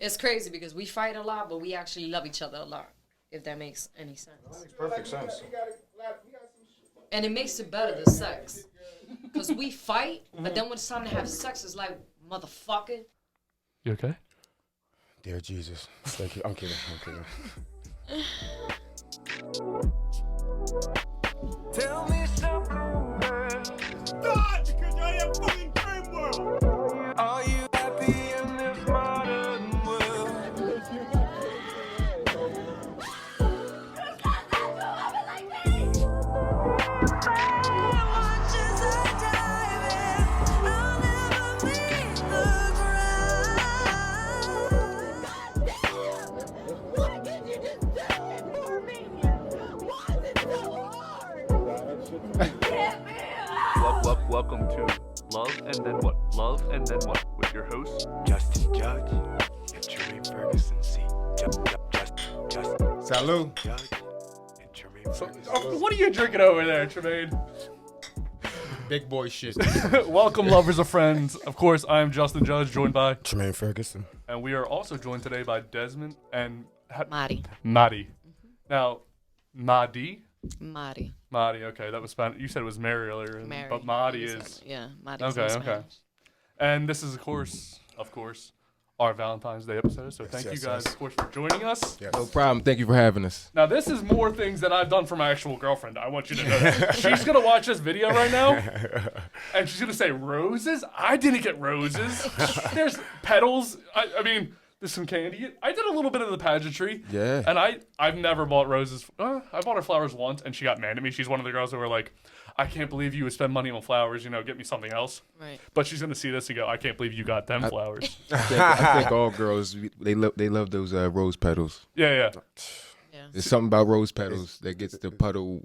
It's crazy because we fight a lot, but we actually love each other a lot. If that makes any sense. That makes perfect sense. And it makes it better, the sex. Because we fight, but then when it's time to have sex, it's like, motherfucker. You okay? Dear Jesus. Thank you. I'm kidding. Tell me something, God, because you're in a fucking dream world. Are you happy in this modern world? Welcome to Love and Then What? Love and Then What? With your host, Justin Judge and Tremaine Ferguson. See, Salud. Judge and Tremaine Ferguson. what are you drinking over there, Tremaine? Big boy shit. Welcome, lovers of friends. Of course, I am Justin Judge, joined by, Tremaine Ferguson. and we are also joined today by Desmond and Mari. Mari. Now, Mari. Mari. Okay, that was Spanish. You said it was Mary earlier, Mary. but Mari is Yeah, Mari okay. is Okay, and this is of course, our Valentine's Day episode. So thank you guys, of course, for joining us. Yes. No problem. Thank you for having us. Now, this is more things that I've done for my actual girlfriend. I want you to know that. She's going to watch this video right now, and she's going to say, roses? I didn't get roses. There's petals. I mean, there's some candy. I did a little bit of the pageantry. Yeah. And I've never bought roses. I bought her flowers once, and she got mad at me. She's one of the girls that were like, I can't believe you would spend money on flowers, get me something else. Right. But she's going to see this and go, I can't believe you got them flowers. I think all girls they love those rose petals. Yeah. There's something about rose petals that gets the puddle.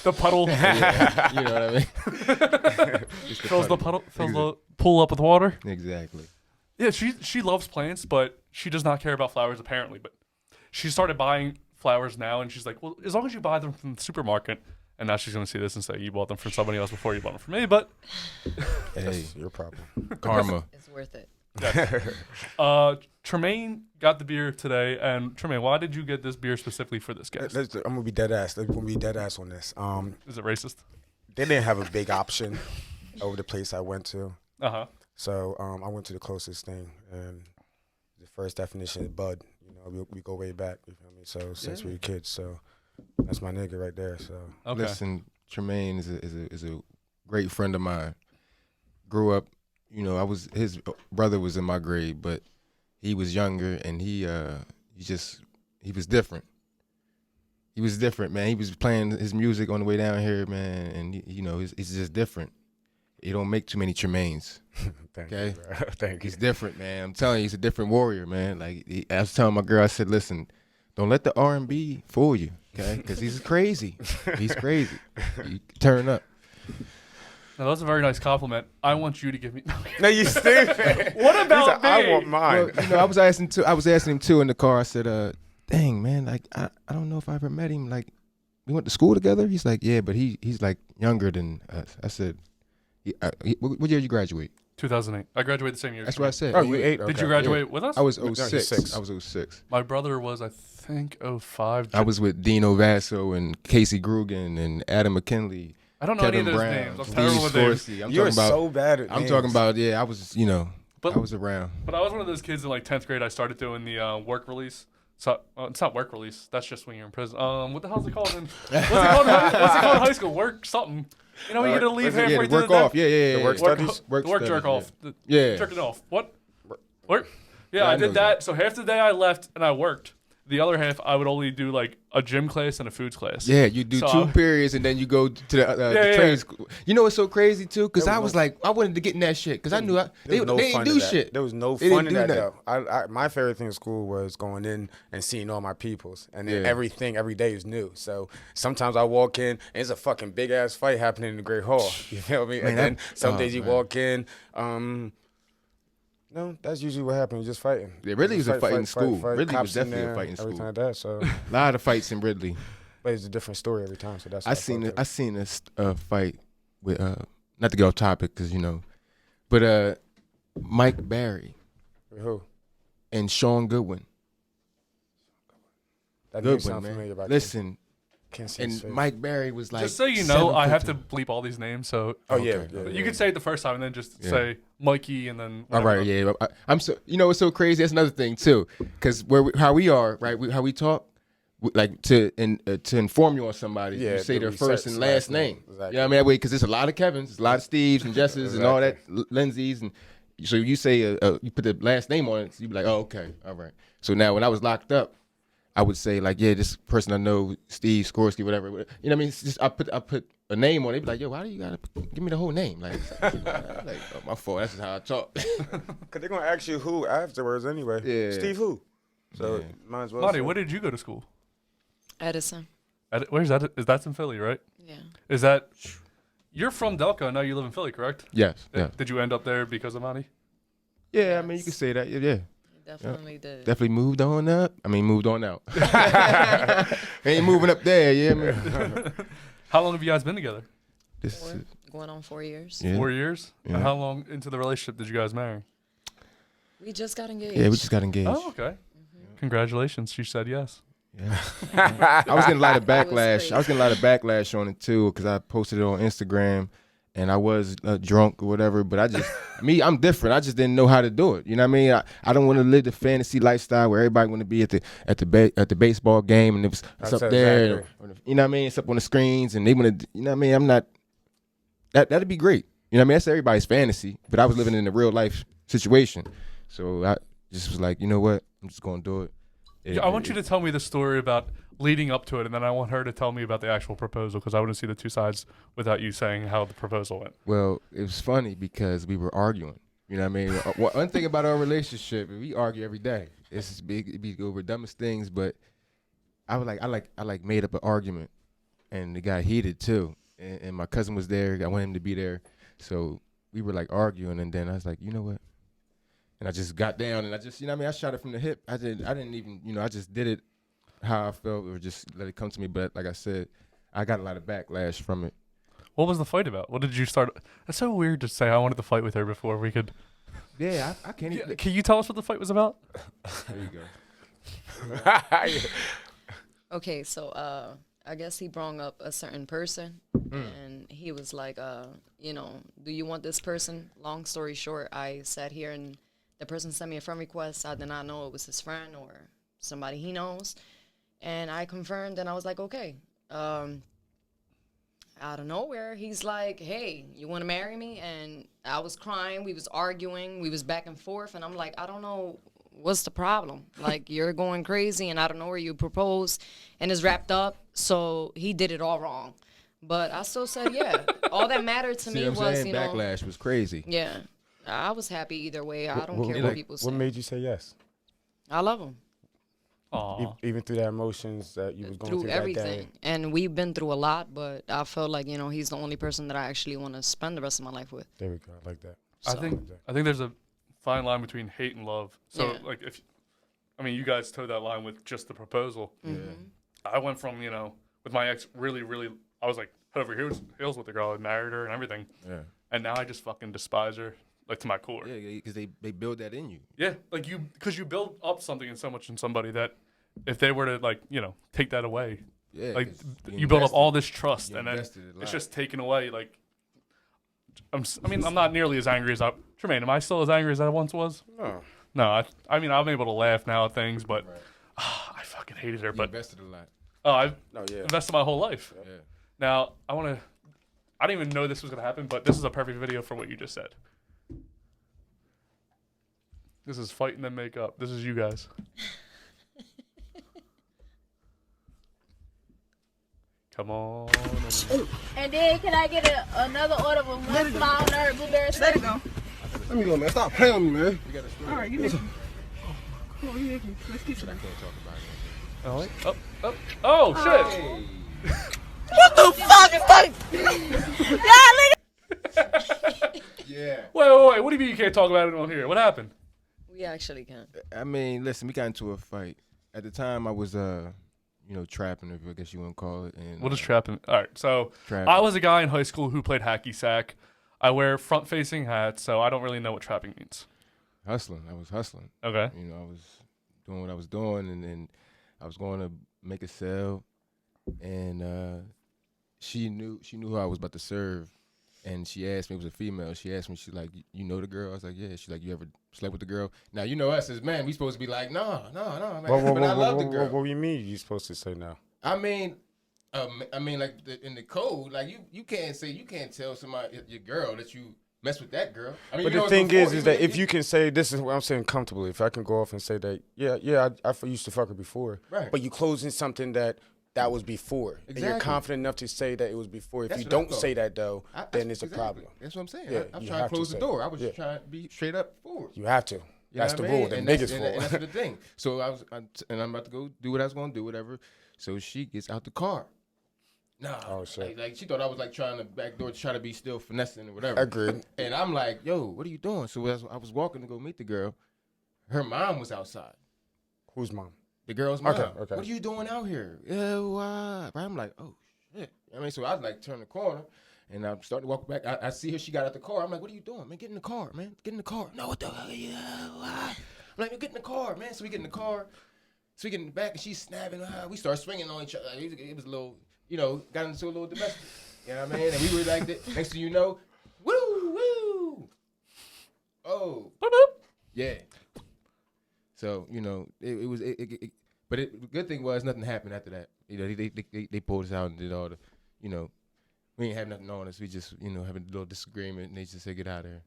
The puddle Yeah, you know what I mean? It's fills the puddle, fills the pool up with water. Exactly. Yeah, she loves plants, but she does not care about flowers apparently. But she started buying flowers now, and she's like, well, as long as you buy them from the supermarket. And now she's going to see this and say, you bought them for somebody else before you bought them for me. But Hey, Your problem. karma. It's worth it. Tremaine got the beer today. And Tremaine, why did you get this beer specifically for this guest? I'm gonna be dead ass. I'm gonna be dead ass on this. Is it racist? They didn't have a big option over the place I went to, Uh-huh. so I went to the closest thing, and the first definition is Bud. We go way back. You feel me? So since we were kids, so that's my nigga right there. So Okay. Listen, Tremaine is a great friend of mine. Grew up, his brother was in my grade, but he was younger, and he was different. He was different, man. He was playing his music on the way down here, man, and he's just different. You don't make too many Tremaines. Thank Okay? you, bro. Thank you. He's different, man. I'm telling you, he's a different warrior, man. Like I was telling my girl, I said, listen, don't let the R&B fool you, okay? Because he's crazy. He's crazy. You turn up. Now, that's a very nice compliment. I want you to give me... No, you stupid. What about me? I want mine. Well, I was asking him too in the car. I said, dang, man, like I don't know if I ever met him. Like, we went to school together. He's like, yeah, but he's like younger than us. I said, what year did you graduate? 2008. I graduated the same year. That's what I said. Oh, you ate. Did you graduate with us? I was you're 06. six. I was 06. My brother was, I think, 05. I was with Dino Vasso and Casey Grugan and Adam McKinley. I don't know Kevin any of those Brown, names. I'm Steve terrible with names. Scorsese. I'm You're talking about. so bad at I'm names. talking about. Yeah, I was. But- I was around. But I was one of those kids in like 10th grade. I started doing the work release. So it's not work release. That's just when you're in prison. What the hell's it called? What's it called in high school? Work something. You know, when you get to leave halfway through work the day. off. Yeah. The work studies? Work The work studies, jerk off. Yeah. Jerking off. What? Work? Yeah, Yeah, I I know did that. So half the day I left and I worked. The other half I would only do like a gym class and a foods class. Yeah, you do So two I- periods and then you go to the training school. You know what's so crazy too? Because I was like, I wanted to get in that shit because I knew they didn't do shit. There was no They fun didn't in do that though. My favorite thing in school was going in and seeing all my peoples, and then everything every day is new. So sometimes I walk in and it's a fucking big ass fight happening in the Great Hall. You feel me? Man, and then some oh, days you man. walk in. No, that's usually what happens. You're just fighting. Yeah, Ridley was a fight in school. Ridley was Cops in definitely a there, fight in everything school. like that. So, A lot of fights in Ridley. but it's a different story every time. So that's. I seen a fight with not to get off topic because but Mike Barry Who? and Sean Goodwin. That name Goodwin, sound man. familiar. But I Listen, can't see his and face. Mike Barry was like. Just so you know, I have to 7'2". bleep all these names. So Oh yeah, Okay. yeah, you could say it the first time and then just Yeah. say Mikey and then. All right, whatever. yeah. I'm so what's so crazy? That's another thing too, because how we are, right? How we talk, like to inform you on somebody, Yeah, you say the their first and last last name. name. Exactly. You know what I mean? That way, because there's a lot of Kevins, there's a lot of Steves and Jesses and all that, Lindsays, and so you say you put the last name on it, so you be like, oh, okay, all right. So now when I was locked up, I would say like, yeah, this person I know, Steve Skorsky, whatever. You know what I mean? It's just I put a name on it. They be like, yo, why do you gotta give me the whole name? Like, oh, my fault. That's just how I talk. Cause they're gonna ask you who afterwards anyway. Yeah. Steve who? So Yeah. might as well. Marty, say- where did you go to school? Edison. Where's that? Is that in Philly, right? Yeah. Is that? You're from Delco. Now you live in Philly, correct? Yes. Yeah. Did you end up there because of Monty? Yeah. I mean, you can say that. Yeah. Definitely did. Definitely moved on up. I mean, moved on out. Ain't moving up there, yeah, man. How long have you guys been together? This Four, is, going on 4 years. yeah. 4 years. Yeah. And how long into the relationship did you guys marry? We just got engaged. Yeah, we just got engaged. Oh, okay. Congratulations. She said yes. Yeah. I was getting a lot of That was backlash. crazy. I was getting a lot of backlash on it too, because I posted it on Instagram, and I was drunk or whatever. But I'm different. I just didn't know how to do it. You know what I mean? I don't want to live the fantasy lifestyle where everybody want to be at the baseball game and it's That's up there. exactly. You know what I mean? It's up on the screens and they want to. You know what I mean? I'm not. That'd be great. You know what I mean? That's everybody's fantasy. But I was living in a real life situation, so I just was like, you know what? I'm just gonna do it. Yeah, I want you to tell me the story about leading up to it, and then I want her to tell me about the actual proposal because I want to see the two sides without you saying how the proposal went. Well, it was funny because we were arguing. You know what I mean? One thing about our relationship, we argue every day. It's just big, it be over dumbest things, but I made up an argument, and it got heated too. And my cousin was there. I wanted him to be there, so we were like arguing, and then I was like, you know what? And I just got down, and I just, you know what I mean? I shot it from the hip. I didn't even, you know, I just did it how I felt, or just let it come to me. But like I said, I got a lot of backlash from it. What was the fight about? What did you start? That's so weird to say. I wanted to fight with her before we could. Yeah, I can't even. Can you tell us what the fight was about? There you go. Okay, so I guess he brought up a certain person, and he was like, you know, do you want this person? Long story short, I sat here and the person sent me a friend request. I did not know it was his friend or somebody he knows, and I confirmed, and I was like, okay. Out of nowhere, he's like, hey, you want to marry me? And I was crying. We was arguing. We was back and forth, and I'm like, I don't know. What's the problem? Like, you're going crazy, and I don't know where you propose, and it's wrapped up. So he did it all wrong. But I still said, yeah. All that mattered to See me what I'm was, saying? you know, Backlash was crazy. yeah. I was happy either way. I don't care like, what people say. What made you say yes? I love him Aw. Even through the emotions that you was going through through that everything. day. And we've been through a lot, but I felt like, you know, he's the only person that I actually want to spend the rest of my life with. There we go. I like that. I So- think there's a fine line between hate and love. So Yeah. like you guys towed that line with just the proposal. I went from, you know, with my ex really, I was like head over heels with the girl. I married her and everything. Yeah. And now I just fucking despise her, like to my core. Yeah, because they build that in you. Yeah, like because you build up something in so much in somebody that if they were to like, you know, take that away, Yeah. like 'cause you build up invested. all this trust You and then invested a it's lot. just taken away. Like, I'm not nearly as angry as Tremaine, am I still as angry as I once was? No. No, I mean, I'm able to laugh now at things, but I fucking hated her. You But invested a lot. I've No, yeah. invested my whole life. Yeah. Now, I didn't even know this was going to happen, but this is a perfect video for what you just said. This is fight and then make up. This is you guys. Come on. And then can I get another order with one small nerd blueberry? Let it go. Let me go, man. Stop playing with me, man. All right, you Nikki. Come on, you Nikki. Let's keep it. Oh, wait. Oh, shit. What the fuck? Yeah. Wait. What do you mean you can't talk about it on here? What happened? We actually can. I mean, listen, we got into a fight. At the time, I was, trapping, if I guess you want to call it. And, What is trapping? All right, so Trapping. I was a guy in high school who played hacky sack. I wear front-facing hats, so I don't really know what trapping means. hustling. I was hustling. Okay. You know, I was doing what I was doing, and then I was going to make a sale, and she knew who I was about to serve, and she asked me, it was a female. She asked me, she's like, "You know the girl?" I was like, "Yeah." She's like, "You ever slept with the girl?" Now you know us as men, we supposed to be like, "No, man." But I love the girl. What do you mean you supposed to say no? I mean, like in the code, like you can't tell somebody your girl that you mess with that girl. I mean, But the thing is that if you can say, this is what I'm saying comfortably, if I can go off and say that, I used to fuck her before, right. But you closing something that was before, Exactly. and you're confident enough to say that it was before. If That's you what I don't thought. say that though, then it's exactly. a problem. That's what I'm saying. Yeah, I'm you trying to have to close the say door. it. I was Yeah. trying to be straight up forward. You have to. You That's know the what I rule, mean? the And biggest that's, rule. and that's the thing. So and I'm about to go do what I was going to do, whatever. So she gets out the car. Nah. Oh, shit. Like she thought I was like trying to backdoor, try to be still finessing or whatever. Agreed. And I'm like, yo, what are you doing? So as I was walking to go meet the girl, her mom was outside. Whose mom? The girl's mom. Okay. What are you doing out here? Yeah, why? I'm like, oh shit. I mean, so I like turn the corner, and I'm starting to walk back. I see her. She got out the car. I'm like, what are you doing, man? Get in the car, man. Get in the car. No, what the hell? Yeah, why? I'm like, get in the car, man. So we get in the car. So we get in the back, and she's snapping. We start swinging on each other. It was a little, got into a little domestic. You know what I mean? And we were like, next thing you know, woo. Oh. Boop, boop. Yeah. So it was. But the good thing was nothing happened after that. They pulled us out and did all the, we ain't have nothing on us. We just having a little disagreement, and they just said get out of here.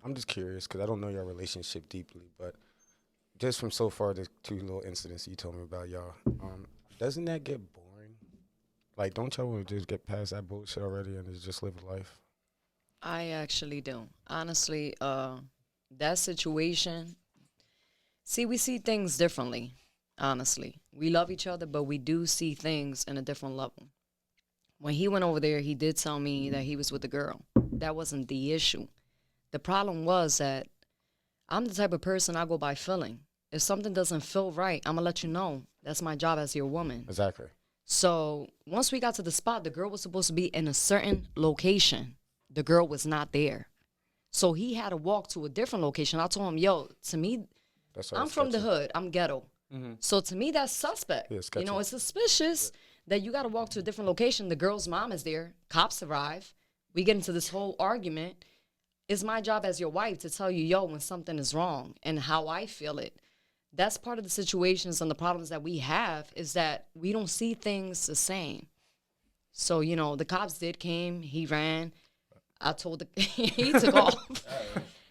I'm just curious because I don't know your relationship deeply, but just from so far the two little incidents you told me about y'all, doesn't that get boring? Like, don't y'all want to just get past that bullshit already and just live a life? I actually do. Honestly, that situation, we see things differently, honestly. We love each other, but we do see things in a different level. When he went over there, he did tell me that he was with a girl. That wasn't the issue. The problem was that I'm the type of person I go by feeling. If something doesn't feel right, I'm going to let you know. That's my job as your woman. Exactly. So once we got to the spot, the girl was supposed to be in a certain location. The girl was not there. So he had to walk to a different location. I told him, yo, to me, I'm from the hood. I'm ghetto. Mm-hmm. So to me, that's suspect. Yeah, It's suspicious that you got to walk to a different location. The girl's mom is there. Cops arrive. We get into this whole argument. It's my job as your wife to tell you, yo, when something is wrong and how I feel it. That's part of the situations and the problems that we have is that we don't see things the same. So, the cops came. He ran. I told he took off.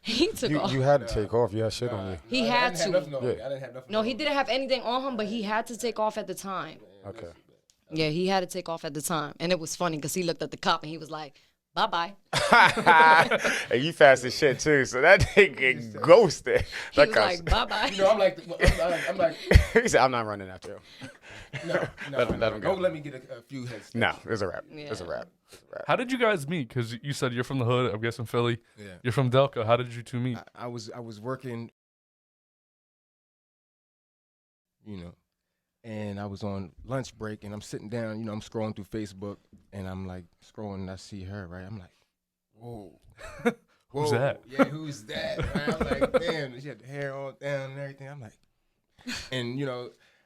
He took off. You had to take off. You had shit on you. He had to. I didn't have nothing. No, he didn't have anything on him, but he had to take off at the time. Okay. Yeah, he had to take off at the time. And it was funny because he looked at the cop and he was like, bye-bye. And you fast as shit too, so that nigga ghosted. He was like, bye-bye. I'm like. He said, I'm not running after him. No. Let him go. Don't let me get a few heads. No, it's a wrap. Yeah. It's a wrap. How did you guys meet? Because you said you're from the hood. I'm guessing Philly. Yeah. You're from Delco. How did you two meet? I was working, and I was on lunch break, and I'm sitting down, I'm scrolling through Facebook, and I'm like scrolling, and I see her, right? I'm like, whoa. Who's that? Yeah, who's that? Right? I'm like, damn, she had the hair all down and everything. I'm like, and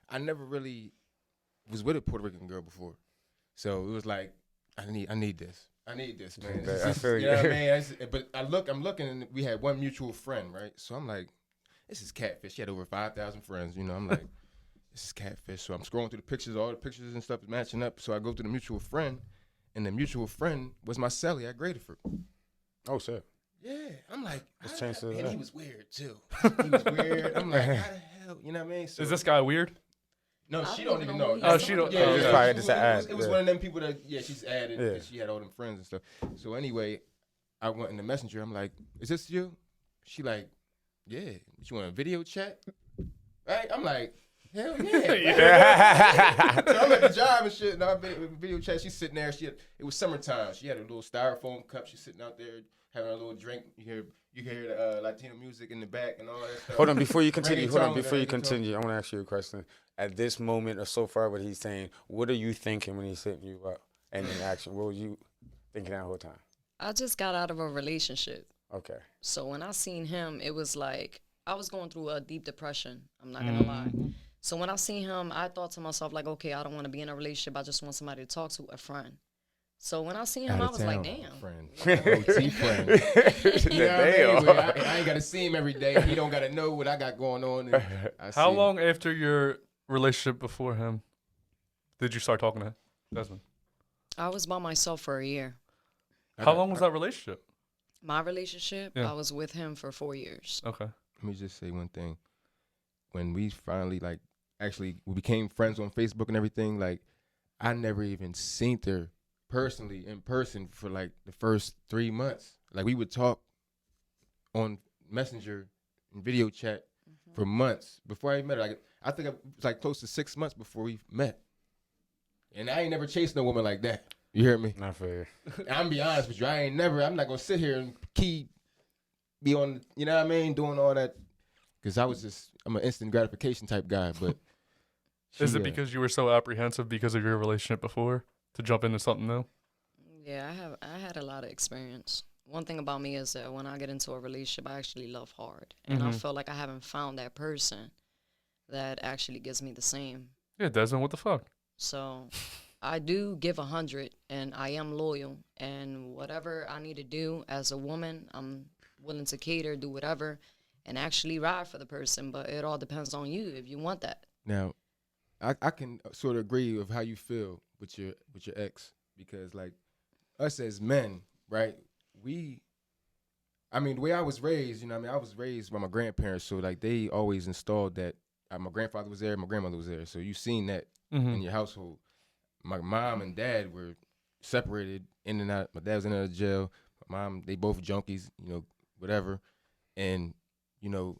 I never really was with a Puerto Rican girl before, so it was like, I need this. I need this, man. I feel you. You know what I mean? But I'm looking, and we had one mutual friend, right? So I'm like, this is catfish. She had over 5,000 friends. I'm like, this is catfish. So I'm scrolling through the pictures. All the pictures and stuff is matching up. So I go to the mutual friend, and the mutual friend was my cellie at Graterford. Oh, shit. Yeah. I'm like, Let's change to and that. he was weird, too. He was weird. I'm like, how the hell? You know what I mean? So, Is this guy weird? no, she don't even know. Oh, she don't. Yeah, Oh, It's okay. probably just an ad. It was one of them people that, she's added. Yeah. And she had all them friends and stuff. So anyway, I went in the messenger. I'm like, is this you? She like, yeah. You want a video chat? Right? I'm like, hell yeah. So I'm at the job and shit, and I'm video chat. She's sitting there. It was summertime. She had a little styrofoam cup. She's sitting out there having a little drink. You hear the Latino music in the back and all that stuff. Hold on, before you continue. Reggaeton, I want to reggaeton. ask you a question. At this moment, or so far, what he's saying, what are you thinking when he's hitting you up and in action? What were you thinking that whole time? I just got out of a relationship. Okay. So when I seen him, it was like I was going through a deep depression. I'm not gonna lie. So when I seen him, I thought to myself like, okay, I don't want to be in a relationship. I just want somebody to talk to, a friend. So when I seen him, I was like, damn. Friend. OT friend. You know what I mean? Well, I ain't got to see him every day. He don't got to know what I got going on. How long after your relationship before him did you start talking to Desmond? I was by myself for a year. How long was that relationship? My relationship, Yeah. I was with him for 4 years. Okay. Let me just say one thing. When we finally, like, actually we became friends on Facebook and everything, like, I never even seen her personally in person for, like, the first 3 months. Like, we would talk on Messenger and video chat for months before I met her. Like, I think it was, like, close to 6 months before we met. And I ain't never chased no woman like that. You hear me? Not fair. I'm be honest with you. I'm not going to sit here and be on, you know what I mean, doing all that. Because I'm an instant gratification type guy. But Is it because you were so apprehensive because of your relationship before to jump into something new? Yeah, I had a lot of experience. One thing about me is that when I get into a relationship, I actually love hard. And I feel like I haven't found that person that actually gives me the same. Yeah, Desmond, what the fuck? So I do give 100 and I am loyal. And whatever I need to do as a woman, I'm willing to cater, do whatever, and actually ride for the person. But it all depends on you if you want that. now, I can sort of agree with how you feel with your ex. Because, like, us as men, right, the way I was raised, you know what I mean, I was raised by my grandparents, so, like, they always installed that. My grandfather was there, my grandmother was there, so you seen that in your household. My mom and dad were separated, in and out. My dad was in and out of jail. My mom, they both junkies, you know, whatever. And, you know,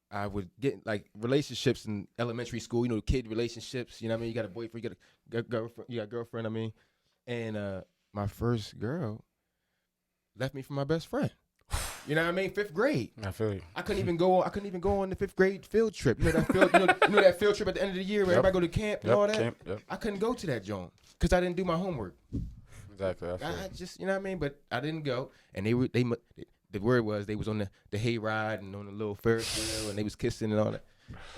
I would get, like, relationships in elementary school, you know, kid relationships, you know what I mean? You got a boyfriend, you got a girlfriend, I mean. And my first girl left me for my best friend. You know what I mean? 5th grade. I feel you. I couldn't even go on the 5th grade field trip. You know that field, you know that field trip at the end of the year where everybody go to camp and all that? Camp, I couldn't go to that joint because I didn't do my homework. Exactly. I just, you know what I mean? But I didn't go. And the word was they was on the hay ride and on the little Ferris wheel and they was kissing and all that.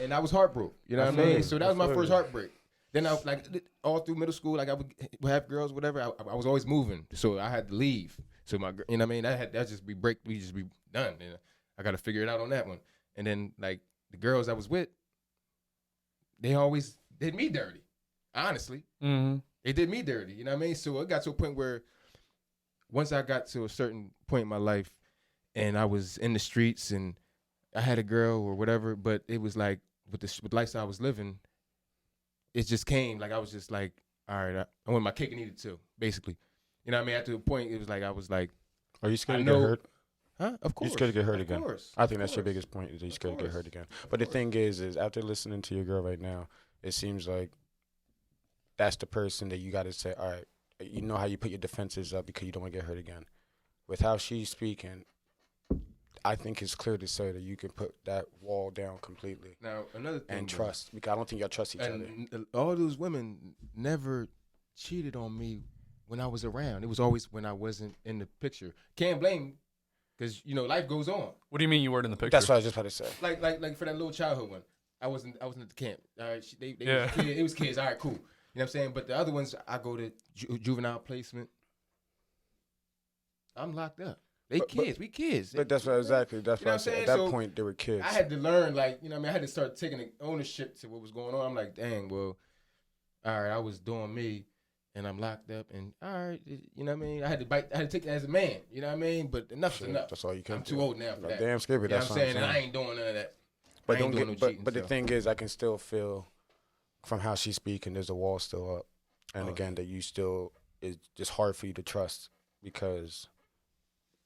And I was heartbroken. You know what I mean? So that was my first heartbreak. Then I, like, all through middle school, like, I would have girls, whatever. I was always moving, so I had to leave. So you know what I mean? That just be we just be done. You know? I got to figure it out on that one. And then, like, the girls I was with, they always did me dirty. Honestly, they did me dirty. You know what I mean? So it got to a point where once I got to a certain point in my life, and I was in the streets, and I had a girl or whatever, but it was like with the lifestyle I was living. It just came, like, I was just like, all right, I want my cake and eat it too, basically. You know what I mean? At the point, it was like, I was like, are you scared to get hurt? Huh? Of course. You're scared to get hurt again. Of course. I think that's your biggest point, is that you're scared to get hurt again. But the thing is after listening to your girl right now, it seems like that's the person that you got to say, all right, you know how you put your defenses up because you don't want to get hurt again. With how she's speaking, I think it's clear to say that you can put that wall down completely. Now, another thing. And trust, because I don't think y'all trust each other. And all those women never cheated on me when I was around. It was always when I wasn't in the picture. Can't blame, because, you know, life goes on. What do you mean you weren't in the picture? That's what I was just about to say. Like for that little childhood one, I wasn't at the camp. All right, Yeah. it was kids. All right, cool. You know what I'm saying? But the other ones, I go to juvenile placement. I'm locked up. We kids. But that's what exactly. That's You know what I what said. I'm At saying? that So, point, they were kids. I had to learn, like, you know what I mean? I had to start taking ownership to what was going on. I'm like, dang, well, all right, I was doing me, and I'm locked up, and all right, you know what I mean? I had to take it as a man, you know what I mean? But enough's enough. That's all you can I'm do. too old now for Like, that. damn scary. You know That's what I'm saying? And I ain't doing none of that. But I ain't doing no cheating. but the thing is, I can still feel from how she's speaking, there's a wall still up, and again, that you still, it's just hard for you to trust because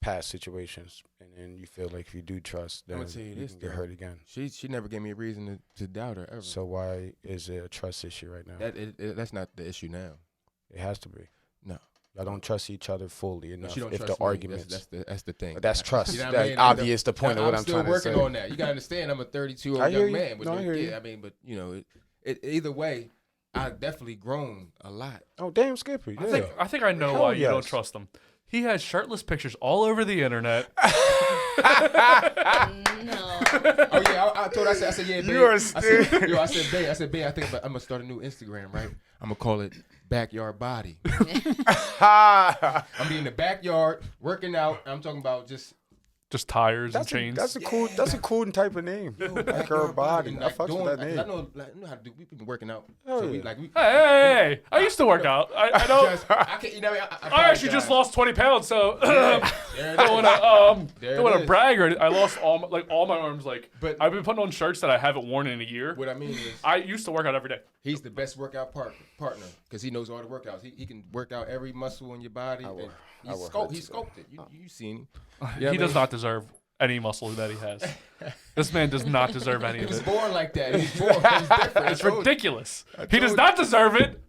past situations, and then you feel like if you do trust, then I'm gonna tell you this, can get though. hurt again. She never gave me a reason to doubt her ever. So why is it a trust issue right now? That's not the issue now. It has to be. No. Y'all don't trust each other fully enough. She don't If trust the me. arguments, That's the thing. but that's trust. You know what That's I mean? obvious. The point of what I'm trying to say. I'm still working on that. You gotta understand, I'm a 32-year-old I hear young you. man with No, I no hear kid. you. I mean, but you know, either way, I've definitely grown a lot. Oh damn, Skipper! Yeah. I think I know Hell why you don't yes. trust him. He has shirtless pictures all over the internet. No. Oh yeah, I told her, I said, yeah, babe. You are I said, babe, I think I'm gonna start a new Instagram, right? I'm gonna call it Backyard Body. I'm be in the backyard working out. I'm talking about just tires and chains. That's a cool type of name. Backyard Body. and, I fucks with that name. I know how to do. We've been working out. Oh, So we, yeah. like we. Hey, I used to work out. I don't. I can't. You know, I actually just lost 20 pounds, so There it don't There want it to is. brag. Or I lost all my arms. Like, But- I've been putting on shirts that I haven't worn in a year. What I mean is, I used to work out every day. he's the best workout partner because he knows all the workouts. He can work out every muscle in your body. And he's sculpted. You seen him. Yeah, He does not deserve any muscle that he has. This man does not deserve any He of was it. born like that. He's born. He's different. It's ridiculous. He does told not deserve it.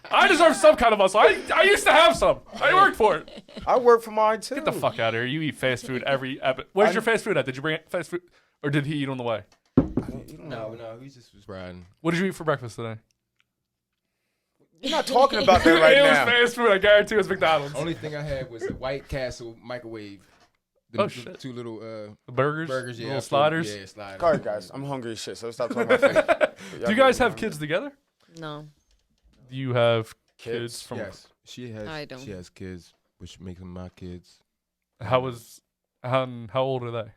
I deserve some kind of muscle. I used to have some. I worked for it. I work for mine too. Get the fuck out of here. You eat fast food every episode. Where's your fast food at? Did you bring fast food? Or did he eat on the way? No, he just was riding. What did you eat for breakfast today? You're not talking about that right It was now. fast food. I guarantee it was McDonald's. Only thing I had was a White Castle microwave. Oh, The shit. two little Burgers? burgers, yeah, Little sliders? Yeah, sliders. All right, guys. I'm hungry as shit, so stop talking about food. Do you guys have kids together? No. Do you have Kids? kids from... Yes, she has. I don't. She has kids, which makes them my kids. How old are they?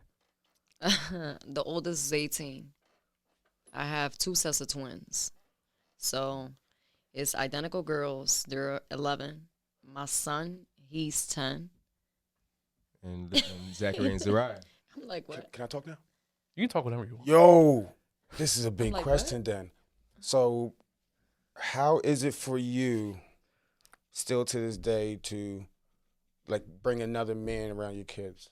The oldest is 18. I have 2 sets of twins. So it's identical girls. They're 11. My son, he's 10. And Zachary and Zariah. I'm like, what? Can I talk now? You can talk whatever you want. Yo, this is a big like, question then. So, how is it for you still to this day to like bring another man around your kids?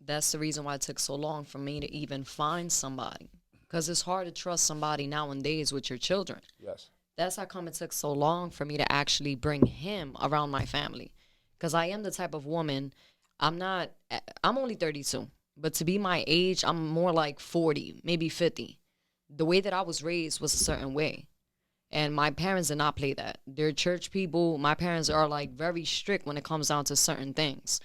That's the reason why it took so long for me to even find somebody. Because it's hard to trust somebody nowadays with your children. Yes. That's how come it took so long for me to actually bring him around my family. Because I am the type of woman, I'm only 32. But to be my age, I'm more like 40, maybe 50. The way that I was raised was a certain way. And my parents did not play that. They're church people. My parents are like very strict when it comes down to certain things.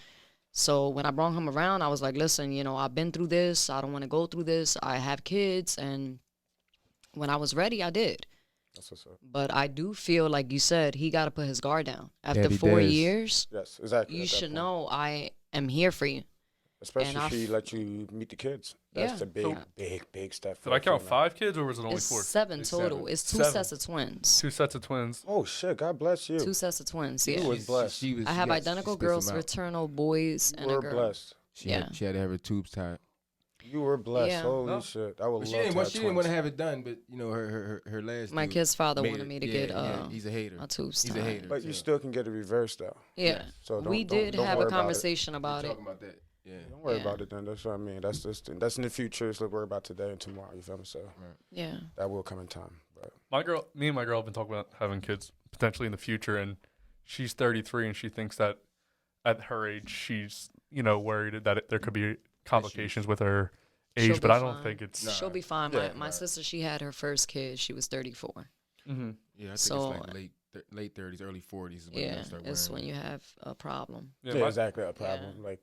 So when I brought him around, I was like, listen, I've been through this. I don't want to go through this. I have kids. And when I was ready, I did. That's what's up. But I do feel, like you said, he got to put his guard down. After Daddy 4 does. years, Yes, exactly. you at that should point. know I am here for you. Especially and if I she f- let you meet the kids. That's Yeah. a big, big step. Did I count 5 kids or was it only It's 4? 7 It's total. 7. It's 2 7. sets of twins. 2 sets of twins. Oh shit! God bless you. 2 sets of twins, yeah. You was blessed. I have identical girls, fraternal boys, You and a were girl. blessed. She Yeah. had to have her tubes tied. You were blessed. Yeah. Holy No. shit! I would But love she didn't to want. have She didn't want to twins. have it done, but her last. My dude kid's father made wanted it. me to Yeah, get yeah, he's a hater. my tubes He's a tied. hater. But you so. still can get it reversed though. Yeah. So don't, We don't- did don't have worry a about it. conversation We're about it. talking about that. Yeah. Don't worry Yeah. about it then. That's what I mean. That's in the future. It's what we're about today and tomorrow. You feel me? So Yeah. that will come in time. But Me and my girl have been talking about having kids potentially in the future, and she's 33 and she thinks that at her age she's worried that there could be complications with her age, She'll but be I don't fine. think it's. She'll be fine. Yeah. My sister, she had her first kid. She was 34. Mm-hmm. Yeah, I think So- it's like late 30s, early 40s is when you Yeah, gotta start it's worrying. when you have a problem. yeah, exactly a problem. Like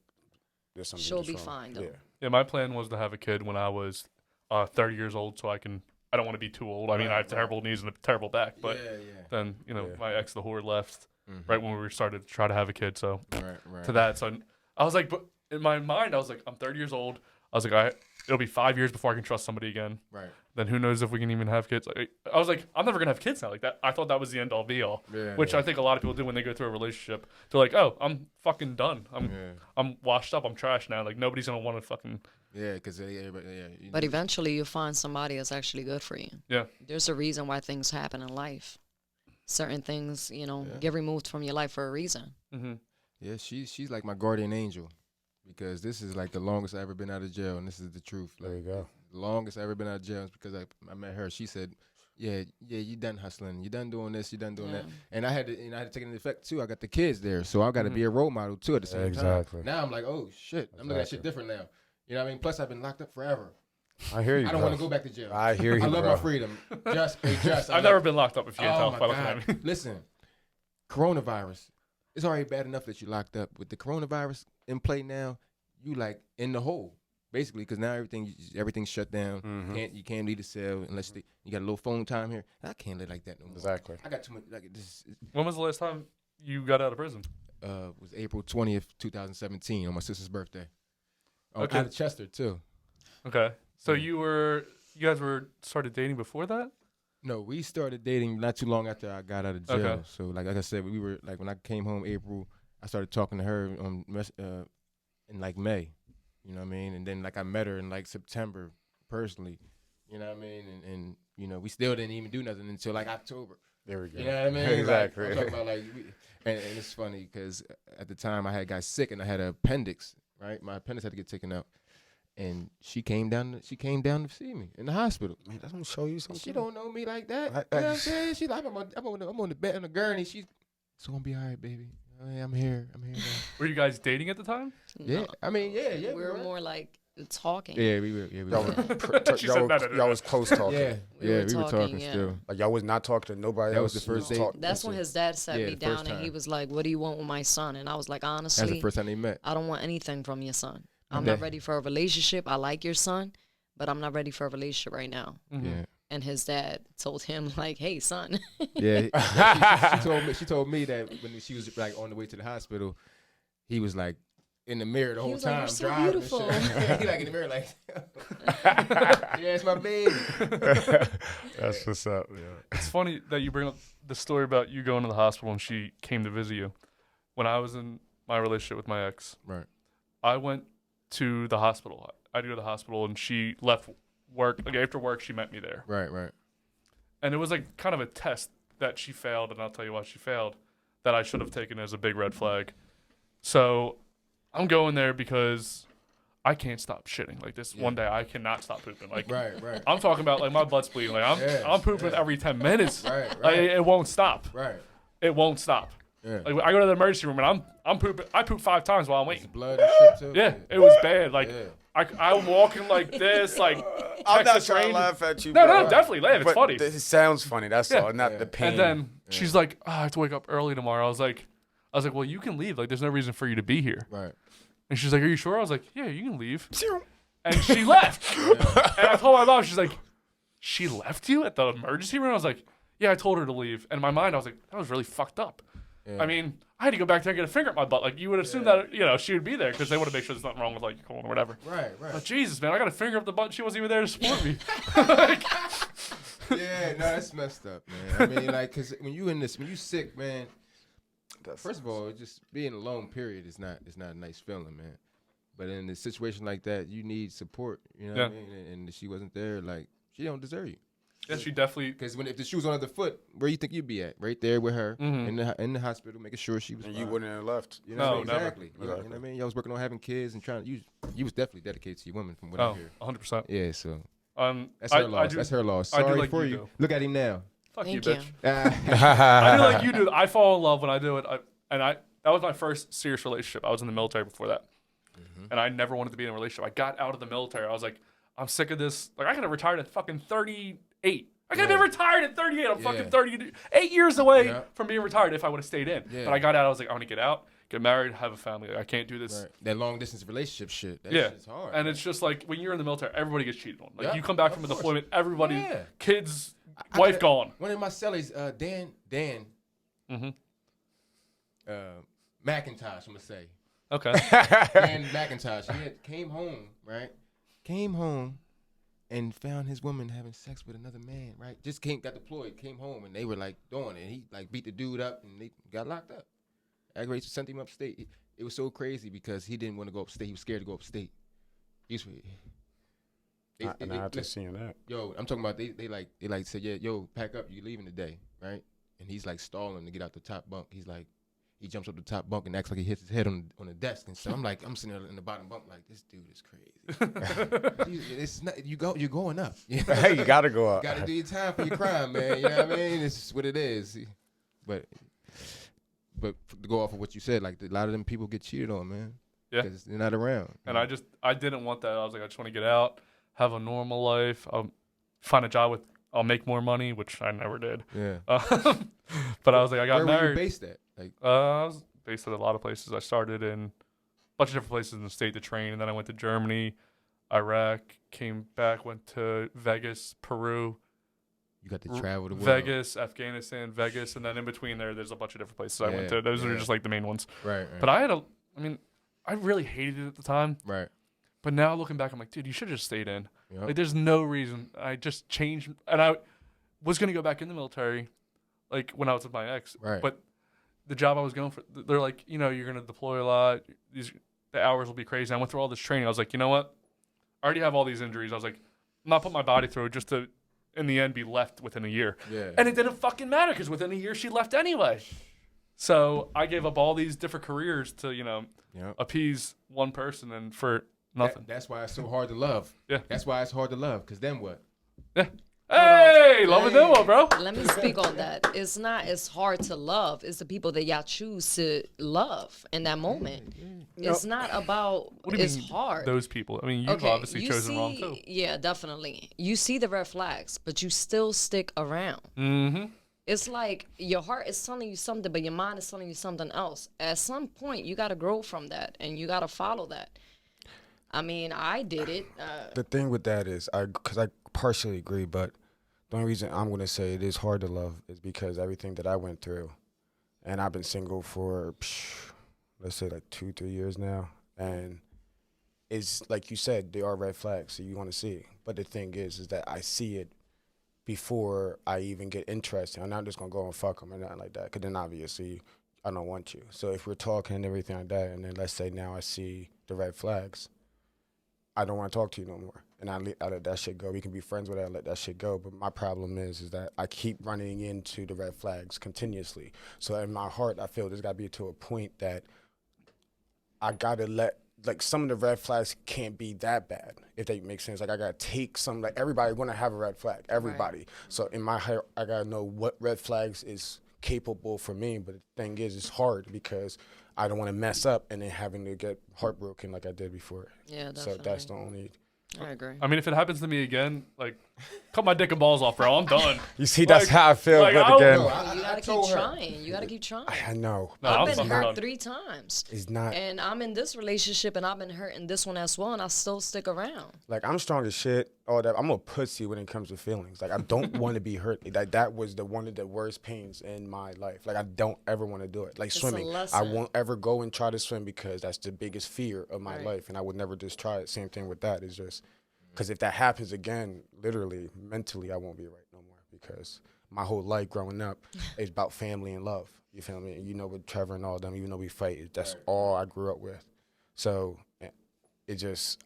there's something. She'll just be wrong. fine, though. Yeah. Yeah, my plan was to have a kid when I was 30 years old, so I don't want to be too old. I mean, I have terrible knees and a terrible back, but yeah. then Yeah. my ex, the whore, left Mhm. right when we started to try to have a kid. So Right. to that, so I was like, but in my mind, I was like, I'm 30 years old. I was like, it'll be 5 years before I can trust somebody again. Right. Then who knows if we can even have kids? I was like, I'm never gonna have kids now. Like that, I thought that was the end all be all. Yeah, Which yeah. I think a lot of people do when they go through a relationship. They're like, oh, I'm fucking done. Yeah. I'm washed up. I'm trash now. Like nobody's gonna want to fucking. Yeah, because everybody. Yeah. But eventually, you'll find somebody that's actually good for you. Yeah. There's a reason why things happen in life. Certain things, get removed from your life for a reason. Mm-hmm. Yeah, she's like my guardian angel, because this is like the longest I ever been out of jail, and this is the truth. There Like, you go. the longest I ever been out of jail is because I met her. She said, "Yeah, you done hustling, you done doing this, you done doing that," and I had to take it into effect too. I got the kids there, so I got to be a role model too at the same Exactly. time. Now I'm like, oh shit, I'm looking at shit different now. You know what I mean? Plus I've been locked up forever. I hear you. I don't bro. want to go back to jail. I hear you. I love bro. my freedom. Just. I've never been locked up if you can Oh tell. my by looking at me. God! Listen, coronavirus. it's already bad enough that you're locked up. With the coronavirus in play now, you like in the hole. Basically, because now everything's shut down. You can't leave the cell unless you got a little phone time here. I can't live like that no more. Exactly. I got too much. Like this. When was the last time you got out of prison? Was April 20th, 2017, on my sister's birthday. Okay. Out of Chester too. Okay. So you guys were started dating before that? No, we started dating not too long after I got out of jail. Okay. So like I said, we were like when I came home April, I started talking to her in like May. You know what I mean? And then like I met her in like September personally. You know what I mean? And you know, we still didn't even do nothing until like October. There we go. You know what I mean? Exactly. Like, I'm talking about like, and it's funny because at the time I had got sick and I had an appendix. Right, my appendix had to get taken out, and she came down to see me in the hospital. Man, that don't show you something. She don't know me like that. You know what I'm saying? She's like, I'm on the bed on the gurney. It's gonna be all right, baby. I'm here. Now. Were you guys dating at the time? Yeah, I mean, yeah. We were more like talking. Yeah, we were. Y'all was close talking. Yeah, We we were were talking talking, yeah. still. Like y'all was not talking to nobody That else. was the first You date. talk- That's when his dad sat Yeah, me the down first and he time. was like, "What do you want with my son?" And I was like, That's "Honestly, the first time they met. I don't want anything from your son. I'm Okay. not ready for a relationship. I like your son, but I'm not ready for a relationship right now." Yeah, And his dad told him like, "Hey, son." yeah. She told me that when she was like on the way to the hospital, he was like in the mirror the whole was like, time "You're so driving. beautiful." And shit. He like in the mirror like, yeah, it's my baby. That's what's up. Yeah. It's funny that you bring up the story about you going to the hospital and she came to visit you. When I was in my relationship with my ex, Right. I went to the hospital. I go to the hospital and she left work. Like after work, she met me there. Right. And it was like kind of a test that she failed, and I'll tell you why she failed, that I should have taken as a big red flag. So I'm going there because I can't stop shitting. Like this one day, I cannot stop pooping. Like Right. I'm talking about like my butt's bleeding. Like I'm pooping every 10 minutes. Right. Like, it won't stop. Right. It won't stop. Yeah. Like I go to the emergency room and I'm pooping. I poop 5 times while I'm There's waiting. blood and shit too. Yeah, it was bad. Like Yeah. I'm walking like this. Like I'm not Texas trying to Ranger. laugh at you. No, bro. definitely laugh. It's But funny. It sounds funny. That's Yeah. all. Not the pain. And then she's like, "Oh, I have to wake up early tomorrow." I was like, "Well, you can leave. Like, there's no reason for you to be here." Right. And she's like, "Are you sure?" I was like, "Yeah, you can leave." And she left. And I told my mom, she's like, "She left you at the emergency room?" I was like, "Yeah, I told her to leave." And in my mind, I was like, "That was really fucked up." Yeah. I mean, I had to go back there and get a finger up my butt. Like, you would assume that, she would be there because they want to make sure there's nothing wrong with, like, your colon or whatever. Right. But Jesus, man, I got a finger up the butt. She wasn't even there to support me. Yeah, no, that's messed up, man. I mean, like, cause when you sick, man. First of all, just being alone, period, is not a nice feeling, man. But in a situation like that, you need support. You know what I mean? And if she wasn't there, like, she don't deserve you. Yeah, she definitely. Because if the shoe was on the other foot, where you think you'd be at? Right there with her in the hospital, making sure she was. And fine. you wouldn't have left. You know, No, never. exactly. You know what I mean? Y'all was working on having kids and trying. You was definitely dedicated to your woman, from what I hear. 100%. Yeah, so that's I her loss. do- That's her loss. I do Sorry like for you you. do. Look at him now. Fuck Thank you, you. bitch. I do like you do. I fall in love when I do it. That was my first serious relationship. I was in the military before that. And I never wanted to be in a relationship. I got out of the military. I was like, I'm sick of this. Like, I could have retired at fucking 38. I could have been retired at 38. I'm fucking 38 years away from being retired if I would have stayed in. Yeah. But I got out. I was like, I want to get out, get married, have a family. Like, I can't do this. Right. That long distance relationship shit. That Yeah. shit's hard. And it's just like, when you're in the military, everybody gets cheated on. Like, Yeah, you come back of from a course. deployment, everybody, Yeah. kids, I wife got gone. One of my cellies, Dan McIntosh, I'm gonna say. Okay. Dan McIntosh. Came home, right? Came home and found his woman having sex with another man, right? Just got deployed, came home, and they were like doing it. He like beat the dude up, and they got locked up. Aggravated, sent him upstate. It was so crazy because he didn't want to go upstate. He was scared to go upstate. After seeing that. Yo, I'm talking about they like said, yeah, yo, pack up, you leaving today, right? And he's like stalling to get out the top bunk. He's like, he jumps up the top bunk and acts like he hits his head on the desk and stuff. I'm sitting there in the bottom bunk like, this dude is crazy. It's not, you're going up. Hey, you gotta go up. You gotta do your time for your crime, man. You know what I mean? It's just what it is. But to go off of what you said, like a lot of them people get cheated on, man. Yeah. Because they're not around. And I didn't want that. I was like, I just want to get out, have a normal life. I'll find a job I'll make more money, which I never did. Yeah. But I was like, I got Where were you married. based at? Like, I was based at a lot of places. I started in a bunch of different places in the state to train, and then I went to Germany, Iraq, came back, went to Vegas, Peru. You got to travel the world. Vegas, Afghanistan, Vegas, and then in between there's a bunch of different places I went to. Those are just like the main ones. Right. But I really hated it at the time. Right. But now looking back, I'm like, dude, you should have just stayed in. Yep. Like, there's no reason. I just changed, and I was gonna go back in the military, like when I was with my ex. Right. But the job I was going for, they're like, you're gonna deploy a lot. The hours will be crazy. I went through all this training. I was like, you know what? I already have all these injuries. I was like, I'm not putting my body through it just to, in the end, be left within a year. Yeah. And it didn't fucking matter because within a year she left anyway. So I gave up all these different careers to, appease one person and for nothing. That's why it's so hard to love. Yeah. That's why it's hard to love. Because then what? Yeah. Hey, love and demo, bro. Let me speak on that. It's not as hard to love. It's the people that y'all choose to love in that moment. It's not about What do you it's mean, hard. those people? I mean, you've obviously chosen wrong too. Yeah, definitely. You see the red flags, but you still stick around. Mm-hmm. It's like your heart is telling you something, but your mind is telling you something else. At some point, you got to grow from that, and you got to follow that. I mean, I did it. The thing with that is, because I partially agree, but the only reason I'm going to say it is hard to love is because everything that I went through, and I've been single for, let's say, like 2-3 years now, and it's like you said, there are red flags, so you want to see it. But the thing is that I see it before I even get interested. I'm not just going to go and fuck them or nothing like that, because then obviously I don't want you. So if we're talking and everything like that, and then let's say now I see the red flags, I don't want to talk to you no more. And I let that shit go. We can be friends with that, I let that shit go. But my problem is that I keep running into the red flags continuously. So in my heart, I feel there's got to be to a point that I got to let, like, some of the red flags can't be that bad, if that makes sense. Like, I got to take some, like, everybody want to have a red flag, everybody. Right. So in my heart, I got to know what red flags is capable for me. But the thing is, it's hard because I don't want to mess up and then having to get heartbroken like I did before. Yeah, definitely. So that's the only... I agree. I mean, if it happens to me again, like, cut my dick and balls off, bro. I'm done. You see, that's how I feel. Like, but again, you gotta keep trying. You gotta keep trying. I know. No, I've been I'm hurt done. 3 times. It's not. And I'm in this relationship, and I've been hurt in this one as well, and I still stick around. Like, I'm strong as shit. All that. I'm a pussy when it comes to feelings. Like, I don't want to be hurt. Like, that was one of the worst pains in my life. Like, I don't ever want to do it. Like, It's swimming. a I lesson. won't ever go and try to swim because that's the biggest fear of my life, and I would never just try it. Same thing with that. It's just because if that happens again, literally, mentally, I won't be right no more because my whole life growing up is about family and love. You feel me? And with Trevor and all them, even though we fight, that's all I grew up with. So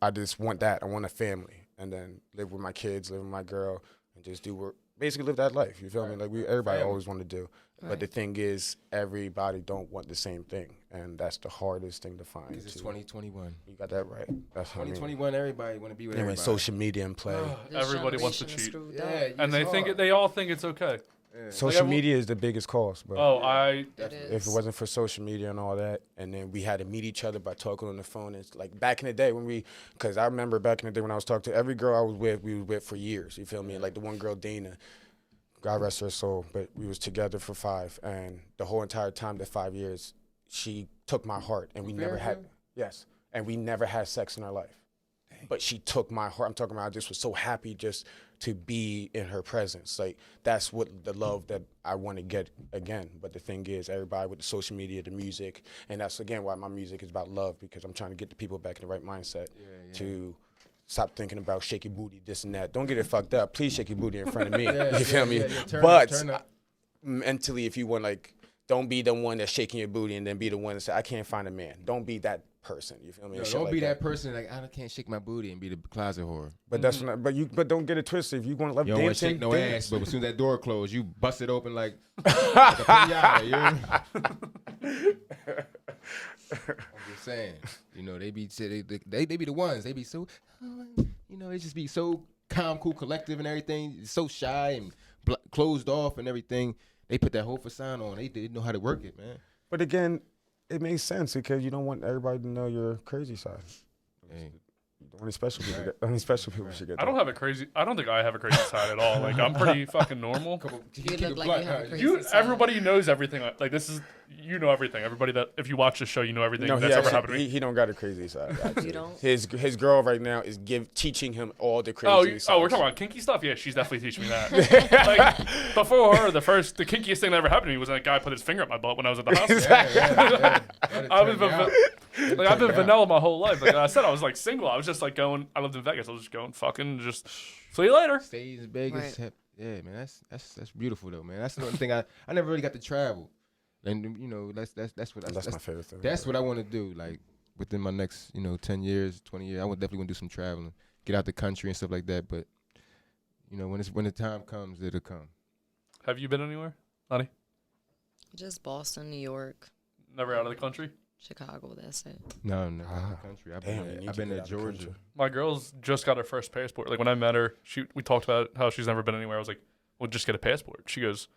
I just want that. I want a family, and then live with my kids, live with my girl, and just do work. Basically, live that life. You feel me? Like everybody always want to do. Right. But the thing is, everybody don't want the same thing, and that's the hardest thing to find. Because it's 2021. You got that right. That's 2021. Everybody want to be with and everybody. when social media in play, Everybody wants to Generation is cheat. screwed Yeah, up. And they all think it's okay. social Like, media is the biggest cause. But Oh, It if is. it wasn't for social media and all that, and then we had to meet each other by talking on the phone. It's like back in the day because I remember back in the day when I was talking to every girl I was with, we was with for years. You feel me? Like the one girl, Dana, God rest her soul, but we was together for 5, and the whole entire time, the 5 years, she took my heart, and we never had, and we never had sex in our life. But she took my heart. I'm talking about I just was so happy just to be in her presence. Like, that's what the love that I want to get again. But the thing is, everybody with the social media, the music, and that's, again, why my music is about love, because I'm trying to get the people back in the right mindset to stop thinking about shaky booty, this and that. Don't get it fucked up. Please shake your booty in front of me. You feel me? Turn up. Mentally, if you want, like, don't be the one that's shaking your booty and then be the one that say, I can't find a man. Don't be that person. You feel me? No, don't be that person like I can't shake my booty and be the closet whore. But that's not. But don't get it twisted. If you want to love You don't want to dancing, shake no dance. ass, but as soon as that door closed, you bust it open like a pinata. You know? I'm just saying. They be the ones. They be so, they just be so calm, cool, collective, and everything. So shy and closed off and everything. They put that whole facade on. They didn't know how to work it, man. But again, it makes sense because you don't want everybody to know your crazy side. Hey. Only special people should get that. I don't think I have a crazy side at all. Like, I'm pretty fucking normal. You look like you have a crazy side. Everybody knows everything. Like, this is you know everything. Everybody that if you watch the show, you know everything No, that's ever happened to me. he don't got a crazy side. Actually. You don't? His girl right now is teaching him all the crazy. We're talking about kinky stuff. Yeah, she's definitely teaching me that. Like before her, the kinkiest thing that ever happened to me was when a guy put his finger up my butt when I was at the hospital. I've been vanilla my whole life. Like I said, I was like single. I was just like going. I lived in Vegas. I was just going fucking just. See you later. Stays in Vegas. Right. Yeah, man, that's beautiful though, man. That's the only thing I never really got to travel, and you know that's my favorite thing. That's what I want to do. Like within my next 10 years, 20 years, I would definitely want to do some traveling, get out the country and stuff like that. But when the time comes, it'll come. Have you been anywhere, honey? Just Boston, New York, Never out of the country. Chicago. That's it. No, out of the country. I've been to Georgia. My girl's just got her first passport. Like when I met her, we talked about how she's never been anywhere. I was like, "Well, just get a passport." She goes,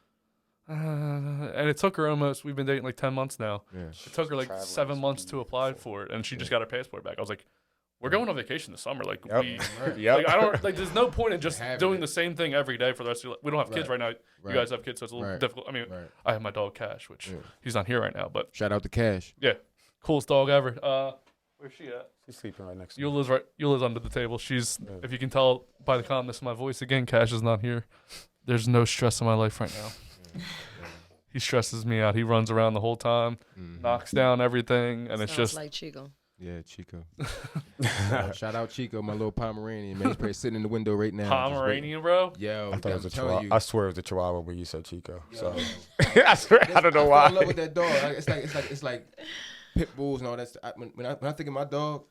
and it took her we've been dating like 10 months now. Yeah. It took her like 7 months to apply for it, and she just got her passport back. I was like, "We're going on vacation this summer. Like, like I don't like. There's no point in just doing the same thing every day for the rest of your life. We don't have kids right now. You guys have kids, so it's a little difficult. I mean, I have my dog Cash, which he's not here right now, but Shout out to Cash. yeah, coolest dog ever. Where's she at? She's sleeping right next to me. Yuli's under the table. She's, if you can tell by the calmness of my voice, again, Cash is not here. There's no stress in my life right now. He stresses me out. He runs around the whole time, knocks down everything, and it's just like Chico. Yeah, Chico. Shout out Chico, my little Pomeranian, man. He's probably sitting in the window right now. Pomeranian, bro. Yo, I thought it was a telling chihuahua. you. I swear it was a chihuahua when you said Chico. Yo. So I swear I don't know why. I fell in love with that dog. It's like pit bulls and all that stuff. When I think of my dog,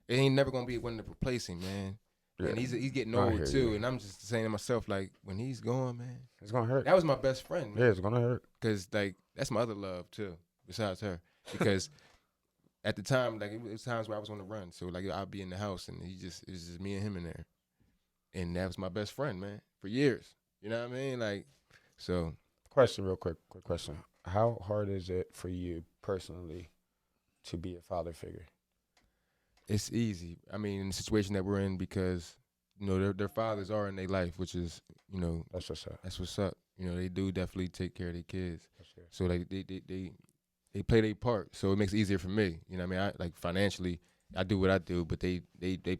it ain't never gonna be one to replace him, man. Yeah. And he's getting old too. And I'm just saying to myself, like, when he's gone, man, it's gonna hurt. That was my best friend, man. Yeah, it's gonna hurt. Cause like that's my other love too, besides her. Because at the time, like it was times where I was on the run, so like I'd be in the house and it was just me and him in there, and that was my best friend, man, for years. You know what I mean? Like, so. Quick question. How hard is it for you personally to be a father figure? It's easy. I mean, in the situation that we're in, because their fathers are in their life, which is that's what's up. That's what's up. They do definitely take care of their kids. So like they play their part. So it makes it easier for me. You know what I mean? I like financially, I do what I do, but they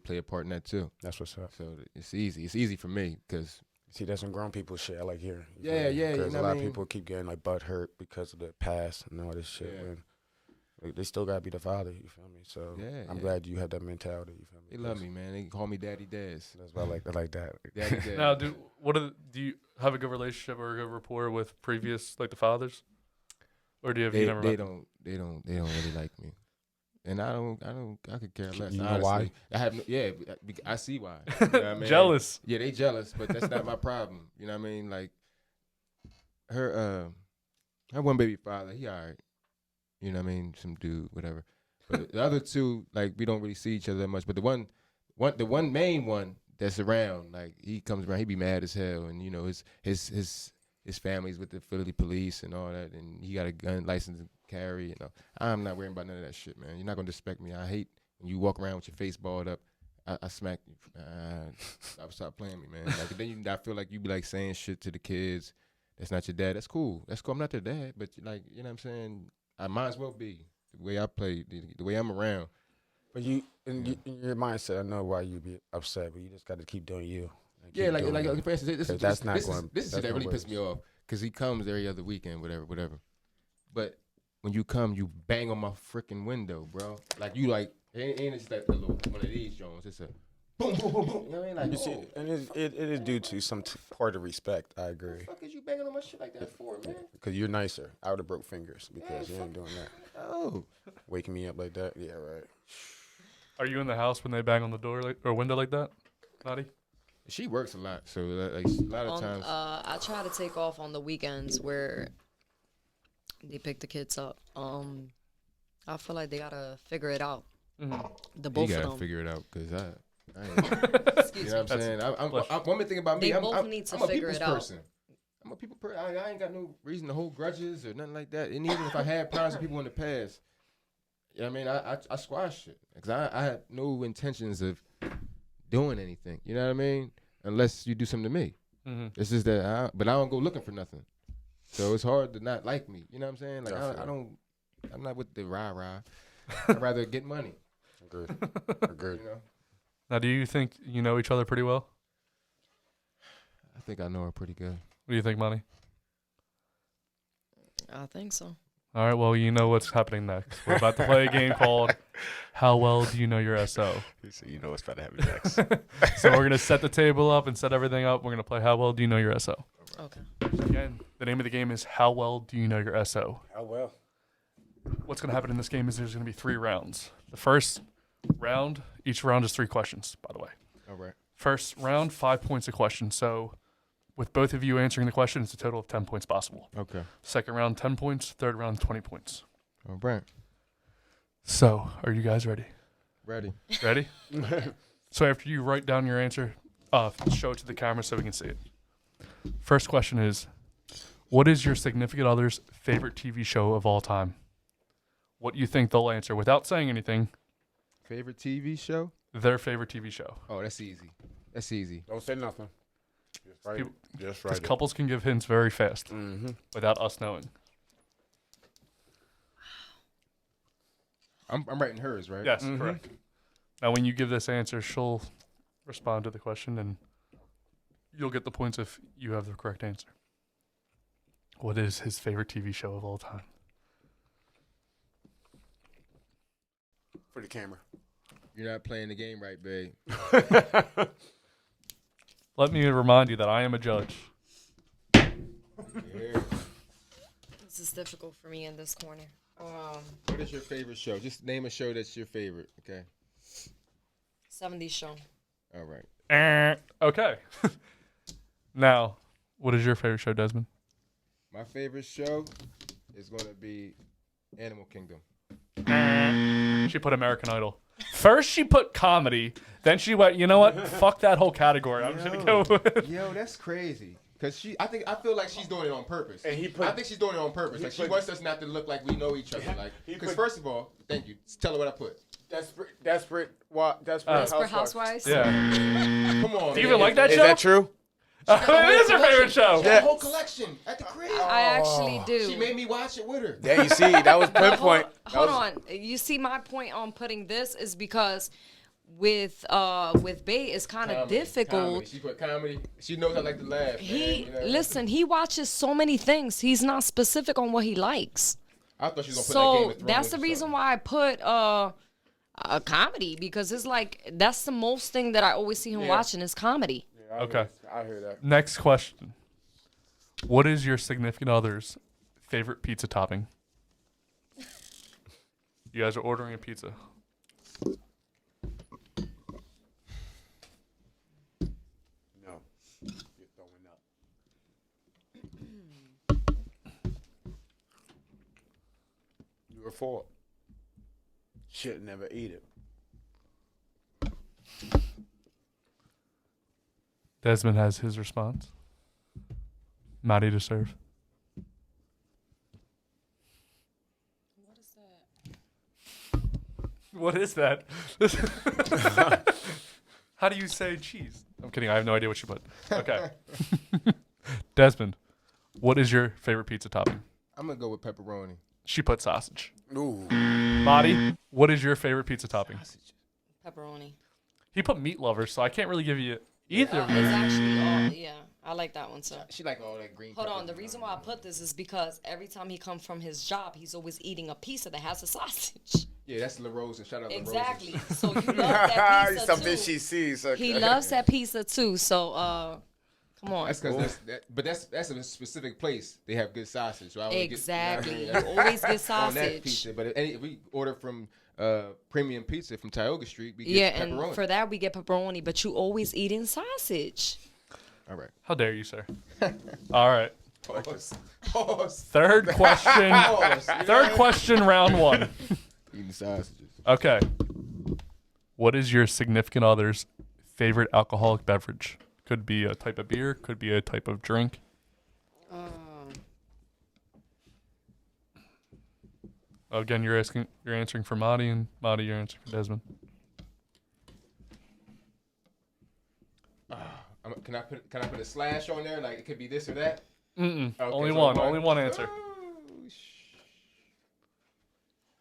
play a part in that too. That's what's up. So it's easy. It's easy for me because. See, that's some grown people shit I like hearing. Yeah. Because a lot of people keep getting like butt hurt because of the past and all this shit. Yeah. When like, they still gotta be the father. You feel me? So I'm glad you have that mentality. You feel me? They love me, man. They call me Daddy Daz. That's why I like that. Daddy Daz. Now, do you have a good relationship or a good rapport with previous like the fathers, or do you have they never? They don't really like me. And I could care less. You know honestly. why? I see why. You know what I mean? Jealous. Yeah, they jealous, but that's not my problem. You know what I mean? Like her one baby father, he all right. You know what I mean? Some dude, whatever. But the other two, like, we don't really see each other that much. But the one main one that's around, like, he comes around, he be mad as hell, and his family's with the Philly police and all that, and he got a gun license to carry. I'm not worrying about none of that shit, man. You're not gonna disrespect me. I hate when you walk around with your face balled up. I smack you. Stop playing me, man. Like then I feel like you be like saying shit to the kids. That's not your dad. That's cool. I'm not their dad, but like you know what I'm saying. I might as well be the way I play, the way I'm around. But in your mindset, I know why you be upset, but you just got to keep doing you. Yeah, like for instance, this is that really pissed me off because he comes every other weekend, whatever. But when you come, you bang on my freaking window, bro. Like you like, ain't it's like a little one of these Jones. It's a boom, boom, boom, boom. You know what I mean? Like, you see, and it is due to some part of respect. I agree. What the fuck is you banging on my shit like that for, man? Because you're nicer. I would have broke fingers because you ain't doing that. Oh, waking me up like that? Yeah, right. Are you in the house when they bang on the door or window like that, Lottie? She works a lot, so like a lot of times. I try to take off on the weekends where they pick the kids up. I feel like they gotta figure it out. Mm-hmm. The both you of gotta them. figure it out because I Excuse you know what I'm saying? One thing about me, they both need to I'm a figure people's it out. person. I'm a people person. I ain't got no reason to hold grudges or nothing like that. And even if I had problems with people in the past, you know what I mean? I squash it because I have no intentions of doing anything. You know what I mean? Unless you do something to me. Mm-hmm. It's just that, but I don't go looking for nothing. So it's hard to not like me. You know what I'm saying? Like I'm not with the rah-rah. I'd rather get money. Agreed. You know? Now, do you think you know each other pretty well? I think I know her pretty good. What do you think, Money? I think so. All right, well, you know what's happening next. We're about to play a game called How Well Do You Know Your SO? So you know what's about to happen next. So we're going to set the table up and set everything up. We're going to play How Well Do You Know Your SO? Okay. Again, the name of the game is How Well Do You Know Your SO? How well? What's going to happen in this game is there's going to be 3 rounds. The first round, each round is 3 questions, by the way. All right. First round, 5 points a question. So with both of you answering the question, it's a total of 10 points possible. Okay. Second round, 10 points. Third round, 20 points. All right. So are you guys ready? Ready. Ready? So after you write down your answer, show it to the camera so we can see it. First question is, what is your significant other's favorite TV show of all time? What do you think they'll answer without saying anything? Favorite TV show? Their favorite TV show. Oh, that's easy. That's easy. Don't say nothing. Just write People- it. Just Because write it. couples can give hints very fast Mm-hmm. without us knowing. I'm writing hers, right? Yes, correct. Now, when you give this answer, she'll respond to the question, and you'll get the points if you have the correct answer. What is his favorite TV show of all time? For the camera. You're not playing the game right, babe. Let me remind you that I am a judge. Yeah. This is difficult for me in this corner. What is your favorite show? Just name a show that's your favorite, okay? 70s show. All right. Okay. Now, what is your favorite show, Desmond? My favorite show is going to be Animal Kingdom. She put American Idol. First, she put comedy. Then she went, you know what? Fuck that whole category. I'm just going to go with. Yo, that's crazy. Cause I feel like she's doing it on purpose. And I think she's doing it on purpose. Like she wants us not to look like we know each other. Like, because first of all, thank you. Tell her what I put. Desperate Housewives. Yeah. Come on. Do you even like that Is show? that true? It is her favorite show. She had a whole collection at the crib. I actually do. She made me watch it with her. Yeah, you see, that was pinpoint. Hold on. You see, my point on putting this is because with Bay it's kind of difficult. Comedy. She put comedy. She knows I like to laugh. Listen, he watches so many things. He's not specific on what he likes. I thought she was gonna put that So Game of Thrones that's the or reason something. why I put a comedy, because it's like that's the most thing that I always see him watching is comedy. Yeah, Okay. I hear that. Next question. What is your significant other's favorite pizza topping? You guys are ordering a pizza. No. You're throwing up. Your fault. Should never eat it. Desmond has his response. Maddie to serve. What is that? How do you say cheese? I'm kidding. I have no idea what she put. Okay. Desmond, what is your favorite pizza topping? I'm gonna go with pepperoni. She put sausage. Ooh. Maddie, what is your favorite pizza topping? Pepperoni. He put meat lovers, so I can't really give you either. It's actually all, yeah. I like that one, sir. She like all that green. Hold pepper. on. The reason why I put this is because every time he comes from his job, he's always eating a pizza that has a sausage. Yeah, that's La Rose, and shout out La Rose. Exactly. So you love that pizza Something too. she sees. Okay. He loves that pizza too. So come on. That's because that's a specific place. They have good sausage. So I always Exactly. Get, You always get on that sausage. pizza. But if we order from Premium Pizza from Tioga Street, we get Yeah, pepperoni. and for that we get pepperoni, but you always eating sausage. All right. How dare you, sir? All right. Pause. Third question. Pause. Third question, round one. Eating sausages. Okay. What is your significant other's favorite alcoholic beverage? Could be a type of beer, could be a type of drink. Again, you're answering for Maddie, and Maddie, you're answering for Desmond. Can I put a slash on there? Like it could be this or that. Mm-mm. Okay, Only so one. one. Only one answer.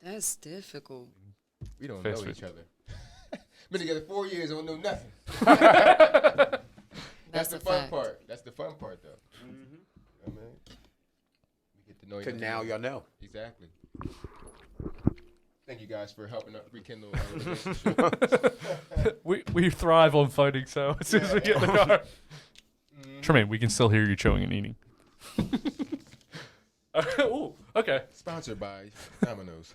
That's difficult. We don't Fast know food. each other. Been together 4 years and don't know nothing. That's the a fun fact. part. That's the fun part, though. I mean, we get to know each Cause other. now y'all know. Exactly. Thank you guys for helping us rekindle our relationship. We thrive on fighting, so as soon as we get in the car. Tremaine, we can still hear you chewing and eating. Ooh, okay. Sponsored by Domino's.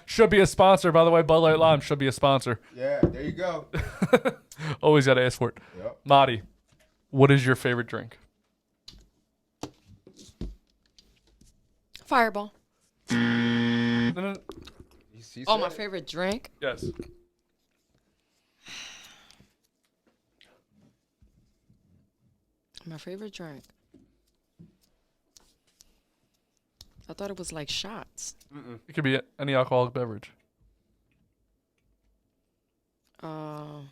Should be a sponsor, by the way. Bud Light Lime should be a sponsor. Yeah, there you go. Always got to ask for it. Yep. Mari, what is your favorite drink? Fireball. No. She Oh, said my it. favorite drink? Yes. My favorite drink. I thought it was like shots. It could be any alcoholic beverage. That's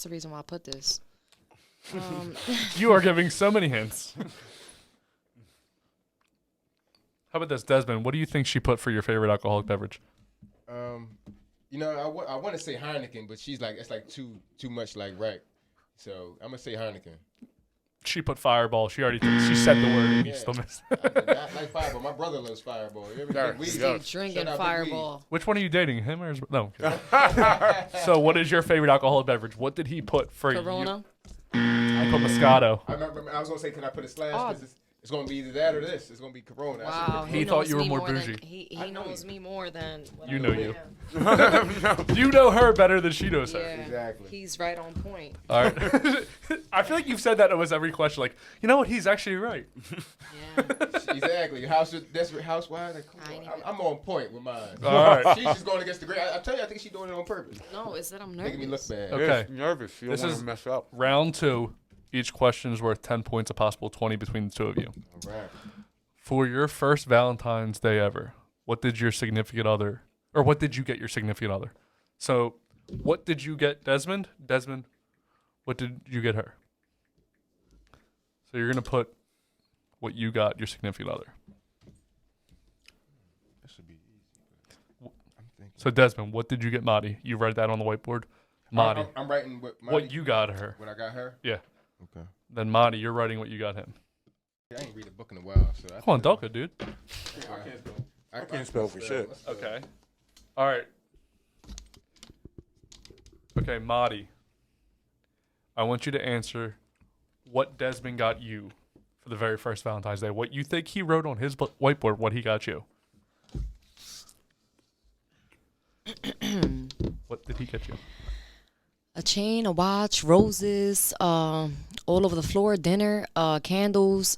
the reason why I put this. You are giving so many hints. How about this, Desmond? What do you think she put for your favorite alcoholic beverage? You know, I want to say Heineken, but she's like, it's like too much like right. So I'm gonna say Heineken. She put Fireball. She said the word and you Yeah. still missed. I did not like Fireball. My brother loves Fireball. You ever drink weed? Keep drinking Shout out Big Fireball. Which one are you dating? Him or his? No. I'm kidding. So what is your favorite alcoholic beverage? What did he put for Corona. you? I put Moscato. I remember. I was gonna say, can I put a slash? Oh. 'Cause it's gonna be either that or this. It's gonna be Corona. That's Wow. what He thought knows you were me more than- bougie. He I know knows you. me more than what You I know know you. him. You know her better than she knows her. Yeah. Exactly. He's right on point. All right. I feel like you've said that in almost every question. Like, you know what? He's actually right. Yeah. Exactly. Desperate housewives. Like, come I ain't on. even- I'm on point with mine. All right. She's just going against the grain. I tell you, I think she's doing it on purpose. No, it's that I'm nervous. Making me look bad. Okay. Nervous. You This don't want is- to mess up. Round 2. Each question is worth 10 points, a possible 20 between the two of you. All right. For your first Valentine's Day ever, what did your significant other, or what did you get your significant other? So, what did you get Desmond? Desmond, what did you get her? So you're going to put what you got your significant other. That should be easy. I'm thinking. So Desmond, what did you get Madi? You write that on the whiteboard? Madi, I'm writing what you got her. What I got her. Yeah. Okay. Then Madi, you're writing what you got him. I ain't read a book in a while, so. Come on, Delka, dude. I can't spell for shit. Okay. All right. Okay, Madi. I want you to answer what Desmond got you for the very first Valentine's Day. What you think he wrote on his whiteboard, what he got you. What did he get you? A chain, a watch, roses, all over the floor, dinner, candles,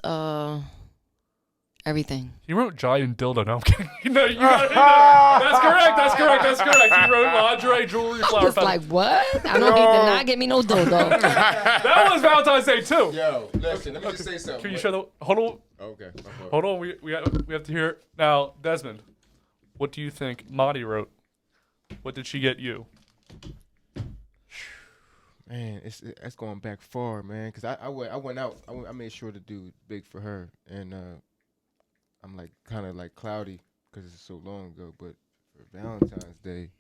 everything. He wrote giant dildo. No, I'm kidding. No, you got it. That's correct. That's correct. That's correct. He wrote lingerie, jewelry, I flower was like, what? I know he did not get me no dildo. That was Valentine's Day too. Yo, listen, let me just say something. Can you show the? Hold on. Okay. my fault. Hold on. We have to hear it. Now, Desmond. What do you think Madi wrote? What did she get you? Man, that's going back far, man. Cause I went out. I made sure to do big for her, and I'm like kind of like cloudy because it's so long ago. But for Valentine's Day,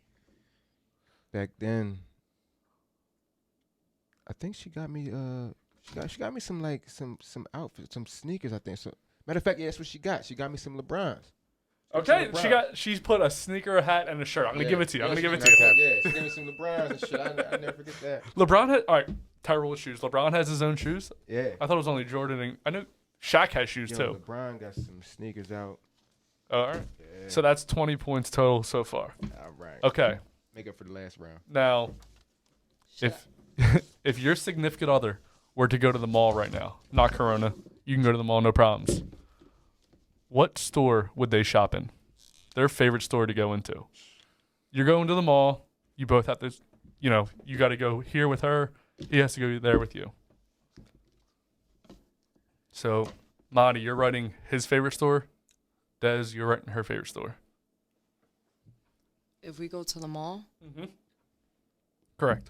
back then, I think she got me she got me some like some outfits, some sneakers. I think so. Matter of fact, yeah, that's what she got. She got me some LeBrons. Okay, she's put a sneaker, a hat, and a shirt. I'm gonna give it to you. I'm gonna give it to you. Yeah, she gave me some LeBrons and shit. I never forget that. LeBron had all right. Terrible with shoes. LeBron has his own shoes. Yeah. I thought it was only Jordan. And I know Shaq has shoes Yo, too. LeBron got some sneakers out. All right. Yeah. So that's 20 points total so far. All right. Okay. Make up for the last round. Now, if if your significant other were to go to the mall right now, not Corona, you can go to the mall, no problems. What store would they shop in? Their favorite store to go into. You're going to the mall. You both have to, you got to go here with her. He has to go there with you. So, Madi, you're writing his favorite store. Des, you're writing her favorite store. If we go to the mall, Correct.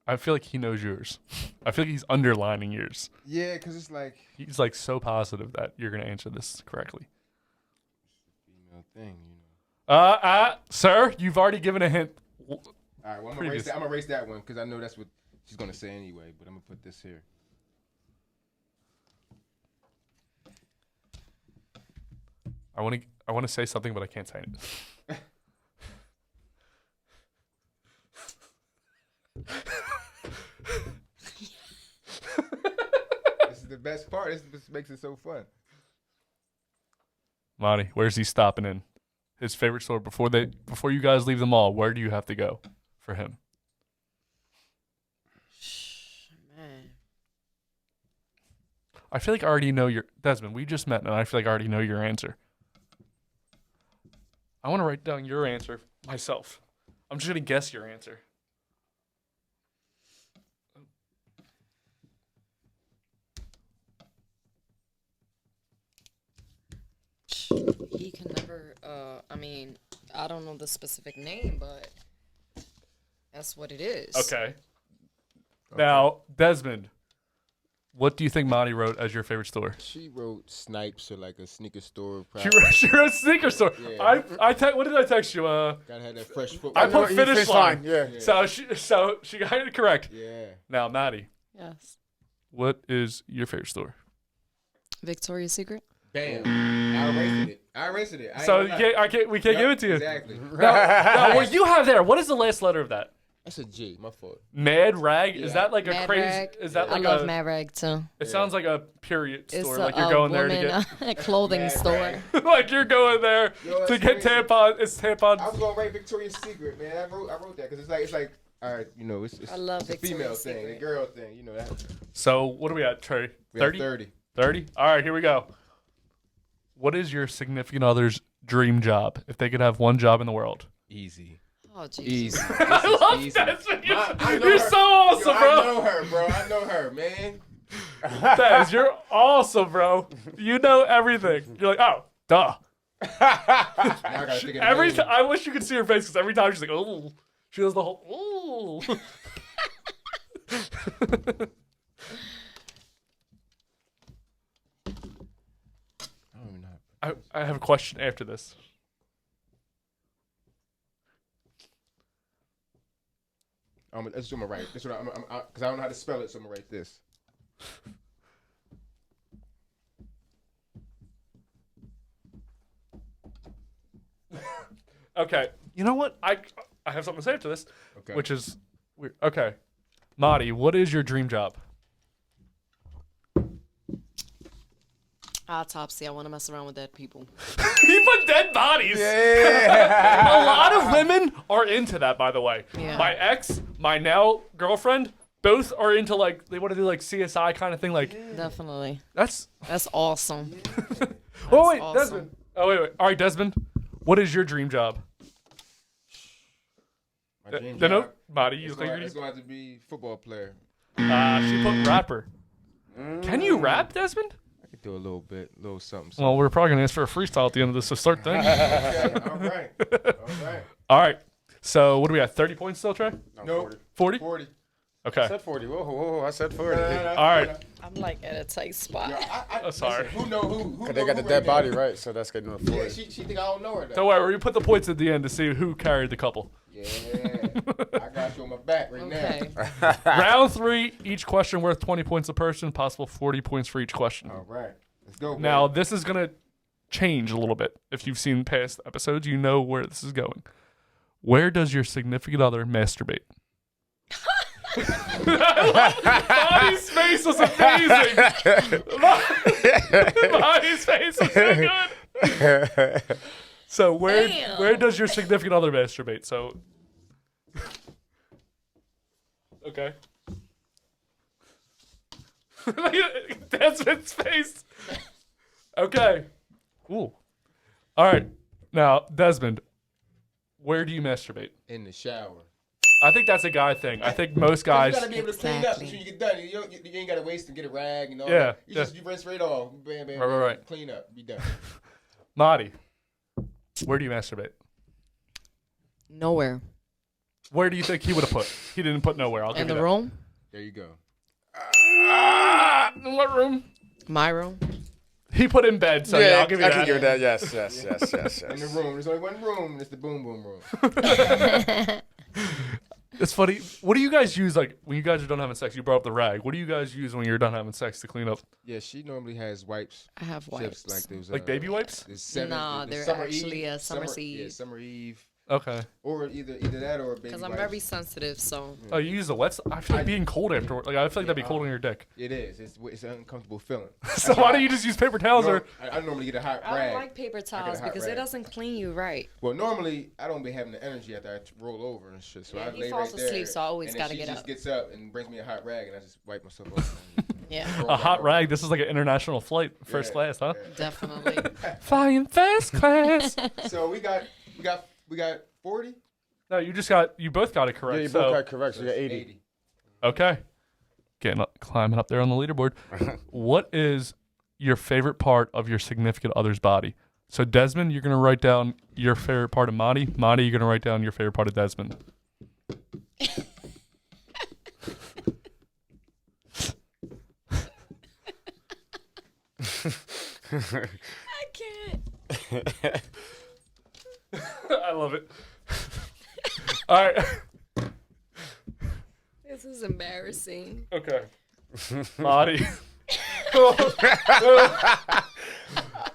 I feel like he knows yours. I feel like he's underlining yours. Yeah, because it's like He's like so positive that you're gonna answer this correctly. female thing, you know. Sir, you've already given a hint. All right, well, I'm gonna erase that one because I know that's what she's gonna say anyway. But I'm gonna put this here. I want to say something, but I can't say it. This is the best part. This makes it so fun. Monty, where's he stopping in? His favorite store before you guys leave the mall. Where do you have to go for him? Man. I feel like I already know your Desmond. We just met, and I feel like I already know your answer. I want to write down your answer myself. I'm just gonna guess your answer. He can never, I mean, I don't know the specific name, but that's what it is. Okay. Now, Desmond, what do you think Monty wrote as your favorite store? She wrote Snipes or like a sneaker store. She wrote sneaker store. Yeah. What did I text you? Gotta have that fresh footwear. I put finish line. Yeah. So she got it correct. Yeah. Now, Maddie, Yes. what is your favorite store? Victoria's Secret? Bam. I erased it. So we can't give it to you. Exactly. Now, what you have there? What is the last letter of that? That's a G. My fault. Mad Rag? Is that like a Mad crazy? Rag. Is that I like love Mad Rag too. It sounds like a period It's store. a, Like you're going there to woman, get. clothing Mad store. Rag. Like you're going there Yo, to that's get crazy. tampons. It's tampons. I was gonna write Victoria's Secret, man. I wrote that because it's like, all right, you know, it's I love it's a female Victoria's thing, Secret. a girl thing, you know that. So what are we at, Trey? We have 30? 30. 30? All right, here we go. What is your significant other's dream job? If they could have one job in the world. Easy. Oh, Jesus. Easy. I love easy. that. I know You're her. so awesome, Yo, bro. I know her, bro. I know her, man. Dez, you're awesome, bro. You know everything. You're like, oh, duh. Now I gotta think of the Every name. time, I wish you could see her face because every time she's like, oh, she does the whole, ooh. I don't even know. I have a question after this. Let's do my right. This is what because I don't know how to spell it, so I'm gonna write this. Okay. You know what? I have something to say after this, Okay. which is weird. Okay. Marty, what is your dream job? Autopsy. I want to mess around with dead people. He put dead bodies. Yeah. A lot of women are into that, by the way. Yeah. My ex, my now girlfriend, both are into like they want to do like CSI kind of thing. Like Definitely. that's. That's awesome. Oh wait, awesome. Desmond. Oh wait. All right, Desmond. What is your dream job? My dream No, job. Marty, you It's look like gonna, you're. it's gonna have to be football player. She put rapper. Can you rap, Desmond? I could do a little bit, a little something. Well, we're probably gonna ask for a freestyle at the end of this, so start thinking. Okay, all right. All right. All right. So what do we have? 30 points still, Trey? No, 40? 40. Okay. I said 40. Whoa, I said 40. All right. I'm like at a tight spot. Oh, sorry. Who know who? They got the dead body, right? So that's getting to Yeah, 40. she think I don't know her. Though. Don't worry, we put the points at the end to see who carried the couple. Yeah, I got you on my back right Okay. now. Round 3, each question worth 20 points a person, possible 40 points for each question. All right, let's go. Now, baby. this is going to change a little bit. If you've seen past episodes, you know where this is going. Where does your significant other masturbate? Bobby's face was amazing. Bobby's face was so good. So Damn. where does your significant other masturbate? So okay. Desmond's face. Okay. Cool. All right. Now, Desmond, where do you masturbate? in the shower. I think that's a guy thing. I think most guys. You gotta be able to clean up Exactly. when you get done. You ain't gotta waste and get a rag and all Yeah, that. You yeah. just you rinse right off. Bam, bam, Right, bam, right. Clean up. Be done. Marty, where do you masturbate? Nowhere. Where do you think he would have put? He didn't put nowhere. I'll give In you the that. room? There you go. In what room? My room? He put in bed, so yeah, I'll give you I that. can give that. Yes. In the room. There's only one room. It's the boom boom room. It's funny. What do you guys use like when you guys are done having sex? You brought up the rag. What do you guys use when you're done having sex to clean up? Yeah, she normally has wipes. I have wipes. Chips, like those. Like baby wipes? No, they're Summer actually Eve, a Summer's Eve. Yeah, Summer Eve. Okay. Or either that or a baby Because I'm wipes. very sensitive, so. Oh, you use the wet? I feel like being cold afterward. Like I feel like that'd be cold on your dick. It is. It's an uncomfortable feeling. So why don't you just use paper towels or? I normally get a hot I rag. don't like paper towels hot because rag. it doesn't clean you right. Well, normally I don't be having the energy after I roll over and shit. So Yeah, I he lay falls right there. asleep, so I always and then gotta she get just up. gets up and brings me a hot rag, and I just wipe myself off. Yeah, A hot rag. This is like an international flight, first class, huh? definitely. Flying first class. So we got 40. No, you both got it correct. Yeah, you so, both got correct. So you got 80. okay. Climbing up there on the leaderboard. What is your favorite part of your significant other's body? So Desmond, you're gonna write down your favorite part of Mari. Mari, you're gonna write down your favorite part of Desmond. I can't. I love it. All right. This is embarrassing. Okay. Mari.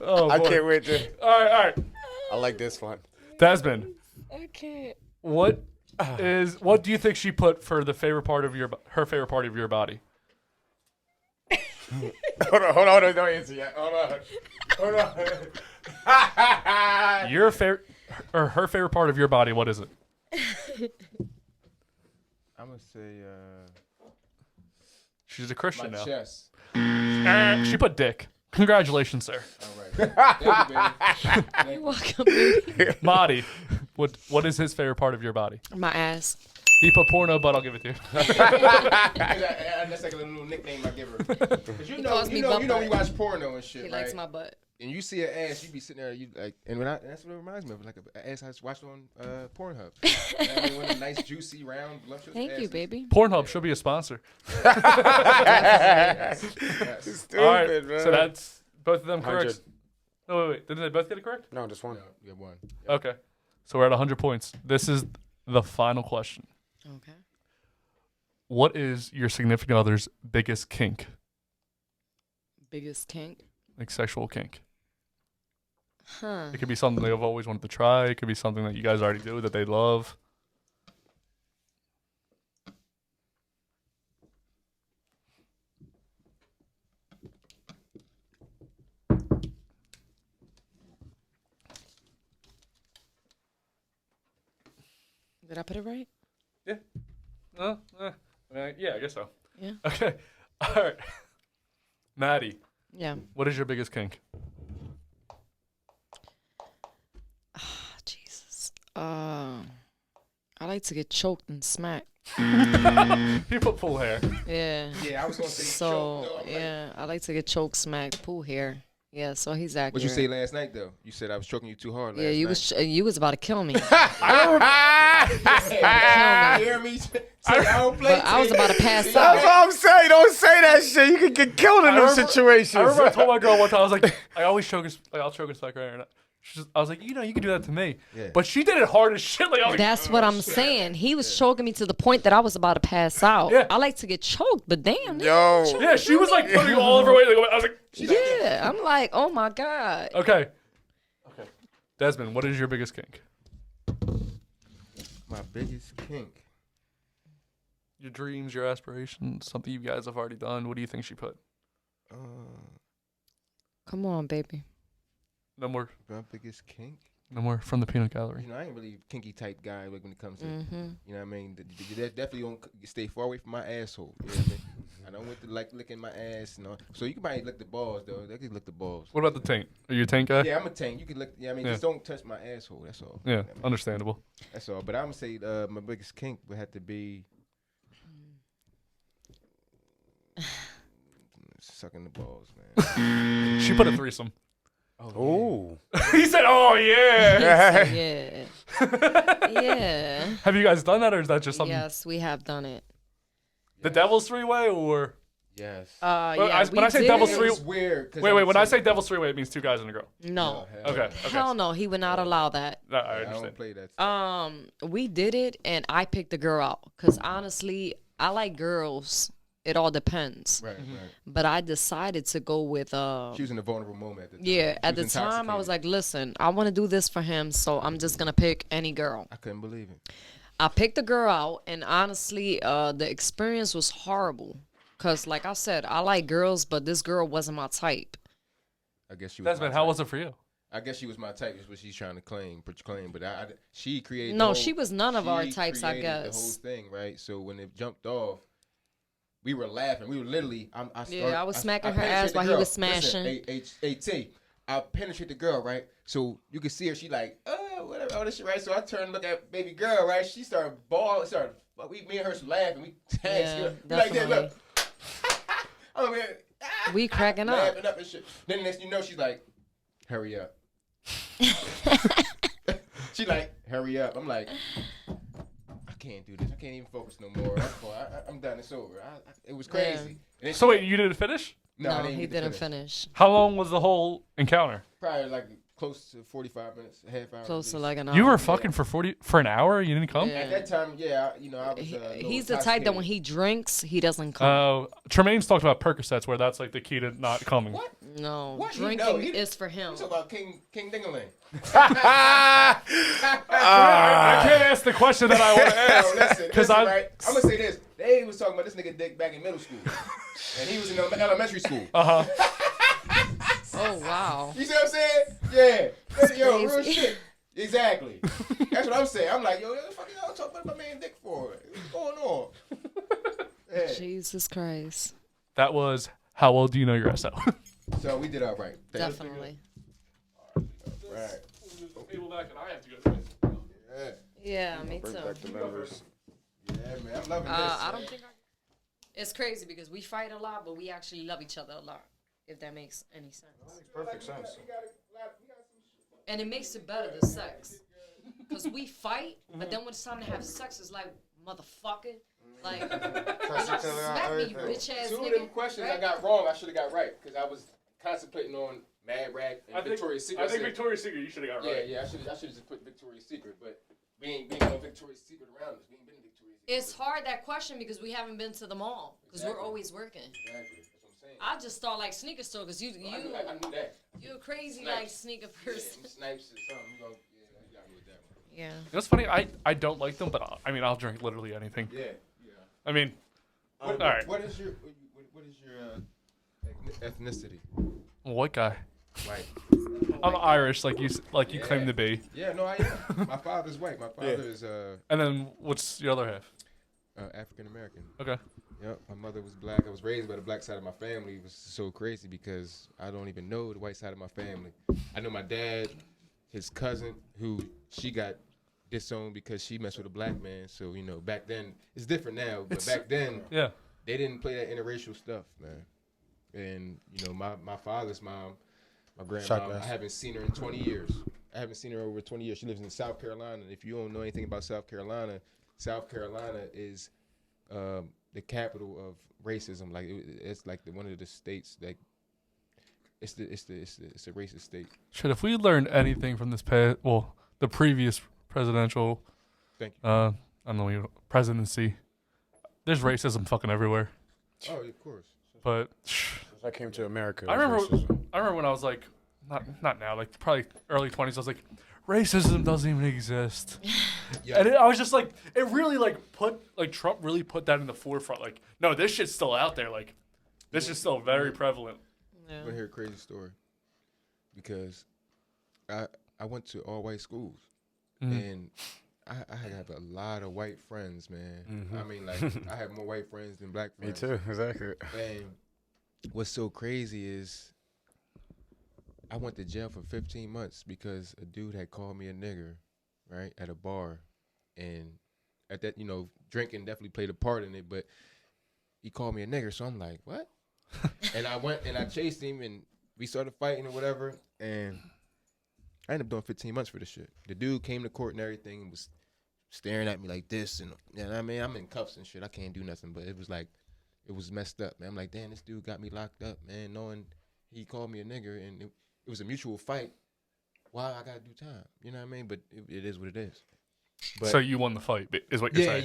Oh, I boy. can't wait to. All right. I like this one. Desmond, I can't. what do you think she put for the favorite part of her favorite part of your body? Hold on. Don't answer yet. Hold on. Your favorite or her favorite part of your body, what is it? I'm gonna say She's a Christian my now. chest. She put dick. Congratulations, sir. All right. Thank you, baby. You're welcome, baby. Madi, what is his favorite part of your body? My ass. He put porno, but I'll give it to you. That's like a little nickname I give her. Cause you know, calls me butt we butt. watch porno and shit, He right? likes my butt. And you see an ass, you be sitting there, you like, and that's what it reminds me of, like an ass I watched on Pornhub. You know what I mean? One of the nice, juicy, round, voluptuous Thank you, asses. baby. Pornhub should be a sponsor. Yes. Stupid, All right, man. so that's both of them correct. 100. No, wait. Didn't they both get it correct? No, just one. No, you have one. Okay. So we're at 100 points. This is the final question. Okay. What is your significant other's biggest kink? Biggest kink? Like sexual kink? Huh. It could be something they've always wanted to try. It could be something that you guys already do that they love. Did I put it right? Yeah, I guess so. Yeah. Okay. All right. Maddie, Yeah. what is your biggest kink? Jesus. I like to get choked and smacked. You put full hair. Yeah. Yeah, I was gonna say So, choke, though. yeah, I like to get choked, smacked, pull hair. Yeah, so he's accurate. What'd you say last night though? You said I was choking you too hard last Yeah, night. you was about to kill me. You hear me? I don't play. But I was about to pass That's out. what I'm saying. Don't say that shit. You could get killed in those situations. I remember I told my girl one time, I was like, I'll choke and suck her hair. I was like, you can do that to me. Yeah. But she did it hard as shit. Like, I was like, That's what I'm saying. He was choking me to the point that I was about to pass out. Yeah. I like to get choked, but damn. Yo. yeah, she was like putting all of her weight. Like, I was like, Yeah, I'm like, oh my God. okay. Desmond, what is your biggest kink? My biggest kink. Your dreams, your aspirations, something you guys have already done. What do you think she put? Come on, baby. No more Biggest kink. No more from the peanut gallery. You know, I ain't really a kinky type guy like when it comes to, Mm-hmm. you know what I mean? You definitely don't stay far away from my asshole. You know what I mean? I don't want to like licking my ass. You know? So you can probably lick the balls, though. They can lick the balls. What about the taint? Are you a taint guy? Yeah, I'm a tank. You can lick, yeah, I mean, Yeah. just don't touch my asshole. That's all. Yeah, You know what I mean? understandable. That's all. But I'm going to say my biggest kink would have to be sucking the balls, man. She put a threesome. Ooh. He said, "Oh yeah." Yeah. Yeah. Have you guys done that, or is that just something? Yes, we have done it. The devil's three-way, or? Yes. Well, Yeah, when I say devil's It three, was weird. wait. When I say devil's three-way, it means two guys and a girl. No. Okay. Hell no, he would not allow that. No, I I understand. don't play that stuff. We did it, and I picked the girl out because honestly, I like girls. It all depends. Right. But I decided to go with She was in a vulnerable moment at the time. Yeah, She at the was time I was intoxicated. like, listen, I want to do this for him, so I'm just gonna pick any girl. I couldn't believe it. I picked the girl out, and honestly, the experience was horrible. Cause like I said, I like girls, but this girl wasn't my type. I guess she was. Desmond, my how type. was it for you? I guess she was my type. Is what she's trying to proclaim. But she created. No, the whole, she was none of our she types, I created guess. The whole thing, right? So when it jumped off, we were laughing. We were literally. I was smacking her ass while he was smashing. At I penetrate the girl, right? So you could see her. She like, whatever, all this shit, right? So I turned and look at baby girl, right? She started bawling. Me and her laughing. We Yeah, we like that. definitely. Look. Oh man. We cracking up. Laughing up and shit. Then next you know, she's like, hurry up. She like, hurry up. I'm like, I can't do this. I can't even focus no more. I'm done. It's over. It was crazy. And then So wait, you didn't finish? No, I No, didn't he get to didn't finish. How long was the whole encounter? Probably like close to 45 minutes, a half hour. Close at to least. like an hour. You were fucking for an hour. You didn't come. Yeah. At that time, yeah, I was. He's the type that when he drinks, he doesn't come. Tremaine's talked about Percocets, where that's like the key to not coming. What? No, What? drinking is for him. You talk about King Dingaling. I can't ask the question that I want to Yo, ask listen, right? I'm gonna say this. They was talking about this nigga dick back in middle school, and he was in elementary school. Oh wow. You see what I'm saying? Yeah. Yo, real crazy. shit. Exactly. That's what I'm saying. I'm like, yo, what the fuck y'all talking about my man dick for? What's going on? Yeah. Jesus Christ. That was how well do you know your SO? So we did all right. Definitely. Right. Table back and I have to go. Yeah. Yeah, me Bring too. back the memories. Yeah, man. I'm loving this. I don't think it's crazy because we fight a lot, but we actually love each other a lot. If that makes any sense. Perfect sense. And it makes it better, the sex. Because we fight, but then when it's time to have sex, it's like, motherfucker. Like, smack me, you bitch ass Two of nigga. them questions right? I got wrong, I should have got right. Because I was contemplating on Mad Rag and Victoria's Secret. I think Victoria's Secret you should have got right. Yeah, I should have just put Victoria's Secret, but we ain't no Victoria's Secret around us. We ain't been to Victoria's Secret. It's hard, that question, because we haven't been to the mall. Because we're always working. Exactly. That's what I'm saying. I just thought like sneaker store, because I knew that. you're a crazy Snipes. like sneaker Yeah, person. Snipes or something. You got me with that one. Yeah. You know what's funny? I don't like them, but I'll drink literally anything. Yeah. I mean, all right. What is your ethnicity? White guy. White. I'm Irish, like you claim to be. Yeah, no, I am. My father's white. My father is And then what's your other half? African American. Okay. Yep, my mother was black. I was raised by the black side of my family. It was so crazy because I don't even know the white side of my family. I know my dad, his cousin, who she got disowned because she messed with a black man. So, you know, back then, it's different now, but back then, Yeah. they didn't play that interracial stuff, man. And, you know, my father's mom, my grandma, I haven't seen her in 20 years. I haven't seen her over 20 years. She lives in South Carolina. And if you don't know anything about South Carolina is the capital of racism. Like it's like one of the states that it's a racist state. Shit, if we learned anything from this the previous presidential, Thank you. I don't know, presidency, there's racism fucking everywhere. Oh, of course. But Since I came to America, I it was remember racism. when I was like, not now, like probably early 20s. I was like, racism doesn't even exist. Yeah. And I was just like, it really Trump really put that in the forefront. Like, no, this shit's still out there. Like, this is still very prevalent. I want to hear a crazy story because I went to all white schools and I have a lot of white friends, man. I mean, like I have more white friends than black Me friends. too, exactly. And what's so crazy is I went to jail for 15 months because a dude had called me a nigger, right, at a bar. And at that, you know, drinking definitely played a part in it, but he called me a nigger. So I'm like, what? And I went and I chased him and we started fighting or whatever. And I ended up doing 15 months for this shit. The dude came to court and everything and was staring at me like this, and you know what I mean, I'm in cuffs and shit. I can't do nothing, but it was like, it was messed up, man. I'm like, damn, this dude got me locked up, man, knowing he called me a nigger, and it was a mutual fight. Why I gotta do time? You know what I mean? But it is what it is. But So you won the fight, is what you're saying?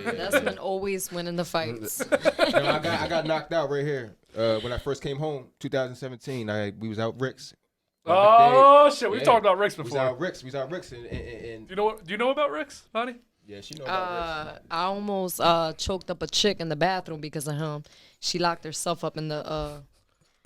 Yeah. Desmond always winning the fights. I got knocked out right here when I first came home, 2017. We was out Rick's. Oh shit, we've talked about Rick's We was before. out Rick's, and Do you know about Rick's, Bonnie? yeah, she know about Rick's. I almost choked up a chick in the bathroom because of him. She locked herself up in the.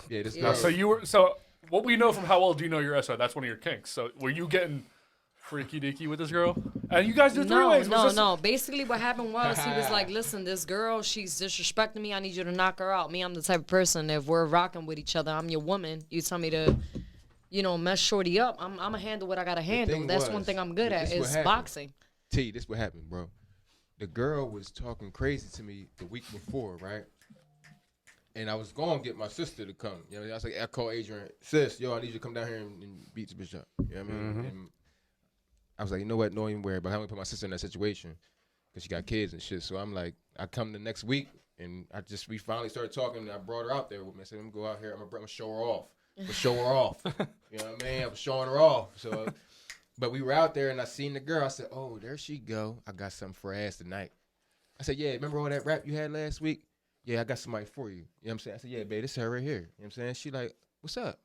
Yeah, this Yeah. girl. So what we know from how well do you know your SO? That's one of your kinks. So were you getting freaky deaky with this girl? And you guys do three ways. No. Basically, what happened was he was like, "Listen, this girl, she's disrespecting me. I need you to knock her out. Me, I'm the type of person, if we're rocking with each other, I'm your woman. You tell me to, mess shorty up. I'm gonna handle what I gotta handle. That's one thing I'm good at this what is happened. boxing." T, this what happened, bro. The girl was talking crazy to me the week before, right? And I was going to get my sister to come. You know, I was like, I called Adrian, sis, yo, I need you to come down here and beat this bitch up. You know what I mean? And I was like, you know what? Don't even worry about how to put my sister in that situation because she got kids and shit. So I'm like, I come the next week and we finally started talking. And I brought her out there with me. I said, let me go out here. I'm gonna show her off. I'm gonna show her off. You know what I mean? I was showing her off. So, but we were out there and I seen the girl. I said, oh, there she go. I got something for her ass tonight. I said, yeah, remember all that rap you had last week? Yeah, I got somebody for you. You know what I'm saying? I said, yeah, babe, this is her right here. You know what I'm saying? She like, what's up?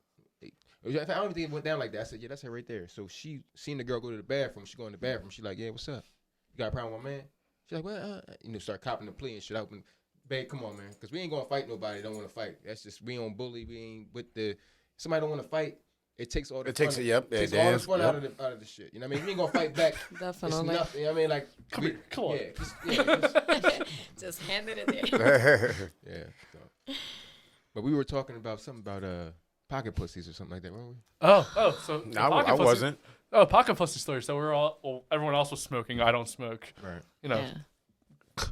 I don't even think it went down like that. I said, yeah, that's her right there. So she seen the girl go to the bathroom. She go in the bathroom. She like, yeah, what's up? You got a problem with my man? She like, well, start copping the plea and shit. Babe, come on, man. Because we ain't going to fight nobody that don't want to fight. That's just, we don't bully. We ain't with somebody don't want to fight. It takes all the fun. It takes all the fun out of the shit. You know what I mean? We ain't going to fight back. Definitely. It's nothing. You know what I mean? Like, Come on. Yeah, Just hand it in there. yeah. So. But we were talking about something about pocket pussies or something like that, weren't we? Oh, so No, I wasn't. Oh, pocket pussy story. So everyone else was smoking. I don't smoke. Right. Yeah.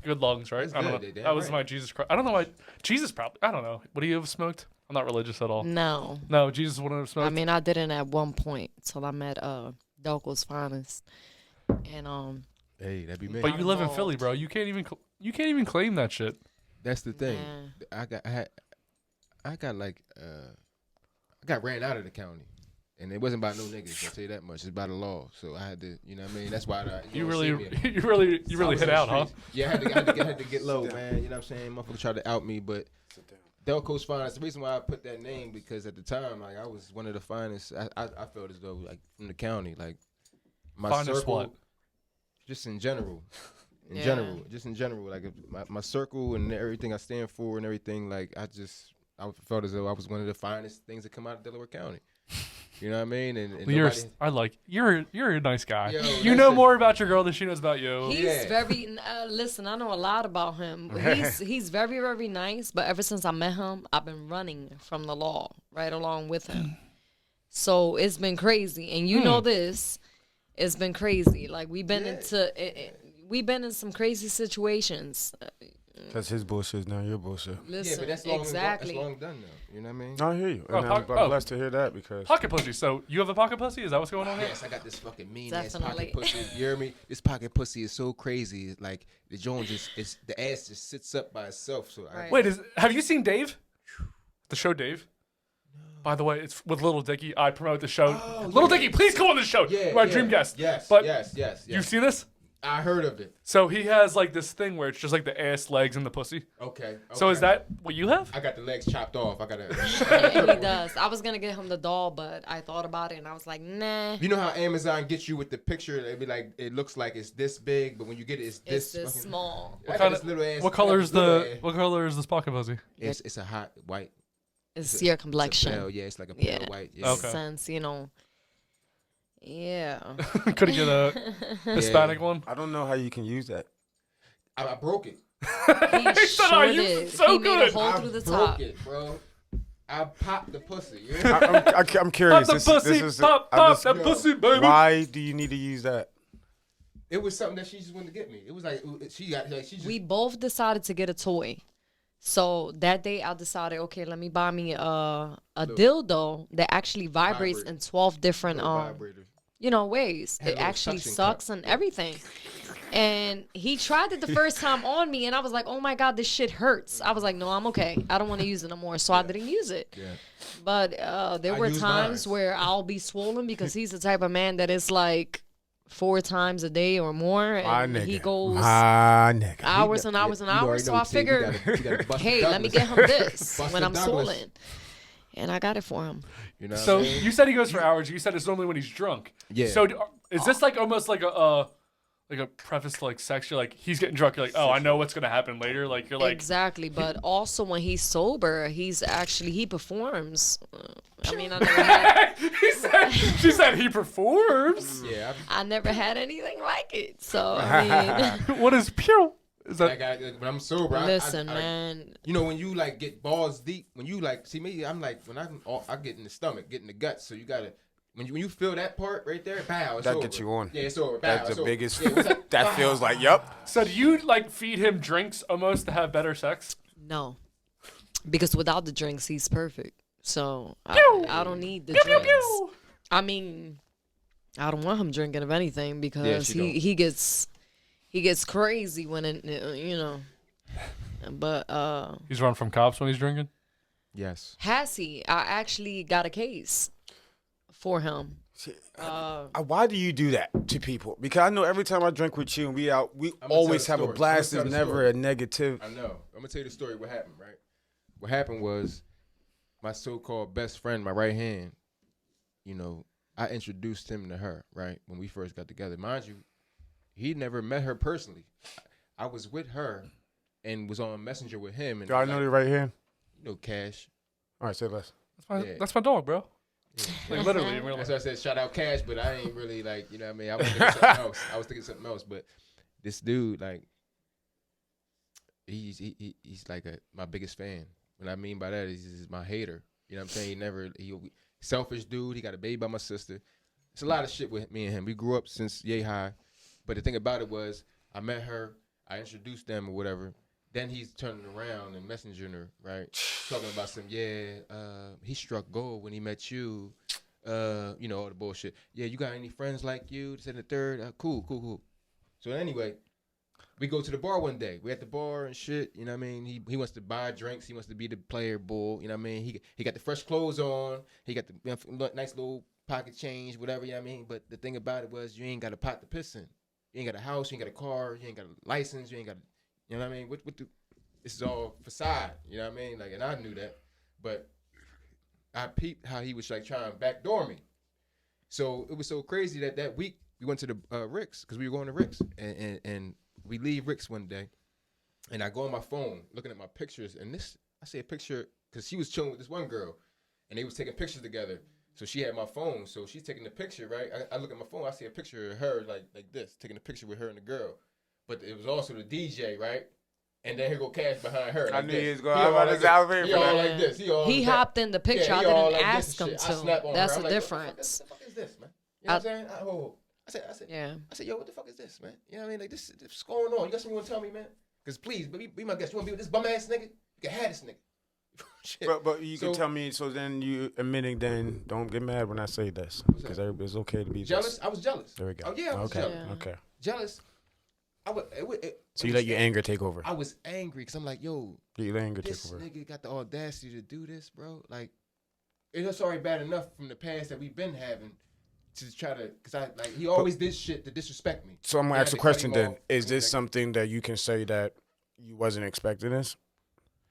Good lungs, right? That's I don't good, know. damn That was right. my Jesus Christ. I don't know why. Jesus probably. I don't know. Would he have smoked? I'm not religious at all. No. No, Jesus wouldn't have smoked. I mean, I didn't at one point till I met Delco's Finest, and Hey, that'd be me. but you live in involved. Philly, bro. You can't even claim that shit. That's the thing. Yeah. I got ran out of the county, and it wasn't about no niggas. I'll tell you that much. It's by the law. So I had to, you know what I mean. That's why You don't really, see me. you really I was hit in the out, huh? streets. Yeah, I had to get low, man. You know what I'm saying? Motherfucker tried to out me, but Delco's Finest. The reason why I put that name because at the time, like I was one of the finest. I felt as though like from the county, like my Finest circle, what? just in general. Yeah. Just in general, like my circle and everything I stand for and everything, like I felt as though I was one of the finest things that come out of Delaware County. You know what I mean? And You're a nice guy. Yo, you know listen. more about your girl than she knows about you. He's very listen. I know a lot about him. He's very, very nice. But ever since I met him, I've been running from the law right along with him. So it's been crazy, and you know this. It's been crazy. Like we've been we've been in some crazy situations. That's his bullshit. Now your bullshit. Listen, yeah, but that's long, exactly. that's long done now. You know what I mean? I hear you. Oh, And I'm blessed to hear that because Pocket pussy. So you have a pocket pussy? Is that what's going on here? Yes, I got this fucking mean ass Definitely. pocket pussy. You hear me? This pocket pussy is so crazy. It's like the joint the ass just sits up by itself. So Right. Wait, have you seen Dave? The show Dave? By the way, it's with Little Dicky. I promote the show. Little Dicky, please come on the show. Yeah, You're my yeah. dream guest. Yes, But yes. You've seen this? I heard of it. So he has like this thing where it's just like the ass, legs, and the pussy. Okay. So is that what you have? I got the legs chopped off. I got And he does. I was gonna get him the doll, but I thought about it and I was like, nah. You know how Amazon gets you with the picture? It'd be like it looks like it's this big, but when you get it, it's It's this this fucking small. I got this little ass. What I got color this is little the ass. what color is this pocket pussy? It's a hot white. It's your It's a complexion. pale, yeah, it's like a pale white. Yeah. Okay. Sense, Yeah. Could he get a Hispanic one? I don't know how you can use that. I broke it. He said, sure "I used did. it so He made good." a hole I through the broke top. it, bro. I popped the pussy. You I'm curious. Pop the pussy, pop that yo, pussy, baby. Why do you need to use that? It was something that she just wanted to get me. It was like she just. We both decided to get a toy. So that day I decided, okay, let me buy me a dildo that actually vibrates Vibrate. in 12 different Little vibrators. ways. Had a It little actually suction sucks cup. and everything. And he tried it the first time on me, and I was like, oh my God, this shit hurts. I was like, no, I'm okay. I don't want to use it no more. So I didn't use it. Yeah. But there I were use times mine. where I'll be swollen because he's the type of man that is like 4 times a day or more. My And he nigga. goes My nigga. hours and hours and You already hours. So know I what to say. figure, You gotta bust hey, the let me Douglas. get him this Bust when the I'm Douglas. swollen. And I got it for him. You know what So I mean? you said he goes for hours. You said it's only when he's drunk. Yeah. So is this like almost like a preface to like sex? You're like, he's getting drunk. You're like, oh, I know what's gonna happen later. Like you're like, Exactly, but also when he's sober, he performs. I mean, I never had, she said he performs. Yeah. I never had anything like it. So I mean, What is pew? Is that When I'm sober, listen, I, man. you know, when you like get balls deep, when you like see me, I'm like when I get in the stomach, get in the guts. So you gotta when you feel that part right there, bow. It's That over. gets you on. Yeah, it's over. Bow, That's it's the over. biggest. Yeah, it's like, That feels like, yup. so? Do you like feed him drinks almost to have better sex? No, because without the drinks, he's perfect. So I don't need the drinks. I mean, I don't want him drinking of anything because she he gets crazy when it But He's run from cops when he's drinking. Yes. has he? I actually got a case for him. Why do you do that to people? Because I know every time I drink with you and we out, we I'ma always tell have the a story. blast. I'ma There's tell the never story. a negative. I know. I'm gonna tell you the story. What happened, right? What happened was my so-called best friend, my right hand. You know, I introduced him to her, right, when we first got together. Mind you, he never met her personally. I was with her and was on Messenger with him. And Do I know the right hand? You know, Cash. All right, say less. Yeah. That's my dog, bro. Like literally in real That's life. why I said shout out Cash, but I ain't really like, you know what I mean? I was thinking something else. But this dude, like, he's like my biggest fan. What I mean by that is he's my hater. You know what I'm saying? He selfish dude. He got a baby by my sister. It's a lot of shit with me and him. We grew up since yay high. But the thing about it was I met her, I introduced them or whatever. Then he's turning around and messaging her, right? Talking about he struck gold when he met you. You know, all the bullshit. Yeah, you got any friends like you? This and the third. Cool. So anyway, we go to the bar one day. We at the bar and shit. You know what I mean? He wants to buy drinks. He wants to be the player bull. You know what I mean? He got the fresh clothes on. He got the nice little pocket change, whatever. You know what I mean? But the thing about it was you ain't got a pot to piss in. You ain't got a house. You ain't got a car. You ain't got a license. You ain't got you know what I mean? This is all facade. You know what I mean? Like, and I knew that. But I peeped how he was like trying to backdoor me. So it was so crazy that week we went to the Rick's because we were going to Rick's and we leave Rick's one day, and I go on my phone looking at my pictures, and I see a picture because she was chilling with this one girl, and they was taking pictures together. So she had my phone, so she's taking the picture, right? I look at my phone, I see a picture of her like this, taking a picture with her and the girl, but it was also the DJ, right? And then here go Cash behind her. Like I knew this. he was going to have his outfit He for all that. like this. He hopped in the picture. Yeah, I he all didn't like this ask and him shit. I to. snap on That's her. the I'm like, difference. What the fuck is this, man? You know what I'm saying? I said, Yeah. I said, yo, what the fuck is this, man? You know what I mean? Like, what's going on? You got something you want to tell me, man? Because please, be my guest. You want to be with this bum ass nigga? You can have this nigga. Shit. But you can tell me. So then you admitting, then don't get mad when I say this, because it's okay to be jealous. this. I was jealous. There we go. Oh yeah, I was okay. jealous. Yeah. Okay. Jealous. So you let your anger take over. I was angry because I'm like, yo, You let anger take this over. nigga got the audacity to do this, bro. Like, it's already bad enough from the past that we've been having to try to, because he always did shit to disrespect me. So I'm gonna I ask had a to cut question him then. off. Is this something that you can say that you wasn't expecting this,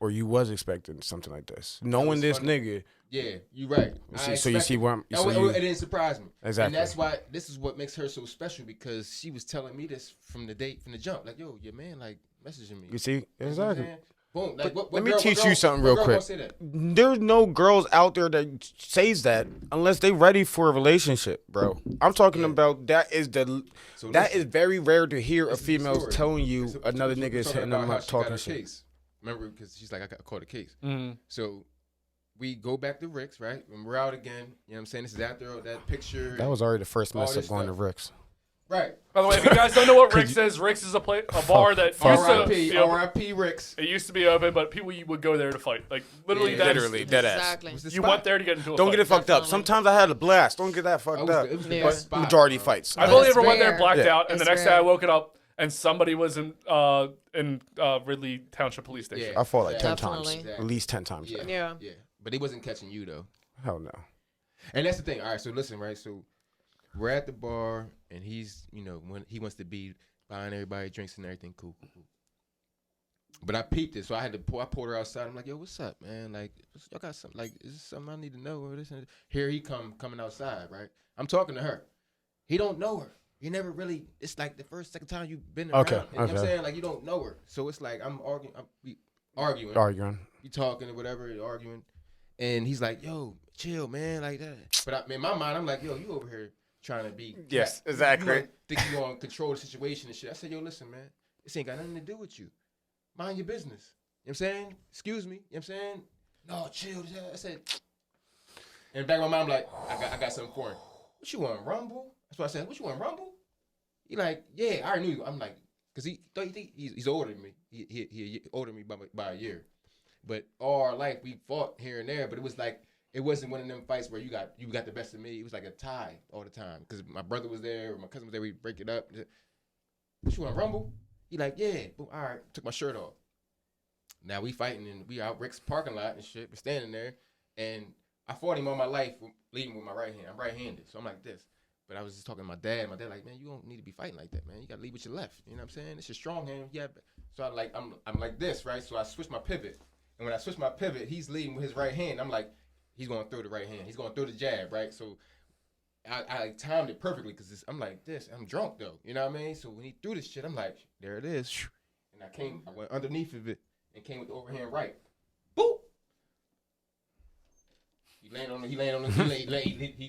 or you was expecting something like this, knowing was this funny. nhere? Yeah, you right. So you see where I'm. So it you, didn't surprise me. Exactly. And that's why this is what makes her so special, because she was telling me this from the jump. Like, yo, your man like messaging me. you see You know what I'm exactly. saying? Boom. Like, Let me teach you something real quick. Say that? There's no girls out there that says that unless they ready for a relationship, bro. I'm talking about that is very rare to hear a Listen to the female story. telling you It's- another it's- nigga is it's hitting about them how up she got talking her shit. case. Remember, because she's like, I caught a case. Mm-hmm. So we go back to Rick's, right? And we're out again. You know what I'm saying? This is after that picture. That was already the first All mess up this going to stuff. Rick's. Right. By the way, if you guys don't know what Rick's is a bar that used to R.I.P. be open. R.I.P. Rick's. It used to be open, but people would go there to fight. Like literally, Yeah. that's, Literally, dead ass. Exactly. What's the You spot? went there to get into a Don't fight. get it fucked up. Definitely. Sometimes I had a blast. Don't get that fucked up. It was the Yeah. best spot. Majority fights. I've only It's ever went there rare. blacked Yeah. out, and the It's next day rare. I woke it up and somebody was in Ridley Township Police Station. I fought like 10 Definitely. times. At least 10 times. Yeah. Yeah. Yeah. But he wasn't catching you though. Hell no. And that's the thing. All right, so listen, right? So we're at the bar, and he's, when he wants to be buying everybody drinks and everything. Cool. But I peeped it, so I pulled her outside. I'm like, yo, what's up, man? Like, y'all got something? Like, is this something I need to know? Or this and here he coming outside, right? I'm talking to her. He don't know her. You never really. It's like the second time you've been around. Okay, You know what I'm okay. saying? Like, you don't know her, so it's like I'm arguing. We arguing. You talking or whatever, arguing, and he's like, "Yo, chill, man," like that. But in my mind, I'm like, "Yo, you over here trying to be." Yes, you exactly. think you gonna control the situation and shit? I said, "Yo, listen, man, this ain't got nothing to do with you. Mind your business." You know what I'm saying? Excuse me. You know what I'm saying? No, chill. I said, in the back of my mind, I'm like, I got something for him. What you want, Rumble? That's what I said. What you want, Rumble? He like, yeah, I already knew you. I'm like, cause he's older than me. He older than me by a year. But all our life we fought here and there. But it was like, it wasn't one of them fights where you got the best of me. It was like a tie all the time. Cause my brother was there, or my cousin was there. We break it up. What you want, Rumble? He like, yeah. Boom, all right. Took my shirt off. Now we fighting and we out Rick's parking lot and shit. We're standing there, and I fought him all my life leading with my right hand. I'm right-handed, so I'm like this. But I was just talking to my dad. My dad like, man, you don't need to be fighting like that, man. You gotta lead with your left. You know what I'm saying? It's your strong hand. Yeah. So I'm like this, right? So I switch my pivot, and when I switch my pivot, he's leading with his right hand. I'm like, he's gonna throw the right hand. He's gonna throw the jab, right? So I timed it perfectly because I'm like this. I'm drunk though. You know what I mean? So when he threw this shit, I'm like, there it is. And I went underneath of it and came with the overhand right. Boop. He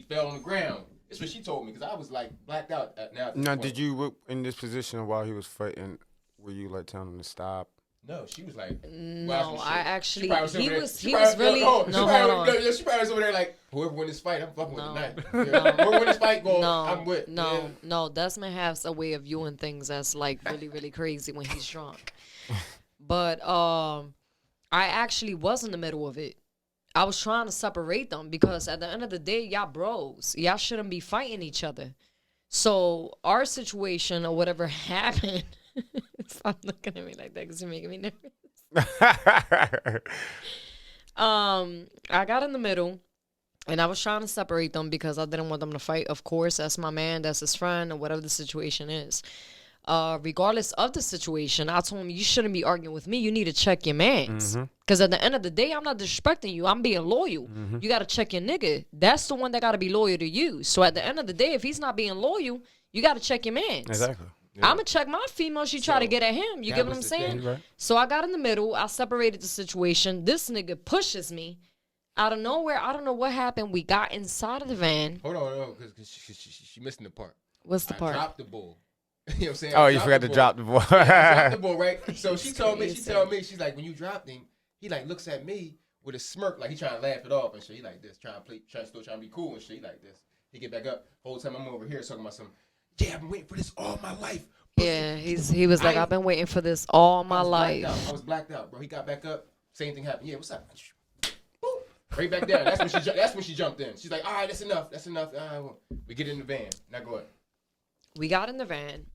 fell on the ground. That's what she told me because I was like blacked out now. Now, did you, in this position while he was fighting, were you like telling him to stop? No, she was like. No, I actually. She probably He over was there- really. hold No, hold on. She probably was over there like, whoever win this fight, I'm fucking with No. tonight. Yeah. Whoever win this fight, I'm with. No, Yeah. no. Desmond has a way of viewing things that's like really, really crazy when he's drunk. But I actually was in the middle of it. I was trying to separate them because at the end of the day, y'all bros. Y'all shouldn't be fighting each other. So our situation or whatever happened. Stop looking at me like that because you're making me nervous. I got in the middle. And I was trying to separate them because I didn't want them to fight. Of course, that's my man, that's his friend, or whatever the situation is. Regardless of the situation, I told him, you shouldn't be arguing with me. You need to check your mans. Because at the end of the day, I'm not disrespecting you. I'm being loyal. You got to check your nigga. That's the one that got to be loyal to you. So at the end of the day, if he's not being loyal, you got to check your mans. Exactly. I'm going to check my female. She try to get at him. You get what I'm saying? Right. So I got in the middle. I separated the situation. This nigga pushes me. Out of nowhere, I don't know what happened. We got inside of the van. Hold on, because she missing the part. What's the part? I dropped the ball. You know what I'm saying? Oh, you forgot to drop the ball. Dropped the ball, right? So she told me, she's like, when you dropped him, he like looks at me with a smirk, like he trying to laugh it off and shit. He like this, still trying to be cool and shit. He like this. He get back up. Whole time I'm over here talking about some. Yeah, I've been waiting for this all my life. Yeah, he was like, I've been waiting for this all my life. I was blacked out, bro. He got back up. Same thing happened. Yeah, what's up? Boop. Right back down. That's when she jumped in. She's like, all right, that's enough. That's enough. We get in the van. Now go ahead. We got in the van.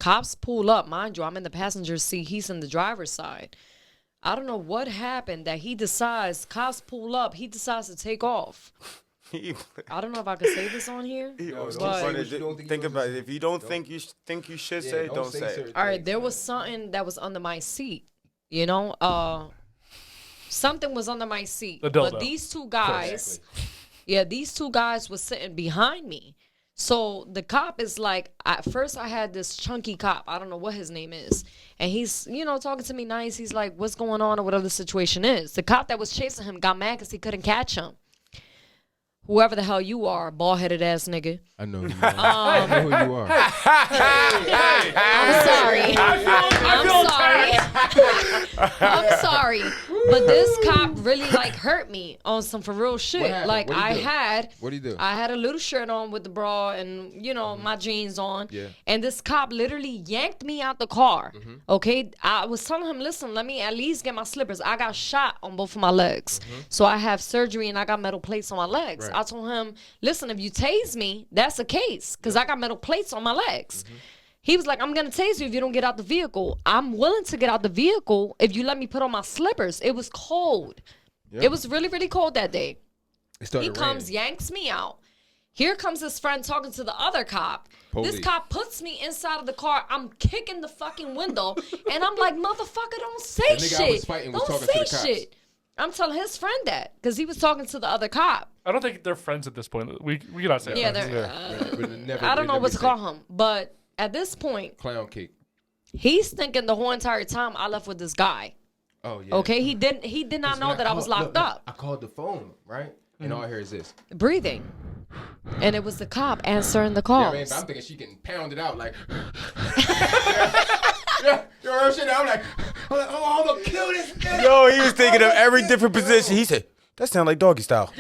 Cops pull up. Mind you, I'm in the passenger seat. He's in the driver's side. I don't know what happened that cops pull up. He decides to take off. I don't know if I could say this on here. Think about it. If you don't think you should say it, don't say it. All right, there was something that was under my seat. You know, something was under my seat. The dildo. But these two guys, Exactly. these two guys were sitting behind me. So the cop is like, at first I had this chunky cop. I don't know what his name is. And he's, talking to me nice. He's like, what's going on or whatever the situation is. The cop that was chasing him got mad because he couldn't catch him. whoever the hell you are, bald-headed ass nigga. I know who you are. I know who you are. I'm sorry. I'm sorry. But this cop really like hurt me on some for real shit. Like What'd he do? I had a little shirt on with the bra and my jeans on. Yeah. And this cop literally yanked me out the car. Okay. I was telling him, listen, let me at least get my slippers. I got shot on both of my legs. So I have surgery and I got metal plates on my legs. Right. I told him, listen, if you tase me, that's a case. Because I got metal plates on my legs. He was like, I'm going to tase you if you don't get out the vehicle. I'm willing to get out the vehicle if you let me put on my slippers. It was cold. Yeah. It was really, really cold that day. He comes, yanks me out. Here comes his friend talking to the other cop. Police. This cop puts me inside of the car. I'm kicking the fucking window. And I'm like, motherfucker, don't say The nigga shit. I was fighting was Don't talking to say the cops. shit. I'm telling his friend that because he was talking to the other cop. I don't think they're friends at this point. We cannot say Yeah, friends. they're. I don't know what to call him. But at this point, Clown cake. he's thinking the whole entire time I left with this guy. Oh yeah. Okay, he did not know that I was locked up. I called the phone, right? And all I hear is this. Breathing. And it was the cop answering the Yeah, I calls. mean, but I'm thinking she getting pounded out like. Yeah, you know what I'm saying? I'm like, oh, I'm gonna kill this nigga. Yo, he was thinking of every different position. He said, that sound like doggy style.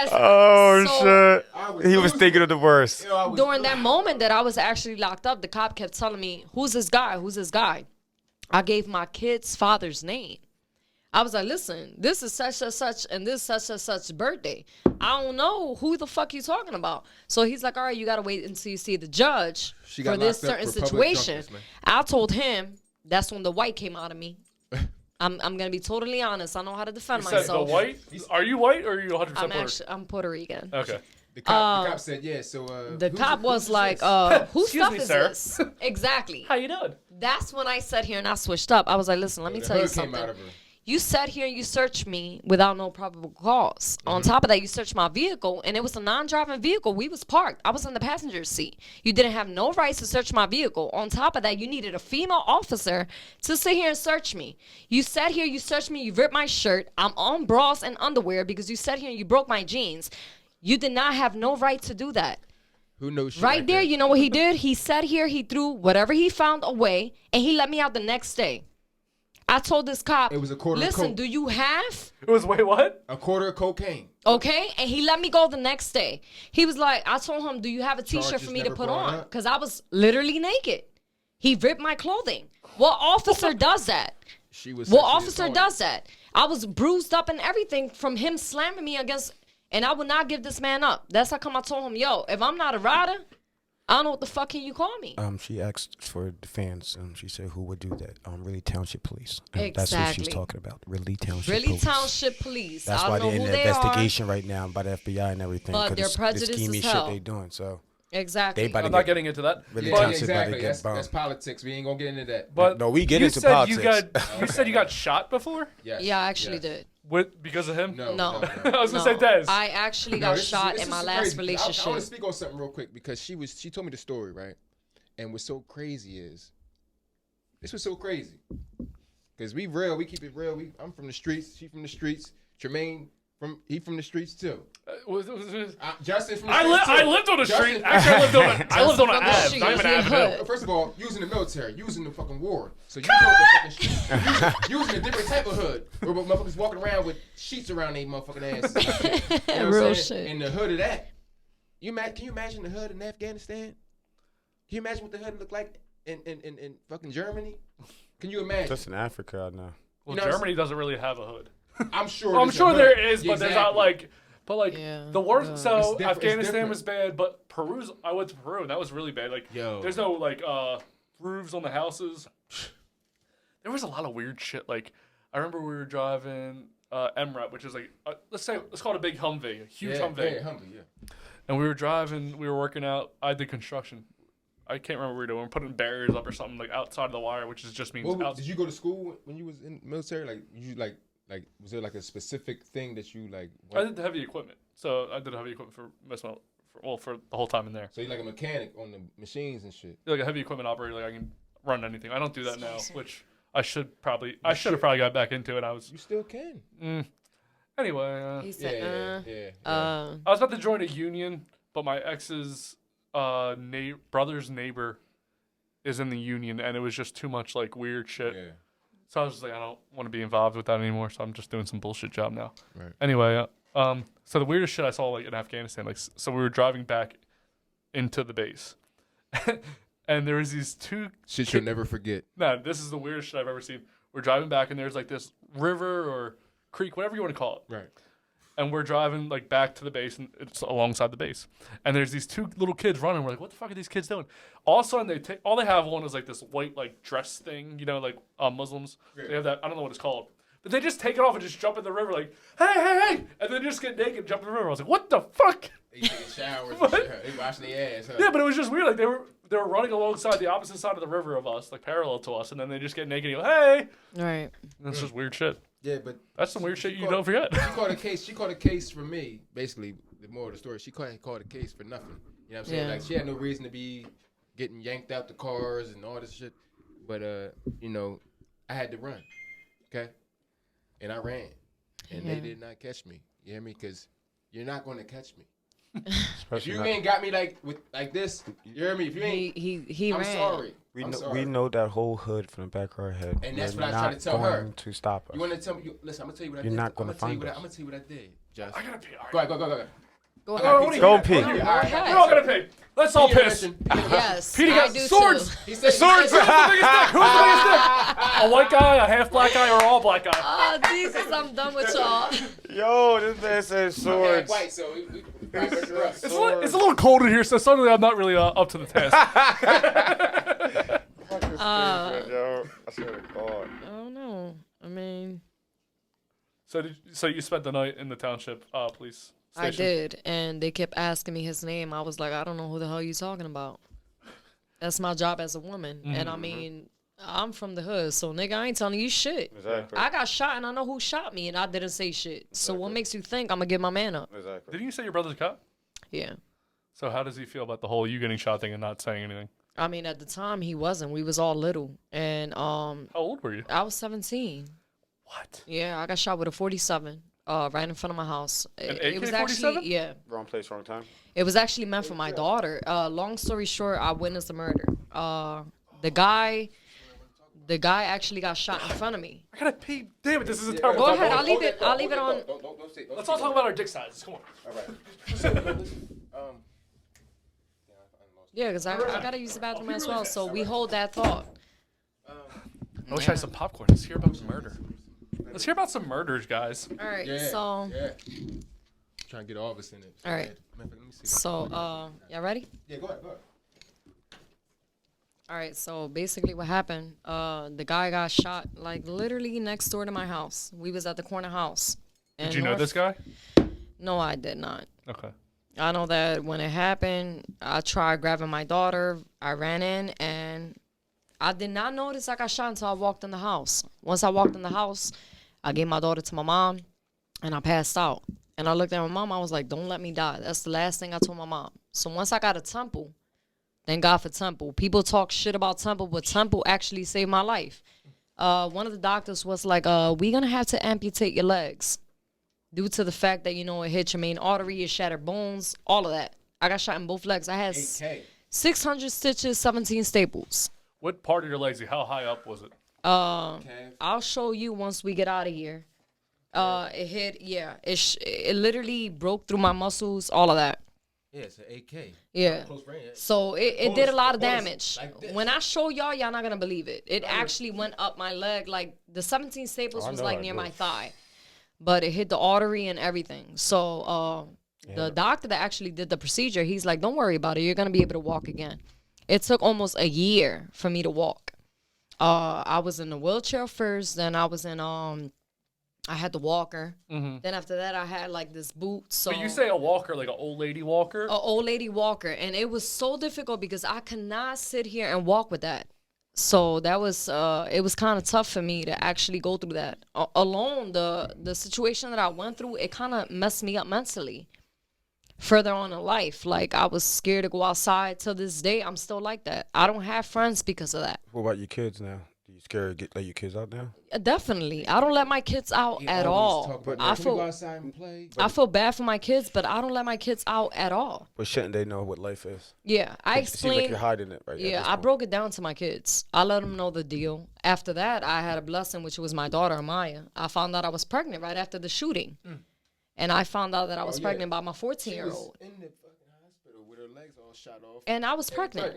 So shit. He was thinking of the worst. during that moment that I was actually locked up, the cop kept telling me, who's this guy? Who's this guy? I gave my kid's father's name. I was like, listen, this is such and such and this such and such birthday. I don't know who the fuck you talking about. So he's like, all right, you got to wait until you see the judge She for got this locked up certain for public situation. drunkenness, man. I told him, that's when the white came out of me. I'm going to be totally honest. I know how to defend You said the myself. white? Are you white or are you 100% I'm Puerto Rican. Okay. The cop said, yeah, so. The cop was like, whose Excuse stuff me, is sir. this? Exactly. How you doing? That's when I sat here and I switched up. I was like, listen, let me The tell you hood came something. out of her. You sat here and you searched me without no probable cause. On top of that, you searched my vehicle, and it was a non-driving vehicle. We was parked. I was in the passenger seat. You didn't have no rights to search my vehicle. On top of that, you needed a female officer to sit here and search me. You sat here, you searched me, you ripped my shirt. I'm on bras and underwear because you sat here and you broke my jeans. You did not have no right to do that. Who knows shit Right like there, that? you know what he did? He sat here, he threw whatever he found away, and he let me out the next day. I told this cop, It was a quarter of listen, coke. do you have? It was, wait, what? A quarter of cocaine. Okay, and he let me go the next day. He was like, I told him, do you have a t-shirt Charges for me to never put brought on? up? Because I was literally naked. He ripped my clothing. What officer does that? She was. What sexually officer assaulted. does that? I was bruised up and everything from him slamming me against, and I would not give this man up. That's how come I told him, yo, if I'm not a rider, I don't know what the fuck can you call me. She asked for the fans. She said, "Who would do that?" Really Township Police. And That's what she's Exactly. talking about. Really Township Really Police. Township Police. That's I why don't they're know in who the they are. investigation right now by the FBI and everything. But 'cause they're the prejudiced as schemy hell. shit they doing. So Exactly. They about to I'm not getting into that. really Yeah, Township about to exactly. get That's bumped. politics. We ain't gonna get into that. But No, we get you into said politics. You said you got shot before? Yes. Yeah, I actually yes. did. Because of him? No. No. I was No, gonna say Des. I actually No, got this is- shot this in is my crazy, last 'cause relationship. I want to speak on something real quick because she told me the story, right? And what's so crazy is this was so crazy because we keep it real. I'm from the streets. She from the streets. Tremaine from the streets too. Justin from the streets too. I lived on the Justin- street. Actually, I lived on an from the Ave, street. not even He an hood. avenue. First of all, using the military, using the fucking war. So you know the fucking street. Using a different type of hood. Where motherfuckers walking around with sheets around their motherfucking asses. You know what Real I'm saying? shit. And the hood of that. Can you imagine the hood in Afghanistan? Can you imagine what the hood looked like in fucking Germany? Can you imagine? Just in Africa, I know. Well, You know, Germany doesn't really have a hood. I'm sure. Well, I'm there's a sure hood. there is, but there's not Exactly. like. But like Yeah, the worst. yeah. So It's different- it's Afghanistan different. was bad, but Peru's. I went to Peru and that was really bad. Like Yo. there's no like roofs on the houses. There was a lot of weird shit. Like I remember we were driving MRAP, which is like let's call it a big Humvee, a huge Humvee. Yeah, Humvee, yeah. And we were driving. We were working out. I did construction. I can't remember what we were doing. We're putting barriers up or something like outside the wire, which is just means out. Did you go to school when you was in the military? Like like was there like a specific thing that you like? I did the heavy equipment, so I did heavy equipment for the whole time in there. So you're like a mechanic on the machines and shit. Like a heavy equipment operator, like I can run anything. I don't do that now, which I should have probably got back into it. You still can. Anyway. He said, I was about to join a union, but my ex's brother's neighbor is in the union, and it was just too much like weird shit. Yeah. So I was just like, I don't want to be involved with that anymore. So I'm just doing some bullshit job now. Right. Anyway, so the weirdest shit I saw like in Afghanistan, like so we were driving back into the base, and there was these two Shit you'll never forget. No, this is the weirdest shit I've ever seen. We're driving back, and there's like this river or creek, whatever you want to call it. Right. And we're driving like back to the base, and it's alongside the base. And there's these two little kids running. We're like, what the fuck are these kids doing? All of a sudden, all they have on is like this white like dress thing, you know, like Muslims. Yeah. They have that. I don't know what it's called. But they just take it off and just jump in the river like, hey, and then just get naked and jump in the river. I was like, what the fuck? They taking showers and shit. They washing their ass. Huh? Yeah, but it was just weird. Like they were running alongside the opposite side of the river of us, like parallel to us, and then they just get naked and go, hey. Right. That's just weird shit. Yeah, but that's some weird shit you don't forget. She caught a case for me. Basically, the moral of the story, she caught a case for nothing. You know what I'm saying? Yeah. Like she had no reason to be getting yanked out the cars and all this shit. But you know, I had to run. Okay? And I ran. And they did not catch me. You hear me? Because you're not going to catch me. If you ain't got me like this, you hear me? If you ain't, he I'm ran. sorry. We know that whole hood from the back of our head. And that's You're what I try to tell her. going to stop us. You want to tell me? Listen, I'm gonna tell you what I did. You're not going to find us. I'm gonna tell you what I did. Just I gotta pee. All right. go ahead. Go ahead. Go pee. We're all gonna pee. Let's all piss. Yes. Petey I got do swords. Too. He said Swords. Who's the biggest dick? Who's the biggest dick? A white guy, a half black guy, or all black guy? Oh, Jesus, I'm done with y'all. Yo, this man says swords. White, so we It's a little cold in here, so suddenly I'm not really up to the task. Yo, I swear to God. I don't know. I mean, So you spent the night in the township police station? I did, and they kept asking me his name. I was like, I don't know who the hell you talking about. That's my job as a woman, and I mean, I'm from the hood, so nigga, I ain't telling you shit. Exactly. I got shot, and I know who shot me, and I didn't say shit. So what makes you think I'm gonna get my man up? Exactly. Didn't you say your brother's a cop? Yeah. So how does he feel about the whole you getting shot thing and not saying anything? I mean, at the time he wasn't. We was all little, and How old were you? I was 17. What? Yeah, I got shot with a 47, right in front of my house. An was AK-47? actually Wrong place, wrong time. It was actually meant for my daughter. Long story short, I witnessed the murder. The guy actually got shot in front of me. I gotta pee. Damn it, this is a terrible. Go time. ahead, I'll leave it on. Don't say. Let's all talk about our dick sizes. Come on. All right. Yeah, because I gotta use the bathroom as well. So we hold that thought. I wish I had some popcorn. Let's hear about some murder. Let's hear about some murders, guys. All right, Yeah. so Yeah. Trying to get all of us in it. all right, Let me see. so y'all ready? Yeah, go ahead. All right, so basically what happened, the guy got shot like literally next door to my house. We was at the corner house. Did you know this guy? No, I did not. Okay. I know that when it happened, I tried grabbing my daughter. I ran in, and I did not notice I got shot until I walked in the house. Once I walked in the house, I gave my daughter to my mom, and I passed out. And I looked at my mom. I was like, don't let me die. That's the last thing I told my mom. So once I got a Temple, thank God for Temple. People talk shit about Temple, but Temple actually saved my life. One of the doctors was like, we're going to have to amputate your legs due to the fact that, it hit your main artery, it shattered bones, all of that. I got shot in both legs. I had 600 stitches, 17 staples. What part of your legs? How high up was it? I'll show you once we get out of here. It hit, it literally broke through my muscles, all of that. Yeah, it's an AK. Yeah. Close range. So it did a lot of Close, damage. like this. When I show y'all not gonna believe it. It actually went up my leg, like the 17 staples was like near my thigh, but it hit the artery and everything. So the doctor that actually did the procedure, he's like, "Don't worry about it. You're gonna be able to walk again." It took almost a year for me to walk. I was in the wheelchair first, then I was in I had the walker. Mm-hmm. Then after that, I had like this boot. So But you say a walker, like an old lady walker? an old lady walker, and it was so difficult because I could not sit here and walk with that. So that was it was kind of tough for me to actually go through that alone. The situation that I went through, it kind of messed me up mentally. Further on in life, like I was scared to go outside. Till this day, I'm still like that. I don't have friends because of that. What about your kids now? Do you scared to let your kids out now? Definitely. I don't let my kids out He at always all. talk about, I "Can we go feel outside and play?" I feel bad for my kids, but I don't let my kids out at all. But shouldn't they know what life is? Yeah, I It seems like explain. you're hiding it right at Yeah, this I point. broke it down to my kids. I let them know the deal. After that, I had a blessing, which was my daughter, Maya. I found out I was pregnant right after the shooting. And I found out that I was yeah. pregnant by my She was 14-year-old. in the fucking hospital with her legs all shot off. And I was and pregnant.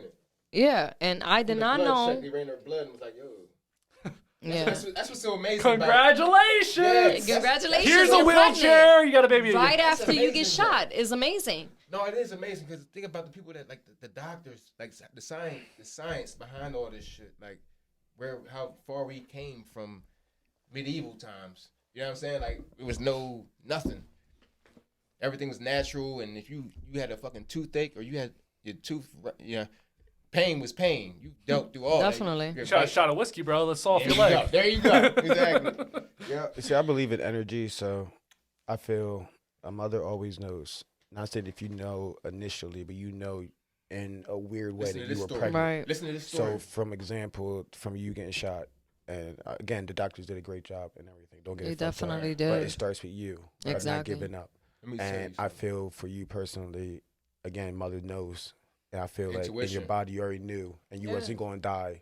Yeah, and I did not know. They ran her blood and was like, yo. Yeah. That's what's so amazing. Congratulations! Yes. Congratulations. Here's a you're wheelchair. pregnant. You got a baby. Right That's after you get amazing, shot is amazing. No, it is amazing because think about the people that like the doctors, like the science behind all this shit, like how far we came from medieval times. You know what I'm saying? Like it was nothing. Everything was natural, and if you had a fucking toothache or you had your tooth, pain was pain. You dealt through all Definitely. that. Shot a shot of whiskey, bro. Let's solve your There you go. leg. There you go. Exactly. Yeah. See, I believe in energy, so I feel a mother always knows. Not saying if you know initially, but you know in a weird way Listen that to you this were story. pregnant. Right. Listen to this story. So, from example, from you getting shot, and again, the doctors did a great job and everything. Don't get They it fucked up. definitely But did. it starts with you. Not Exactly. giving up. Let me tell you And I something. feel for you personally, again, mother knows. And I feel like in your Intuition. body you already knew, and you wasn't going to die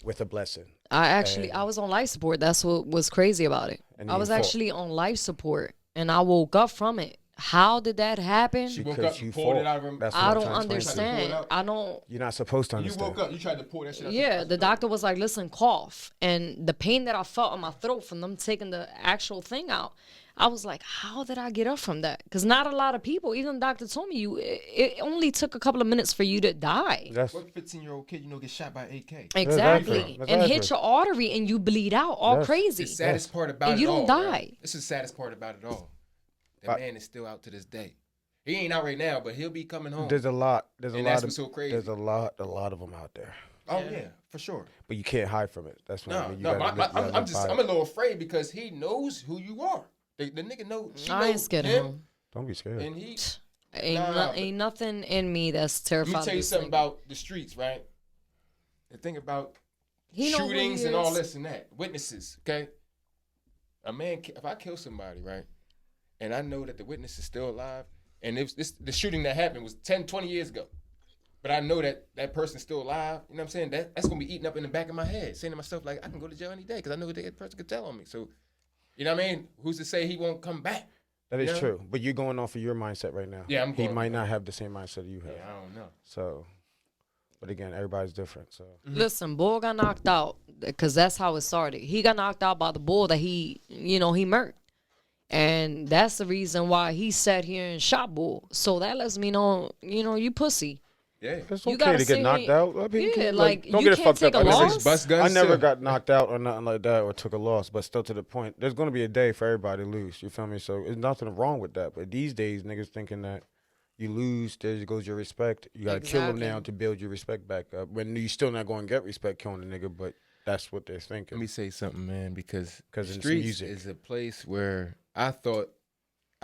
with a blessing. I was on life support. That's what was crazy about it. And I you was fought. actually on life support, and I woke up from it. How did that happen? She woke Because up you and pulled it fought. out of her. That's what I I'm don't trying to explain to you. understand. I don't. You're not supposed to You understand. woke up. You tried to pull that shit out. Yeah, the doctor was like, "Listen, cough," and the pain that I felt in my throat from them taking the actual thing out, I was like, "How did I get up from that?" Because not a lot of people. Even the doctor told me it only took a couple of minutes for you to die. That's What 15-year-old kid, get shot by AK? Exactly, That's and accurate. hit your artery and you bleed out all Yes. crazy. The saddest part about And it you don't all, die. right? This is the saddest part about it all. That man is still out to this day. He ain't out right now, but he'll be coming home. There's a lot. There's a And lot that's of what's so crazy. There's a lot of them out there. Oh yeah, for sure. But you can't hide from it. That's what I No, mean. You no, gotta live- you gotta live by I'm it. a little afraid because he knows who you are. The nigga know. She I ain't knows scared of him, him. Don't be scared. and he. Ain't nothing in me that's Let me terrified. tell of you this something nigga. about the streets, right? The thing about He know who he shootings and all is. this and that. Witnesses, okay? A man, if I kill somebody, right, and I know that the witness is still alive, and if the shooting that happened was 10, 20 years ago, but I know that that person's still alive, you know what I'm saying? That's going to be eating up in the back of my head, saying to myself, like, I can go to jail any day because I know that person could tell on me. So, you know what I mean? Who's to say he won't come back? That is Yeah. true. But you're going off of your mindset right now. Yeah, I'm He going might off not have the same mindset you have. Yeah, I don't know. So, but again, everybody's different. So Listen, Bull got knocked out because that's how it started. He got knocked out by the bull that he murked. And that's the reason why he sat here and shot Bull. So that lets me know, you pussy. Yeah. it's You okay gotta to sit get knocked here- out. I mean, Yeah, like, don't you get it can't fucked up. take a I never, loss. Bust guns I never too. got knocked out or nothing like that or took a loss. But still, to the point, there's going to be a day for everybody to lose. You feel me? So there's nothing wrong with that. But these days, niggas thinking that you lose, there goes your respect. You got to kill them now Exactly. to build your respect back up. When you still not going to get respect killing a nigga, but that's what they're thinking. Let me say something, man, because 'Cause it's streets music. is a place where I thought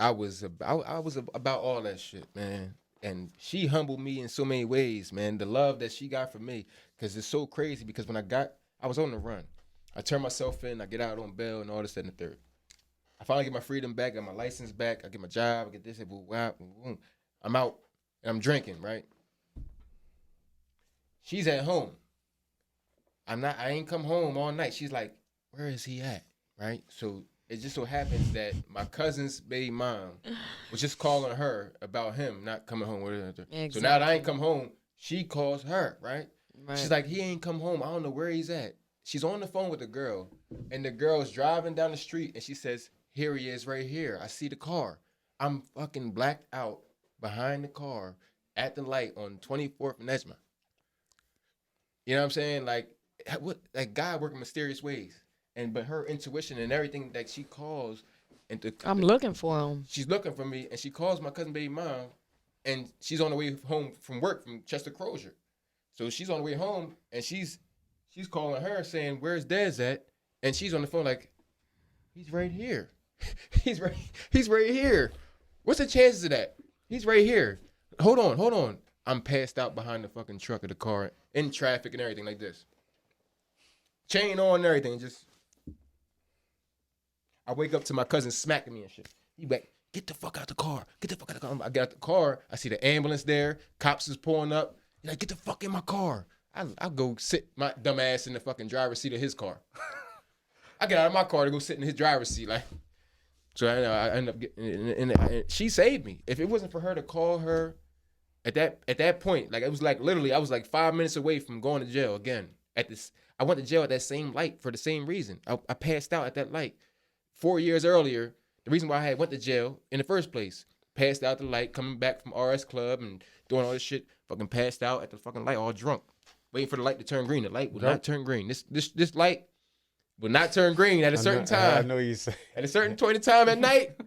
I was about all that shit, man. And she humbled me in so many ways, man. The love that she got for me, because it's so crazy. Because when I was on the run. I turned myself in. I get out on bail and all this and the third. I finally get my freedom back. Got my license back. I get my job. I get this. Boom, boom, boom. I'm out and I'm drinking, right? She's at home. I ain't come home all night. She's like, where is he at? Right? So it just so happens that my cousin's baby mom was just calling her about him not coming home with her. So now that I ain't come home, she calls her, right? She's like, he ain't come home. I don't know where he's at. She's on the phone with the girl, and the girl's driving down the street, and she says, here he is right here. I see the car. I'm fucking blacked out behind the car at the light on 24th and Edgemont. You know what I'm saying? Like, what? Like, God working mysterious ways. But her intuition and everything that she calls, I'm looking for him. She's looking for me, and she calls my cousin baby mom, and she's on the way home from work from Chester Crozier. So she's on the way home, and she's calling her saying, "Where's Dez at?" And she's on the phone like, "He's right here. He's right here. What's the chances of that? He's right here. Hold on. I'm passed out behind the fucking truck of the car in traffic and everything like this. chain on and everything. Just, I wake up to my cousin smacking me and shit. He like, get the fuck out the car. Get the fuck out the car. I get out the car. I see the ambulance there. Cops is pulling up. He's like, get the fuck in my car. I go sit my dumb ass in the fucking driver's seat of his car. I get out of my car to go sit in his driver's seat. Like, so I end up getting, and she saved me. If it wasn't for her to call her at that point, like it was like literally, I was like 5 minutes away from going to jail again. I went to jail at that same light for the same reason. I passed out at that light 4 years earlier. The reason why I went to jail in the first place, passed out the light, coming back from RS Club and doing all this shit, fucking passed out at the fucking light, all drunk, waiting for the light to turn green. The light would not turn green. This light will not turn green at a certain time. I know you say. At a certain point in time at night.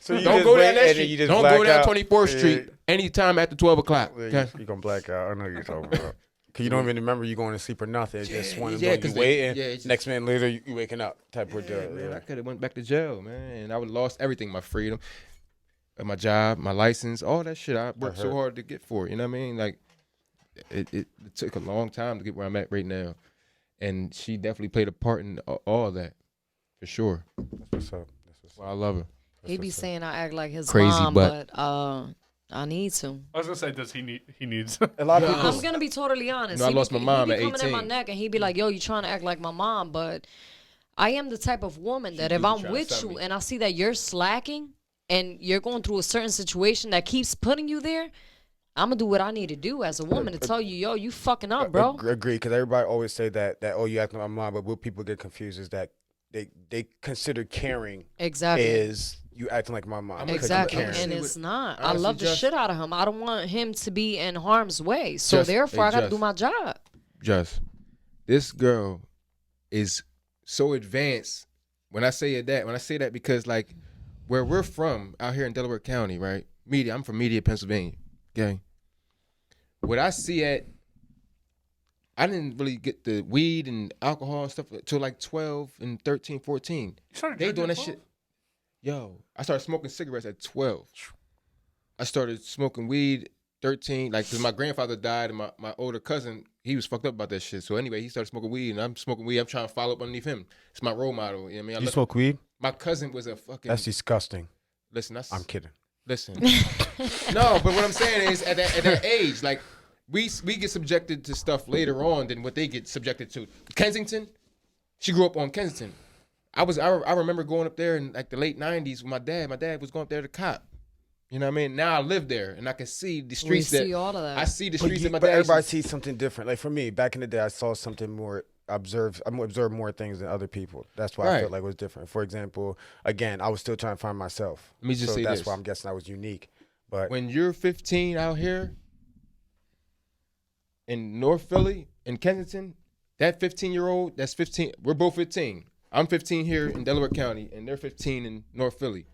So you don't just go down wait that and street. you just Don't black go down out. 24th Street anytime after 12 o'clock. Okay? You're going to black out. I know you're talking about. Because you don't even remember you going to sleep or nothing. It's just one of yeah, those you waiting. it's just- Next minute later, you waking up type of deal. Man, Yeah. I could have went back to jail, man, and I would have lost everything, my freedom, my job, my license, all that shit I worked so hard to get for. You know what I mean? Like, it took a long time to get where I'm at right now, and she definitely played a part in all of that, for sure. That's what's up. That's what's up. Well, I love her. He be saying I act like his Crazy mom, butt. but I need to. I was gonna say, does he need? He needs. A lot of people. I'm gonna be totally honest. You know, I lost my mom he at be coming 18. in my neck and he be like, "Yo, you trying to act like my mom?" But I am the type of woman that if do be I'm trying to with sell you me. and I see that you're slacking and you're going through a certain situation that keeps putting you there, I'm gonna do what I need to do as a woman to tell you, "Yo, you fucking up, bro." Agree, because everybody always say that oh, you acting like my mom, but what people get confused is that they consider caring Exactly. is you acting like my mom. because you're Exactly, caring. and it's not. I honestly, love the just- shit out of him. I don't want him to be in harm's way. So Just- therefore, hey, I gotta just- do my job. Just, this girl is so advanced. When I say that because like where we're from out here in Delaware County, right? I'm from Media, Pennsylvania. Okay. What I see I didn't really get the weed and alcohol and stuff till like 12 and 13, 14. They doing that shit. Yo, I started smoking cigarettes at 12. I started smoking weed 13, like, because my grandfather died and my older cousin, he was fucked up about that shit. So anyway, he started smoking weed and I'm smoking weed. I'm trying to follow up underneath him. It's my role model. You know what I mean? You smoke weed? My cousin was a fucking... That's disgusting. Listen, I'm kidding. Listen. No, but what I'm saying is at that age, like, we get subjected to stuff later on than what they get subjected to. Kensington, she grew up on Kensington. I remember going up there in like the late 90s with my dad. My dad was going up there to cop. You know what I mean? Now I live there and I can see the streets see all of that. I see the streets that my But dad everybody used sees something different. Like for me, back in the day, I saw something more. I observed more things than other people. That's why I Right. felt like it was different. For example, again, I was still trying to find myself. Let me just so say that's this. why I'm guessing I was unique. But when you're 15 out here in North Philly, in Kensington, that 15-year-old, that's 15. We're both 15. I'm 15 here in Delaware County, and they're 15 in North Philly.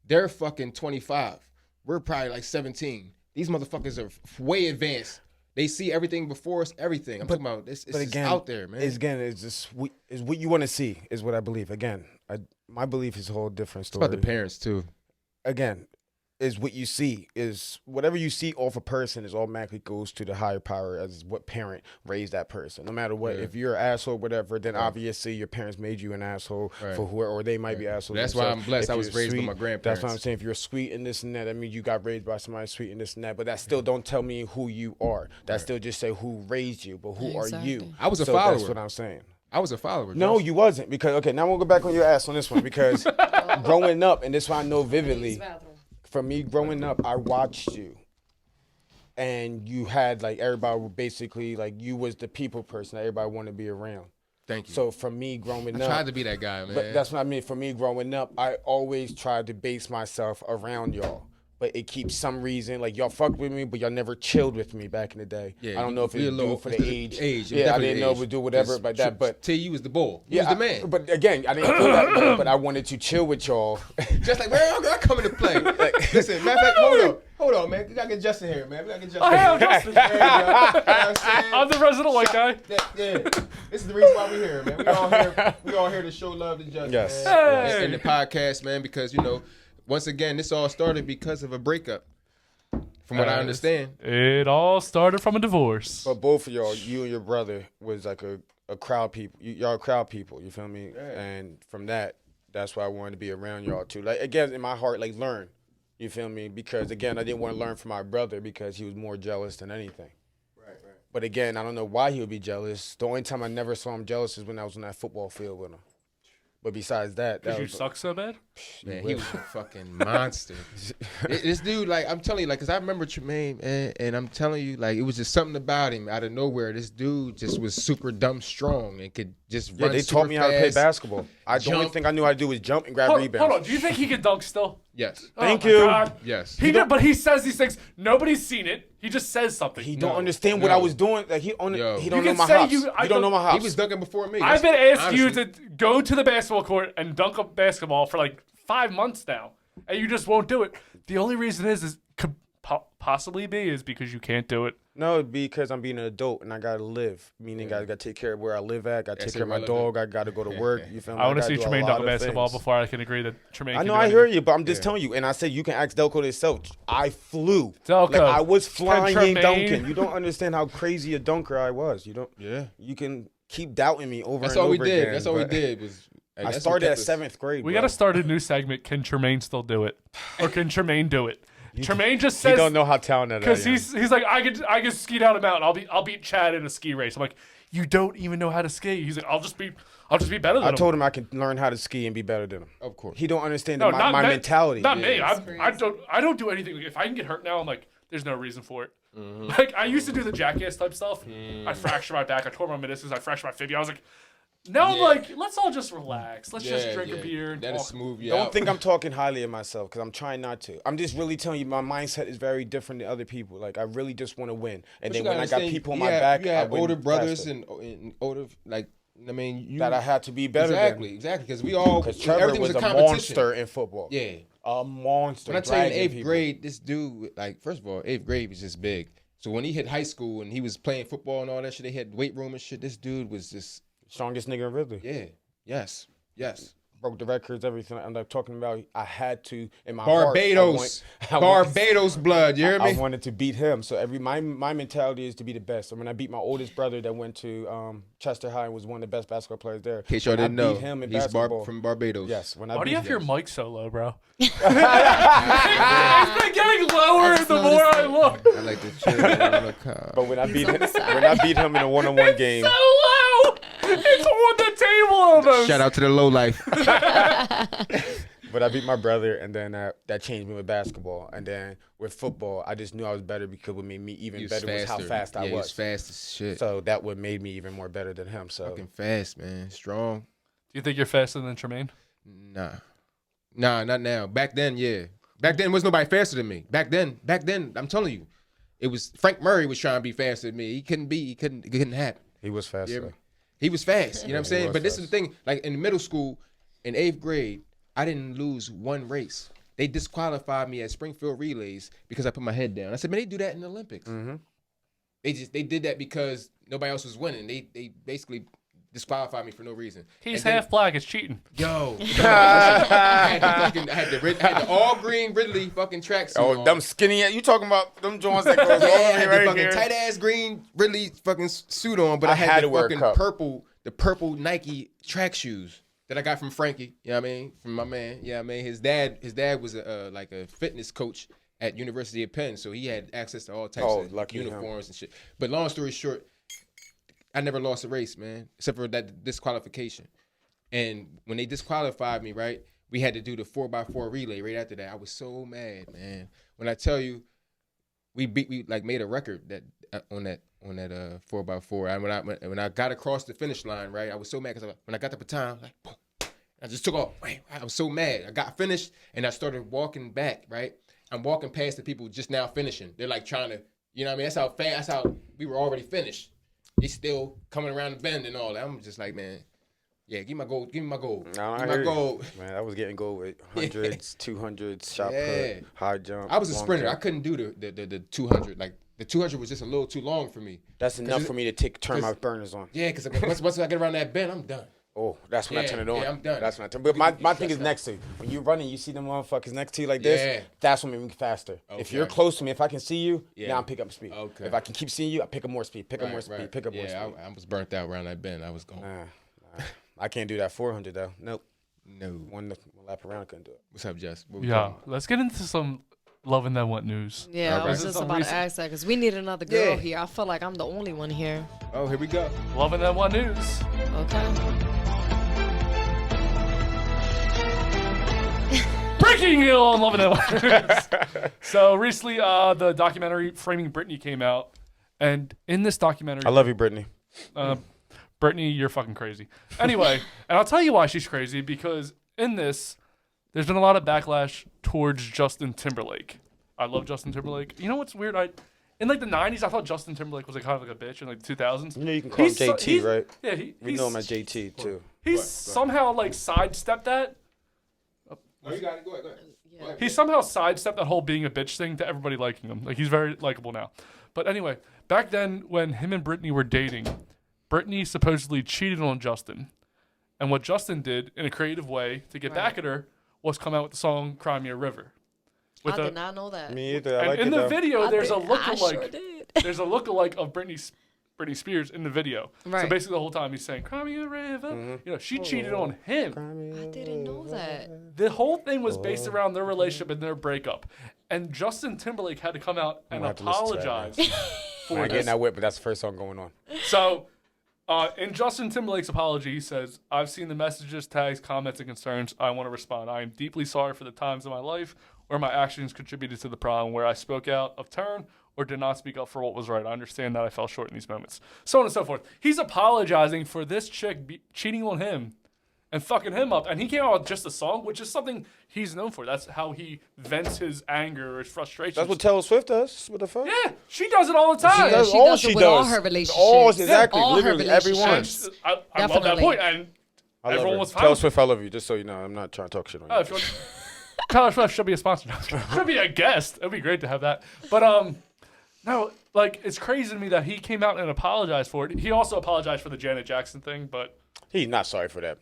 They're fucking 25. We're probably like 17. These motherfuckers are way advanced. They see everything before us, everything. I'm talking about this. It's but just again, out there, man. It's just is what you want to see is what I believe. Again, my belief is a whole different It's story. about the parents too. Again, is what you see is whatever you see off a person is automatically goes to the higher power as what parent raised that person. No matter what, Yeah. if you're an asshole, whatever, then obviously your parents made you an asshole Right. for who, or they might be assholes. That's why I'm blessed. If I was you're raised with sweet, my grandparents. That's what I'm saying. If you're sweet and this and that, that means you got raised by somebody sweet and this and that. But that still don't tell me who you are. That still just say who raised you, but who are you? Exactly. I was a So follower. That's what I'm saying. I was a follower. No, Josh. you wasn't because okay. Now we'll go back on your ass on this one because growing up, and this one I know vividly. For me, growing up, I watched you, and you had like everybody would basically like you was the people person that everybody wanted to be around. Thank you. So for me, growing I up, tried to be that guy, man. but that's what I mean. For me, growing up, I always tried to base myself around y'all. But it keeps some reason like y'all fucked with me, but y'all never chilled with me back in the day. Yeah, I don't know if we it's a little- due for the age. Age. Yeah, I definitely didn't know age. it would do whatever 'Cause like that. But T, you was the bull. You yeah, was the man. But again, I didn't feel that. But I wanted to chill with y'all. Just like, where I come into play. Listen, matter of fact, hold on, man. We gotta get Justin here, man. We gotta get Justin. Oh, hey, I'm Justin. There you go. You know what I'm saying? I'm the resident white guy. Yeah, this is the reason why we're here, man. We all here to show love to Justin. Yes. Man. Hey. In the podcast, man, because once again, this all started because of a breakup. From what I understand. It all started from a divorce. But both of y'all, you and your brother, was like a a crowd people. Y'all are crowd people. You feel me? Yeah. And from that's why I wanted to be around y'all too. Like again, in my heart, like learn. You feel me? Because again, I didn't want to learn from my brother because he was more jealous than anything. Right. But again, I don't know why he would be jealous. The only time I never saw him jealous is when I was on that football field with him. But besides that, Because you suck so bad? Man, he was a fucking monster. This dude, like, I'm telling you, like, because I remember Tremaine, man, and I'm telling you, like, it was just something about him out of nowhere. This dude just was super dumb strong and could just run they super taught me how to play basketball. The only thing I knew how to do was jump and grab rebounds. Hold on. Do you think he can dunk still? Yes. Thank you. God. Yes. But he says these things. Nobody's seen it. He just says something. He don't understand what I was doing. Like he don't know my hops. You don't know my hops. He was dunking before me. I've been asking you to go to the basketball court and dunk a basketball for like 5 months now, and you just won't do it. The only reason could possibly be because you can't do it. No, because I'm being an adult and I gotta live. Meaning I gotta take care of where I live at. Gotta take care of my dog. I gotta go to work. You feel me? I want to see Tremaine dunk a basketball before I can agree that Tremaine. I know, I hear you, but I'm just telling you. And I said you can ask Delco himself. I flew. Delco, like I was flying dunking. You don't understand how crazy a dunker I was. You don't. Yeah. You can keep doubting me over and over again. That's all we did. Was I started at 7th grade. We got to start a new segment. Can Tremaine still do it, or can Tremaine do it? Tremaine just says he don't know how talented I am. Because he's like, I can ski down a mountain. I'll beat Chad in a ski race. I'm like, you don't even know how to ski. He's like, I'll just be better than him. I told him I can learn how to ski and be better than him. Of course. He don't understand my mentality. Not me. I don't do anything. If I can get hurt now, I'm like, there's no reason for it. Mm-hmm. Like I used to do the jackass type stuff. I fractured my back. I tore my meniscus. I fractured my fibula. I was like. Now I'm like, let's all just relax. Let's just drink a beer and that'll smooth you Don't out. think I'm talking highly of myself because I'm trying not to. I'm just really telling you my mindset is very different than other people. Like I really just want to win. And then when I got people on my back, you have older brothers and older that I had to be better. Exactly. Because everything was a monster in football. Yeah, a monster. When I tell you in 8th grade, this dude, like first of all, 8th grade was just big. So when he hit high school and he was playing football and all that shit, they had weight room and shit. This dude was just. Strongest nigga in Ridley. Yeah. Yes. Broke the records, everything I'm talking about. I had to in my Barbados. heart. Barbados blood. You hear me? I wanted to beat him. So my mentality is to be the best. So when I beat my oldest brother that went to Chester High and was one of the best basketball players there. In case y'all didn't know, him in he's from Barbados. Yes. Why do you have your mic so low, bro? It's been getting lower the more I look. I like to chill. But when I beat him in a one-on-one game. So low. It's on the table almost. Shout out to the low life. But I beat my brother, and then that changed me with basketball. And then with football, I just knew I was better because what made me even better was how fast I was. He was fast as shit. So that what made me even more better than him. So fucking fast, man. Strong. Do you think you're faster than Tremaine? Nah, not now. Back then, yeah. Back then, was nobody faster than me. Back then, I'm telling you, it was Frank Murray was trying to be faster than me. It couldn't happen. He was faster. He was fast. You know what I'm saying? But this is the thing. Like in middle school, in 8th grade, I didn't lose one race. They disqualified me at Springfield relays because I put my head down. I said, man, they do that in the Olympics. Mm-hmm. They did that because nobody else was winning. They basically disqualified me for no reason. He's half black. It's cheating. Yo, I had the all green Ridley fucking tracksuit. Oh, them skinny. You talking about them joints that goes all I the had the fucking tight ass green Ridley fucking suit on, but I had the fucking purple Nike track shoes that I got from Frankie. You know what I mean? From my man. Yeah, I mean his dad was like a fitness coach at University of Penn, so he had access to all types of uniforms and shit. But long story short, I never lost a race, man, except for that disqualification. And when they disqualified me, right, we had to do the 4x4 relay right after that. I was so mad, man. When I tell you, we made a record that on that 4x4. When I got across the finish line, right, I was so mad because when I got the baton, like, boom, I just took off. I was so mad. I got finished and I started walking back, right. I'm walking past the people just now finishing. They're like trying to, you know what I mean? That's how fast. That's how we were already finished. He's still coming around the bend and all that. I'm just like, man, yeah, give me my gold. Give me my gold. No, give me my gold. Man, I was getting gold with 100s, 200s, shot put, high jump. I was a sprinter. Jump. I couldn't do the 200. Like, the 200 was just a little too long for me. That's enough for me to turn my burners on. Yeah, because once I get around that bend, I'm done. Oh, that's when I turn it on. Yeah, I'm done. That's when I turn. But my thing is next to you. When you're running, you see them motherfuckers next to you like this. Yeah. That's what makes me faster. If you're Okay. close to me, if I can see you, Yeah. now I'm pick up speed. Okay. If I can keep seeing you, I pick up more speed. Pick up more speed. Pick up more speed. I was burnt out around that bend. I was going. I can't do that 400 though. Nope. No. One lap around, I couldn't do it. What's up, Jess? What we Yeah, talking about? let's get into some Love and Then What news. Yeah, I Alright. was just about to ask that because we need another girl here. I feel like I'm the only one here. Oh, here we go. Love and Then What news. Okay. Breaking news on Love and Then What news. So recently, the documentary Framing Britney came out, and in this documentary, I love you, Brittany. Brittany, you're fucking crazy. Anyway, and I'll tell you why she's crazy, because in this, there's been a lot of backlash towards Justin Timberlake. I love Justin Timberlake. You know what's weird? In like the 90s, I thought Justin Timberlake was like kind of like a bitch. In like the 2000s. You know you can call him JT, right? Yeah, We know him as JT too. He's somehow like sidestepped that. Oh, you got it. Go ahead. He somehow sidestepped that whole being a bitch thing to everybody liking him. Like, he's very likable now. But anyway, back then when him and Britney were dating, Britney supposedly cheated on Justin. And what Justin did in a creative way to get back at her was come out with the song Cry Me a River. I did not know that. Me either. I And like in it the though. video, there's a I lookalike. sure did. There's a lookalike of Britney Spears in the video. So Right. basically the whole time he's saying, Cry Me a River. You know, she cheated on him. I didn't know that. The whole thing was based around their relationship and their breakup. And Justin Timberlake had to come out and I'm gonna have to listen to that, apologize for I'm this. getting that whip, but that's the first song going on. So, in Justin Timberlake's apology, he says, I've seen the messages, tags, comments, and concerns. I want to respond. I am deeply sorry for the times in my life where my actions contributed to the problem, where I spoke out of turn or did not speak up for what was right. I understand that I fell short in these moments. So on and so forth. He's apologizing for this chick cheating on him and fucking him up. And he came out with just a song, which is something he's known for. That's how he vents his anger or his frustration. That's what Taylor Swift does. What the fuck? Yeah, she does it all the time. does She all does she it with all does. her relationships. All exactly, All her literally everyone. relationships. I love that Definitely. point. And I love everyone her. was fine. Taylor with it. Swift, I love you. Just so you know, I'm not trying to talk shit on Oh, you. if you want, Taylor Swift should be a sponsor. Should be a guest. It'd be great to have that. But no, like, it's crazy to me that he came out and apologized for it. He also apologized for the Janet Jackson thing, but He's not sorry for that.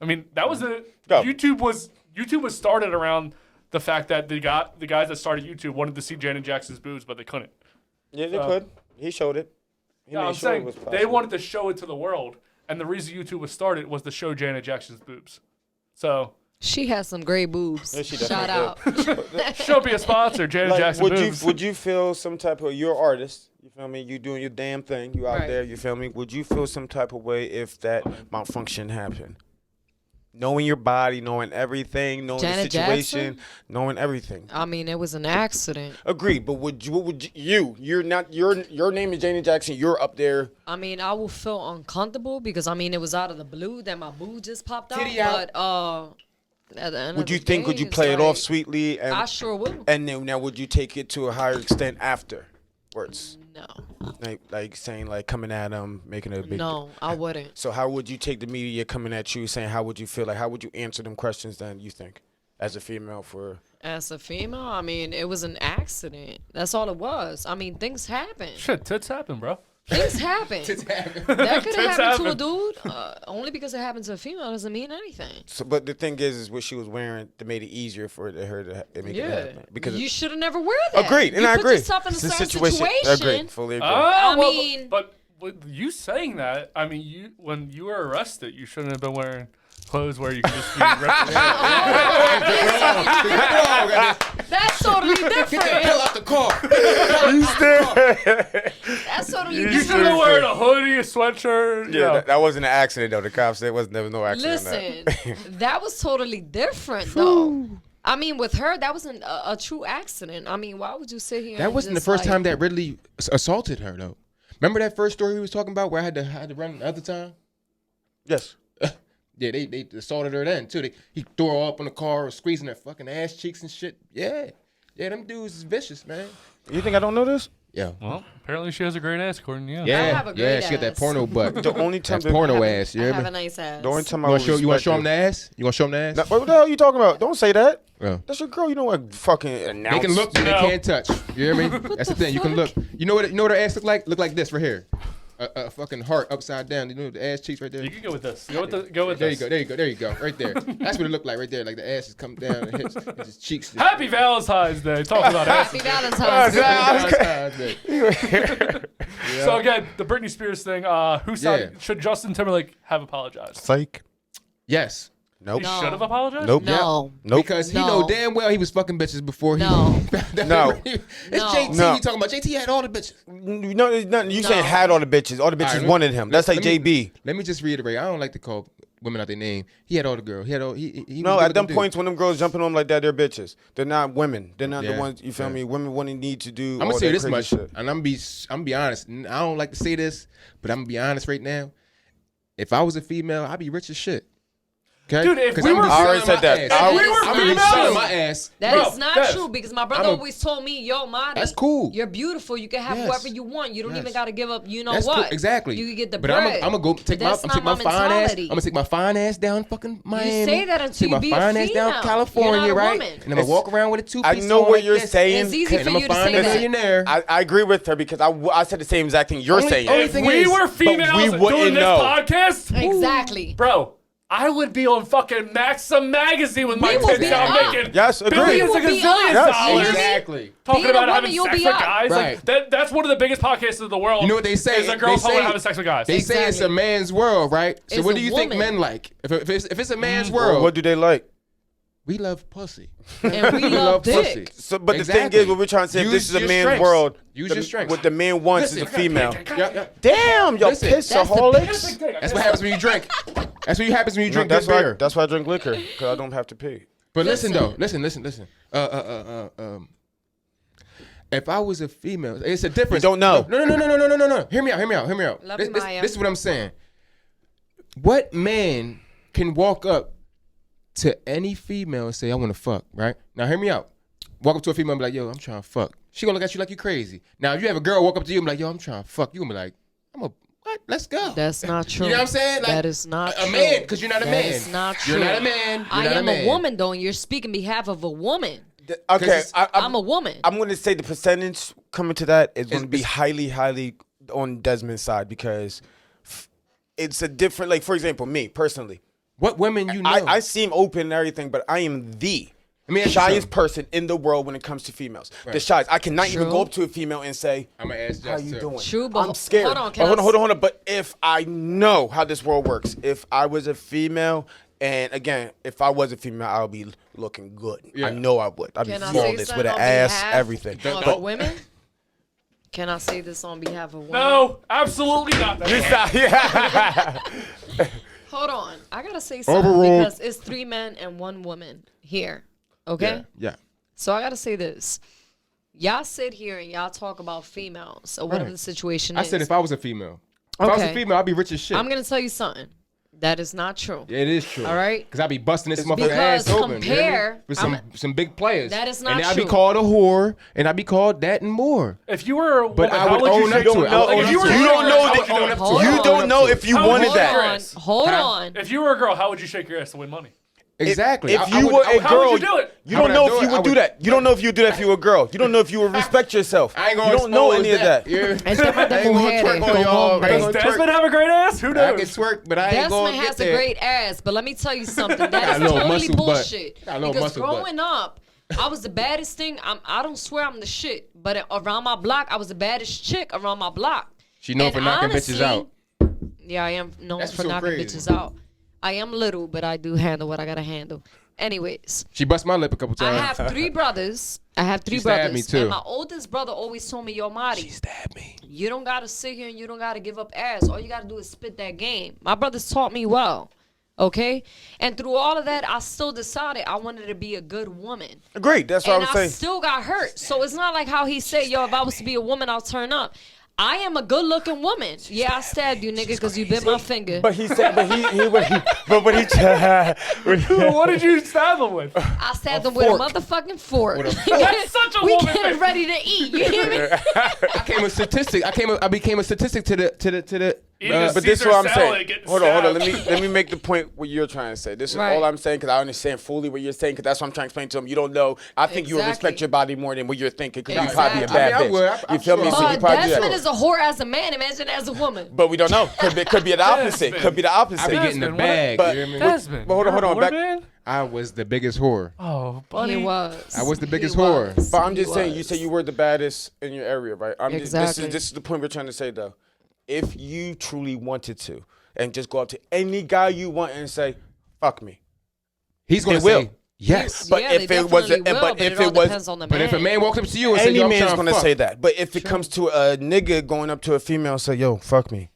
I mean, that was the Go. YouTube was started around the fact that the guys that started YouTube wanted to see Janet Jackson's boobs, but they couldn't. Yeah, they could. He showed it. He No, made I'm sure it saying was they possible. wanted to show it to the world, and the reason YouTube was started was to show Janet Jackson's boobs. So She has some great boobs. Yeah, she Shout out. definitely she'll be a sponsor, Janet Like, Jackson boobs. would you feel some type of, you're an artist, you feel me? You doing your damn thing, you out Right. there, you feel me? Would you feel some type of way if that malfunction happened? Knowing your body, knowing everything, knowing Janet the situation, Jackson? knowing everything. I mean, it was an accident. Agreed, but what would you're not, your name is Janet Jackson, you're up there. I mean, I will feel uncomfortable because I mean, it was out of the blue that my boob just popped out. Titty out. But at the end Would of you the think, day, would you it's play it like, off sweetly? And, I sure will. And then now would you take it to a higher extent afterwards? No, Like saying, like coming at him, making it a big no, I wouldn't. So how would you take the media coming at you, saying how would you feel? Like how would you answer them questions then, you think, as a female for... As a female, I mean, it was an accident. That's all it was. I mean, things happen. Shit, tits happen, bro. Things happen. That could have Tits happened to a happen. dude. Only because it happened to a female doesn't mean anything. So, but the thing is what she was wearing that made it easier for her to make it Yeah, happen. Because you should have never wear that. agreed, and you I put agree. yourself in a It's a certain situation. situation. Agreed, fully agree. I well, mean- but with you saying that, I mean, you when you were arrested, you shouldn't have been wearing clothes where you could just be That's totally different. out the car. That's totally You different. should have wearing a hoodie, a sweatshirt. Yeah, that wasn't an accident though. The cops said there was no accident. on Listen, that was totally different though. I mean, with her, that wasn't a true accident. I mean, why would you sit here? That and wasn't the just, first like, time that Ridley assaulted her, though. Remember that first story we was talking about where I had to run the other time? Yes. Yeah, they assaulted her then too. He threw her up on the car, squeezing her fucking ass cheeks and shit. Yeah, them dudes is vicious, man. You think I don't know this? Yeah, Well, apparently she has a great ass, according to you. yeah, have a yeah. great She got that ass. porno butt. The only time That's porno ass. You I hear have me? a nice ass. The only time You I want would to show? You want to show him the respect ass? You want to show him the ass? you. What the hell are you talking about? Don't say that. Yeah. That's your girl. You know what? Fucking announce. They can look, but they No. can't touch. You hear me? That's the thing. You can look. You know what her ass look like? Look like this right here. a fucking heart upside down. You know the ass cheeks right there. You can go with this. Go with There this. you go, right there. That's what it looked like right there. Like the ass is come down, the hips, and his cheeks. Happy Valentine's Day. Talk about Happy asses. Valentine's Day. So again, the Britney Spears thing. Who side should Justin Timberlake have apologized? Psych. Yes. Nope. He should have apologized. Nope. No. Nope. Because he No. know damn well he was fucking bitches before he. No. No. It's No. JT No. we talking about. JT had all the bitches. No, it's nothing. You No. saying had all the bitches. All the bitches All right, wanted him. That's like let me- JB. Let me just reiterate. I don't like to call women out their name. He had all the girls. He had all. He No, was at them good points when them girls jumping on him like that, they're bitches. They're not women. They're not the Yeah. ones. You feel Yeah. me? Women want to need to do. I'm gonna all say that this crazy much, shit. and I'm gonna be honest. I don't like to say this, but I'm gonna be honest right now. If I was a female, I'd be rich as shit. Okay? Dude, if 'Cause we I'm were- just I already selling said my that. ass. If we were I'm really females- selling my ass. That Bro, is not Des, true because my brother I'm a- always told me, yo, Mari. That's cool. You're beautiful. You can have Yes. whoever you want. You don't Yes. even got to give up, you know That's what? cool. Exactly. You can get the but bread. I'm gonna go take But my, that's I'm not take my my fine ass. mentality. I'm gonna take my fine ass down fucking Miami. say that until take you my be a fine ass down female. California, You're not a right? woman. And I'm gonna walk around with a two I piece. know on what like you're this, saying. It's easy and for I'm you a to fine say that. millionaire. I agree with her because I said the same exact thing you're saying. only If thing we is, were but females we doing wouldn't this know. podcast, Exactly. bro, I would be on fucking Maxim magazine with my We will tits be out up. making Yes, agreed. billions We of will be gazillions up. dollars. Exactly. Talking Being a about woman, having you'll sex be with up. guys. Right. Like, that's one of the biggest podcasts in the world. You know what they say? Is a girl They probably say- having sex with guys. They say it's a Exactly. man's world, right? So It's what a do you think woman. men like? If it's a man's Well, world, what do they like? we love pussy. And we love dick. So, but the Exactly. thing is, what we're trying to say, if Use this is a your man's strengths. world, Use your strengths. what the man wants is a Listen, female. Yeah. Damn, y'all Listen, pissaholics. That's what happens when you drink. That's what happens when you drink That's good beer. that's why I drink liquor, because I don't have to pay. But listen though, listen. If I was a female, it's a difference. You don't know. No. Hear me out. Love This, you, this, Maya. this is what I'm saying. What man can walk up to any female and say, I want to fuck, right? Now hear me out. Walk up to a female and be like, yo, I'm trying to fuck. She gonna look at you like you crazy. Now if you have a girl walk up to you and be like, yo, I'm trying to fuck, you gonna be like, what? Let's go. That's not true. You know what I'm saying? Like, that is not a true. man, because you're not a man. That is not true. You're not a man. You're I not am a man. a woman, though, and you're speaking on behalf of a woman. Okay, I'm a woman. I'm going to say the percentage coming to that is going to be It's- highly on Desmond's side because it's a different, like, for example, me personally. What women you know? I seem open and everything, but I am the Let me ask you shyest something. person in the world when it comes to females. The Right. shyest. I cannot even True. go up to a female and say, I'm gonna ask how Jess you too. doing? True, but I'm scared. hold on, can But I hold on. But if I know how this world works, if I was a female, and again, if I was a female, I would be looking good. Yeah. I know I would. I'd be Can I say flawless something with an on ass, behalf everything. of But women? Can I say this on behalf of women? No, absolutely not. yeah. Hold on. I gotta say something because it's 3 men and 1 woman here. Okay? Yeah. So I gotta say this. Y'all sit here and y'all talk about females or whatever Right. the situation I is. said if I was a female. If I was a Okay. female, I'd be rich as shit. I'm gonna tell you something. That is not true. Yeah, it is true. All right? Because I be busting this motherfucker because ass open. you hear me? compare- with I'm some big players. That is not And I be true. called a whore, and I be called that and more. If you were a woman, I how would would you own up shake to don't it. know. I would Like, if own you up were to a it. You don't know girl, that- how would you I would do it? own up to Hold it. You on. don't know if you How wanted would that. you- Hold on. If you were a girl, how would you shake your ass to win money? Exactly. If I you would- were I a would- How would girl, you do it? you How don't would know I do if you it? I would do would- that. You don't know if you would do that if you were a girl. You don't know if you would respect yourself. I ain't gonna You don't know expose any of that. Yeah. Esta I ain't gonna mujer twerk on como y'all. hombre. I Does ain't gonna Desmond twerk. have a great ass? Who I knows? can twerk, but I ain't gonna Desmond get has a there. great ass, but let me tell you something. Got That a is little totally muscle butt. bullshit. Got a little Because muscle butt. growing up, I was the baddest thing. I don't swear I'm the shit, but around my block, I was the baddest chick around my block. She known And for knocking honestly, bitches out. Yeah, I am known That's for so knocking crazy. bitches out. I am little, but I do handle what I gotta handle. Anyways, She bust my lip a couple I times. have 3 brothers. She stabbed me, too. And my oldest brother always told me, yo, Mari, Stab me. you don't gotta sit here and you don't gotta give up ass. All you gotta do is spit that game. My brothers taught me well. Okay? And through all of that, I still decided I wanted to be a good woman. Agreed. That's what I And was I saying. still got hurt. So it's not like how he said, yo, if I was to be a woman, I'll turn up. I am a good looking woman. Yeah, I stabbed you, nigga, because you bit my finger. But he said, but when he What did you stab him with? I stabbed him with a fork. motherfucking fork. That's such a We woman can't thing. ready to eat. You hear me? I became a statistic to the. But this is what I'm saying. Hold on. Let me make the point what you're trying to say. This is all I'm saying because I understand fully what you're saying because that's what I'm trying to explain to him. You don't know. I think you would respect your body more than what you're thinking because you're probably a bad bitch. You feel me? So you probably Desmond is a whore as a man. Imagine as a woman. But we don't know. Could be the opposite. Could be the opposite. I be getting the bag. But, you hear me? Desmond, but hold on. Back. I was the biggest whore. Oh, buddy. He was. I was the biggest whore. But I'm just saying, you say you were the baddest in your area, right? Exactly. This is the point we're trying to say, though. If you truly wanted to, and just go up to any guy you want and say, "Fuck me," he's gonna say yes. But if it was, but if a man walks up to you and says, any man's gonna say that. But if it comes to a nigga going up to a female and say, "Yo, fuck me,"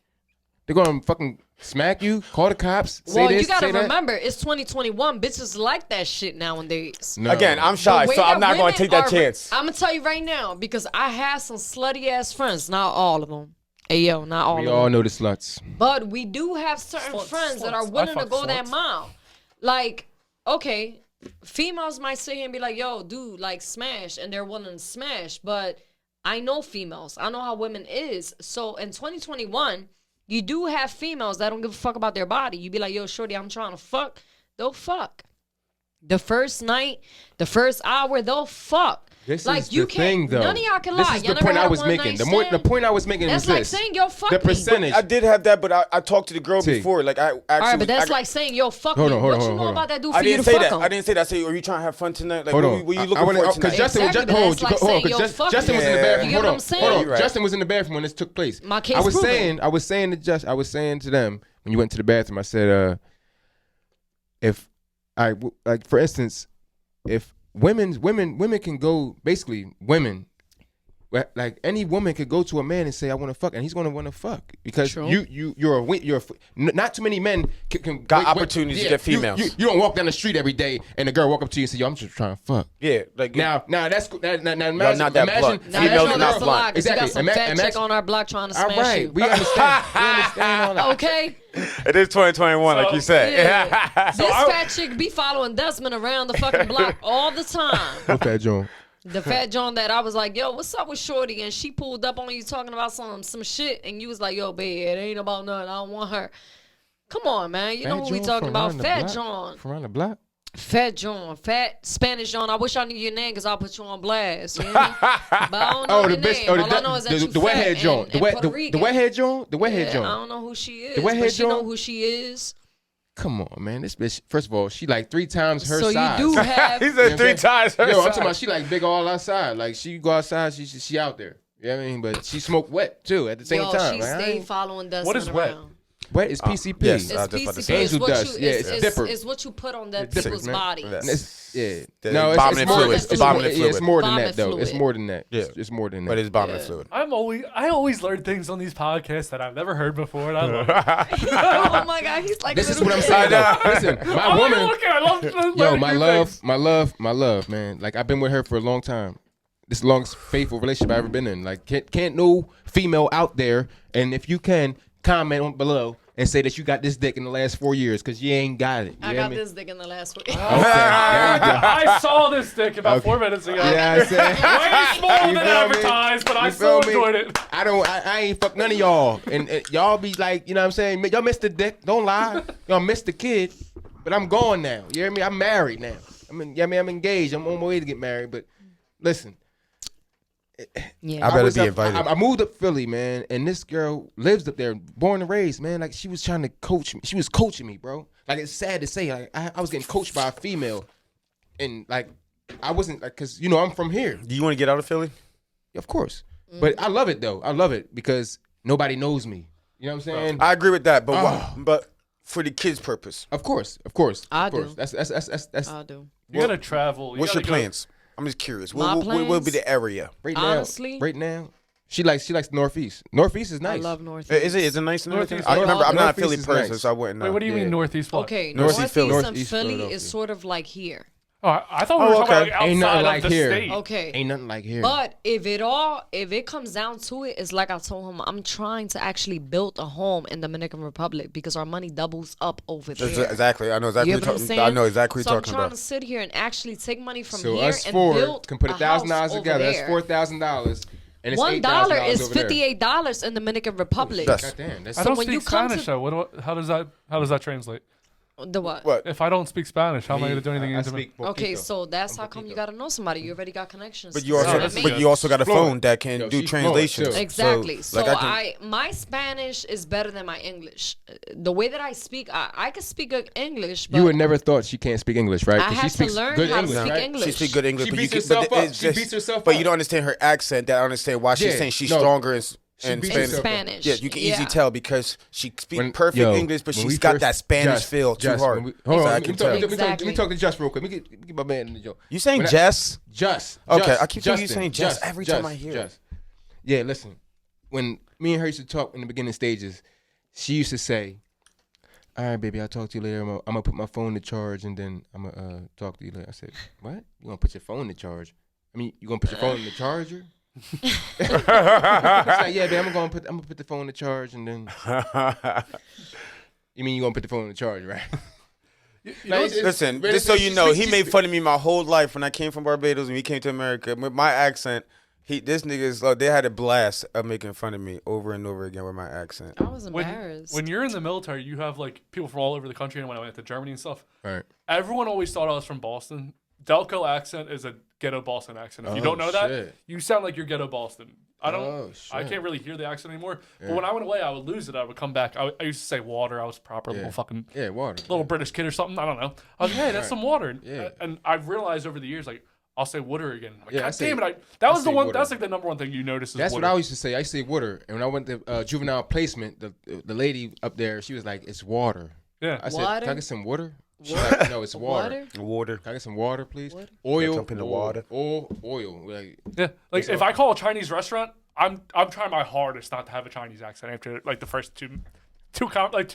they're gonna fucking smack you, call the cops. Well, say this, you gotta say that. remember, it's 2021. Bitches like that shit nowadays. No. Again, I'm shy, so I'm not gonna take that chance. I'm gonna tell you right now because I have some slutty ass friends. Not all of them. Hey yo, not all of them. We all know the sluts. But we do have certain friends that are willing to go that mile. Like, okay, females might sit here and be like, yo, dude, like smash, and they're willing to smash. But I know females. I know how women is. So in 2021, you do have females that don't give a fuck about their body. You be like, yo, shorty, I'm trying to fuck. They'll fuck. The first night, the first hour, they'll fuck. This like is you the can't. thing, though. None of y'all can this lie. is Y'all the never point had I was one making. night The stand? point I was making That's is like this. saying, yo, fuck the me. percentage. I did have that, but I talked to the girl before. Like I actually. All right, but that's like saying, yo, fuck Hold me. on, hold What on, you know hold on. about that dude for I you didn't to say fuck that. him? I didn't say that. I said, are you trying to have fun tonight? Like, Hold on. what you looking for Because tonight? Justin, Exactly, but that's like saying, yo, fuck Justin me. was in the bathroom. You get what I'm saying? Hold on. Right. Justin was in the bathroom when this took place. My case I was proven. saying to them when you went to the bathroom. I said, if I like, for instance, if women can go, basically women. Like any woman could go to a man and say I want to fuck, and he's gonna want to fuck because you're not too many men can got opportunities to get females. You don't walk down the street every day and a girl walk up to you and say, yo, I'm just trying to fuck. Yeah, like now that's imagine, not that blunt. Females are not blunt. Exactly. You got some fat chick on our block trying to smash all right, you. we understand all that. Okay. It is 2021, like you said. Yeah. This fat chick be following Desmond around the fucking block all the time. What fat John? The fat John that I was like, yo, what's up with Shorty? And she pulled up on you talking about some shit, and you was like, yo, babe, it ain't about nothing. I don't want her. Come on, man. You know what we talking about. Fat John. From around the block? Fat John. Fat Spanish John. I wish I knew your name because I'll put you on blast. You know? But I don't know your name. All I know is that you the wet head John. The wet head John? The wet head John. I don't know who she is. The wet head John? John? Know who she is. Come on, man. This bitch, first of all, she like 3 times her so size. So you do have... He said 3 times her size. Yo, I'm talking about she like big all outside. Like she go outside, she out there. You know what I mean? But she smoke wet too at the same time. She stayed following Desmond What is wet? around. Wet is PCP. Yes. It's PCP. Angel dust. Yeah, it's dipper. It's what you put on that It's people's dipper, body. No, it's more than that though. Fluid. It's more than that. Yeah. It's more than that. But it's vomit fluid. I always learn things on these podcasts that I've never heard before, and I love it. Oh my God, he's like. This is what I'm saying though. Listen, my woman. I love Yo, my love, man. Like I've been with her for a long time. This is the longest faithful relationship I've ever been in. Like can't no female out there, and if you can comment on below and say that you got this dick in the last 4 years because you ain't got it. I got this dick in the last week. Okay, I saw this dick about 4 minutes ago. Yeah, I said. Way smaller than advertised, but I still enjoyed it. I ain't fuck none of y'all. And y'all be like, you know what I'm saying? Y'all missed the dick. Don't lie. Y'all missed the kid. But I'm gone now. You hear me? I'm married now. I'm engaged. I'm on my way to get married. But listen. Yeah. I better be invited. I moved up Philly, man, and this girl lives up there, born and raised, man. Like she was trying to coach me. She was coaching me, bro. Like it's sad to say, like I was getting coached by a female, and like I wasn't like, cause you know I'm from here. Do you want to get out of Philly? Of course, but I love it though. I love it because nobody knows me. You know what I'm saying? I agree with that, but but for the kids' purpose. Of course. I do. That's I do. You gotta travel. What's your plans? I'm just curious. What will be the area? Honestly, right now, she likes the Northeast. Northeast is nice. I love Northeast. Is it nice in Northeast? Northeast? I remember I'm not a Philly Northeast is person, nice. so I wouldn't know. Wait, what do you mean Northeast? What? Okay, Northeast Northeast Philly. and Philly is sort of like here. Oh, I thought we were talking about like Ain't nothing outside like of the here. state. Okay. Ain't nothing like here. But if it comes down to it, it's like I told him, I'm trying to actually build a home in Dominican Republic because our money doubles up over there. Exactly. I know exactly You what know you're what I'm talking. saying? I know exactly what So you're I'm talking trying about. to sit here and actually take money from so here us and four build can put a $1,000 house together. over That's there. $4,000, and it's $1 $8,000 is over there. $58 in Dominican Republic. Yes. God damn, that's I So don't when you speak come Spanish to- though. How does that translate? The what? What? If I don't speak Spanish, how am I going to do anything I into speak Okay, poquito. so that's how come you gotta know somebody. You already got connections. But to you also, say that's that good. but you also got a Fluent. phone that can Yo, do she's fluent, translations. too. Exactly. So, like I can, my Spanish is better than my English. The way that I speak, I can speak good English, but You would never thought she can't speak English, right? I 'Cause had she to speaks learn good how to English, speak right? English. she speak good English. She but beats you herself but up. it's She beats herself But up. you don't understand her accent. That I understand why she's Yeah. saying she's No. stronger in She beats Spanish. herself up. Spanish. Yeah, you can easily Yeah. tell because she speaks When- perfect yo, English, but when she's we got first- that Spanish Just- feel too Just, hard. when we- Hold So on, I let can me talk- tell. let me Exactly. talk to Just real quick. Let me get my man in the joke. You saying When I- Jess? Just. Okay, Just, I keep thinking you Justin, saying Jess every time I hear it. Just. Yeah, listen. When me and her used to talk in the beginning stages, she used to say, "All right, baby, I'll talk to you later. I'm gonna put my phone to charge, and then I'm gonna talk to you later." I said, "What? You gonna put your phone to charge? I mean, you gonna put your phone in the charger?" She's like, "Yeah, baby, I'm gonna put the phone to charge, and then." You mean you gonna put the phone in the charge, right? Listen, really- just so you she know, speaks- he she made speak- fun of me my whole life when I came from Barbados and we came to America. With my accent, this niggas, they had a blast of making fun of me over and over again with my accent. I was embarrassed. when you're in the military, you have like people from all over the country. And when I went to Germany and stuff, Right. everyone always thought I was from Boston. Delco accent is a ghetto Boston accent. If you don't know that, shit. you sound like you're ghetto Boston. I don't. Oh, I shit. can't really hear the accent anymore. But when I went away, I would lose it. I would come back. I used to say water. I was proper little fucking Yeah, water. little British kid or something. I don't know. I was like, hey, that's some water. And, Yeah. and I've realized over the years, like, I'll say water again. I'm like, Yeah, I God say- damn it! That was the say one. water. That's like the number one thing you notice is That's water. what I used to say. I used to say water. And when I went to juvenile placement, the lady up there, she was like, "It's water." Yeah. I said, Water? "Can I get some water?" She's like, "No, it's water." Water. Can I get some water, please? Water? Oil. Jump in the oil, water. Oil. Like, Yeah, like if I call a Chinese restaurant, I'm trying my hardest not to have a Chinese accent after like the first two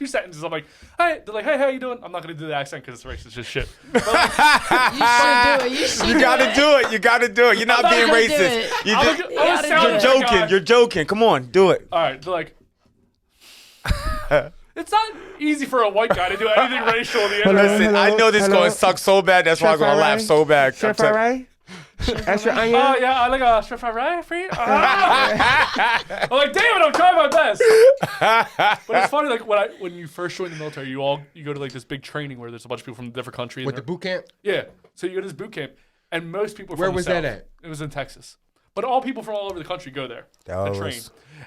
sentences. I'm like, hey, they're like, hey, how you doing? I'm not gonna do the accent because it's racist as shit. But, like, you should do it. You should. You gotta do it. You gotta do it. You're not being gonna do racist. it. You I'm just, gonna- I'm gonna gotta sound do you're like a guy. joking. You're joking. Come on, do it. All right, they're like, it's not easy for a white guy to do anything racial in the internet. Listen, I know this is going to suck so bad. That's why I'm going to laugh so bad. I'm telling- Extra onion? Oh yeah, I like a shrimp fry for you. I'm like, damn it, I'm trying my best. But it's funny, like when you first join the military, you go to like this big training where there's a bunch of people from different countries. with the and boot camp? yeah, so you go to this boot camp, and most people. Are Where from the was that South. at? It was in Texas, but all people from all over the country go there to Dallas. train.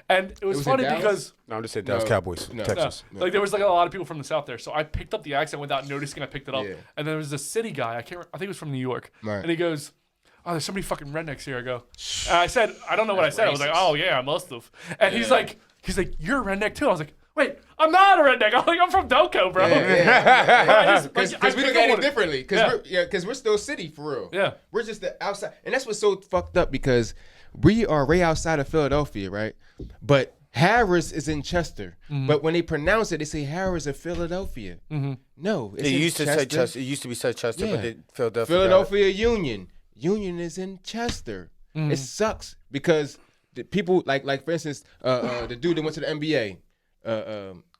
And it was was in funny Dallas? because No, I'm just saying Dallas No, Cowboys, no. Texas. like there was like a lot of people from the South there, so I picked up the accent without noticing. I picked it up, Yeah. and there was this city guy. I think he was from New York, Right. and he goes, "Oh, there's so many fucking rednecks here." I go, and I said, "I don't know what I said." I was like, racist. "Oh yeah, I must have." And he's like, "You're a redneck too." I was like, "Wait, I'm not a redneck. I'm from Delco, bro." Because we look at it differently. Because we're still city for real. Yeah. We're just the outside, and that's what's so fucked up because we are way outside of Philadelphia, right? But Harris is in Chester. But when they pronounce it, they say Harris of Philadelphia. No, it's It in used to Chester. say Chester. It used to be said Chester, Yeah. but they Philadelphia. got it. Philadelphia Union. Union is in Chester. It sucks because the people like for instance, the dude that went to the NBA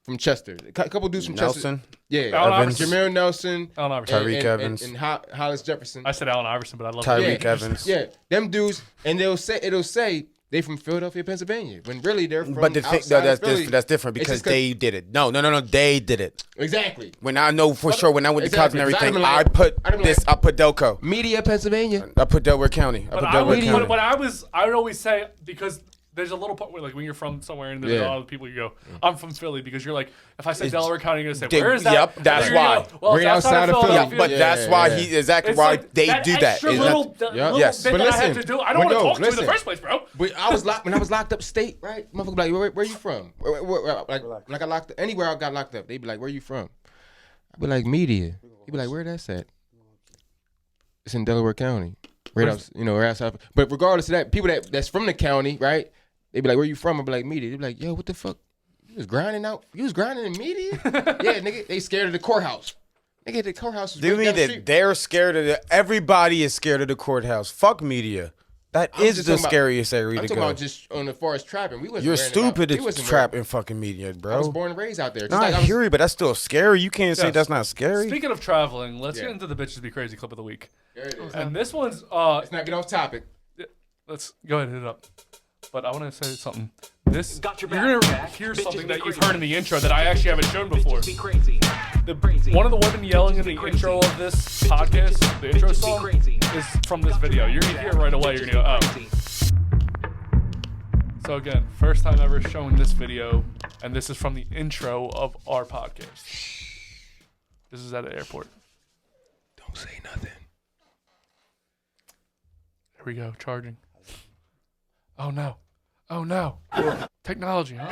from Chester. A couple dudes from Chester. Nelson. Yeah, Allen Evans. Iverson. Jameer Nelson, Allen Iverson. Tyreek Evans. and Hollis Jefferson. I said Allen Iverson, but I love Tyreek it. Evans. Yeah, them dudes, and it'll say they from Philadelphia, Pennsylvania, when really they're from But the thing, outside of Philly. that's different It's because just 'cause- they did it. No, they did it. Exactly. When I know for sure, when I went to college and Exactly, 'cause everything, I'd I have been like- put I'd have been this. I put Delco. Media, Pennsylvania. I put Delaware County. I But put I Delaware would, County. when I would always say, because there's a little part where like when you're from somewhere and there's a Yeah. lot of people you go, I'm from Philly, because you're like, if I say Delaware County, you're gonna say, They- where is that? yep, And that's then you're gonna why. go, well, We're it's outside outside of of Philly. Yeah, Philadelphia. but Yeah, that's why yeah. exactly It's why like they that do that. extra It's little, not- little Yes. bit But that I had listen, to do. I don't want to talk to you in the listen. first place, bro. But when I was locked up state, right? Motherfucker be like, where you from? Like when I got locked up, anywhere I got locked up, they be like, where you from? I be like, media. He be like, where that's at? It's in Delaware County. Right outside. But regardless of that, people that's from the county, right? They be like, where you from? I be like, media. They be like, yo, what the fuck? You was grinding in media? Yeah, nigga. They scared of the courthouse. Nigga, the courthouse is Do you right mean down the that street. they're scared of everybody is scared of the courthouse? Fuck media. That I'm is just the talking about- scariest area I'm to talking go. about just on the far as trapping. We wasn't You're worrying stupid we to wasn't trap worrying- in fucking media, bro. I was born and raised out there. Just Nah, like I hear you, but that's still scary. You can't say Yes. that's not scary. Speaking of traveling, let's Yeah. get into the bitches be crazy clip of the week. There it is. And this one's Let's not get off topic. let's go ahead and hit it up. But I want to say something. This Got your you're back, gonna Jack. hear Bitches something be that you've crazy. heard in the intro that I actually haven't shown before. Bitches be crazy. One of the women yelling in the intro of this podcast, the intro Bitches be song, crazy. is from this video. You're gonna hear it right away. You're gonna go, oh. So again, first time ever showing this video, and this is from the intro of our podcast. This is at the airport. Don't say nothing. Here we go, charging. Oh no. Oh no. Technology, huh?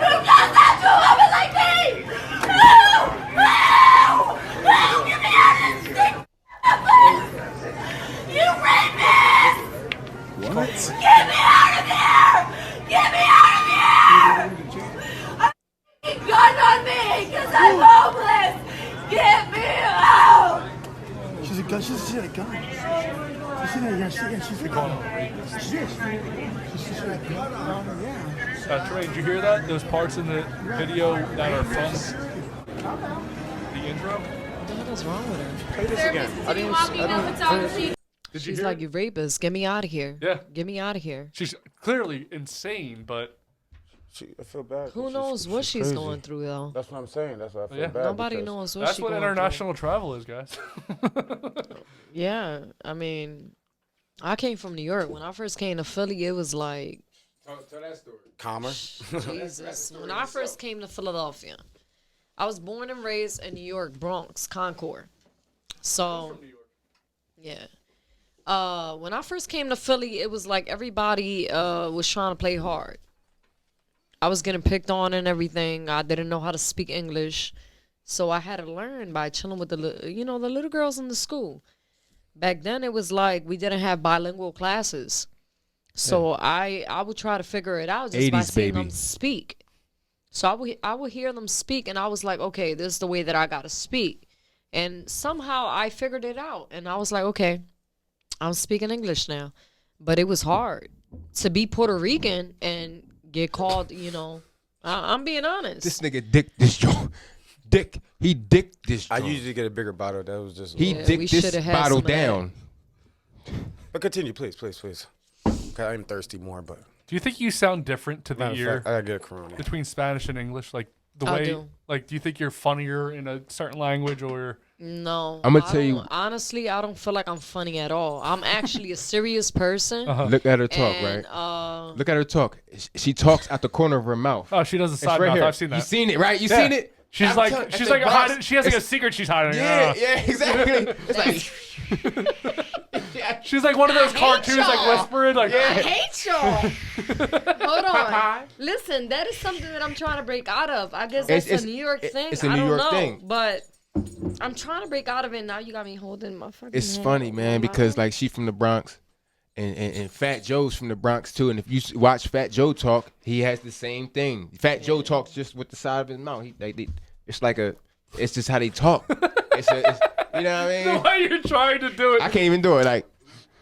Gun on me, because I'm homeless! Get me out! She's a gun. She's a gun. She's a gun. Trey, did you hear that? Those parts in the video that are from the intro? What the hell is wrong with her? Play this again. I didn't. Did you She's hear like, it? you rapist. Get me out of here. Yeah. Get me out of here. She's clearly insane, but I feel bad. Who knows what she's crazy. going through, though? That's what I'm saying. That's why I feel Yeah. bad. Nobody because knows what that's she's what going international travel is, guys. through. Yeah, I mean, I came from New York. When I first came to Philly, it was like, Tell that story. Calmer. Jesus. When I first came to Philadelphia, I was born and raised in New York, Bronx, Concord. So, yeah. When I first came to Philly, it was like everybody was trying to play hard. I was getting picked on and everything. I didn't know how to speak English, so I had to learn by chilling with the little girls in the school. Back then, it was like we didn't have bilingual classes, so I would try to figure it out just by 80s, seeing them baby. speak. So I would hear them speak, and I was like, okay, this is the way that I gotta speak. And somehow I figured it out, and I was like, okay, I'm speaking English now. But it was hard to be Puerto Rican and get called, I'm being honest. This nigga dick this joint. Dick. He dicked this I joint. usually get a bigger bottle. That was just. He Yeah, we dicked this shoulda had bottle some of that. down. But continue, please. 'Cause I'm thirsty more, but Do you think you sound different to the matter of ear fact, I gotta get a Corona. between Spanish and English? Like the I way, do. like, do you think you're funnier in a certain language or? No. I'ma I tell you- don't- Honestly, I don't feel like I'm funny at all. I'm actually a serious person. Look at her talk, and, right? Look at her talk. She talks out the corner of her mouth. Oh, she does a It's side right mouth. here. I've seen that. You seen it, right? You Yeah. seen it? She's I'm like, telling- she's at like the Bronx, hiding. She has like a it's- secret she's hiding. Yeah, exactly. It's like She's like one of those cartoons, like y'all. whispering, like. I hate y'all. Hold on. Listen, that is something that I'm trying to break out of. I guess that's It's- a New York thing. it's a I New don't York know, thing. but I'm trying to break out of it. Now you got me holding my fucking it's hand funny, over man, my because mouth. like she from the Bronx, and Fat Joe's from the Bronx too. And if you watch Fat Joe talk, he has the same thing. Fat Joe talks just with the side of his mouth. It's just how they talk. You know what I mean? Why you're trying to do it? I can't even do it. Like,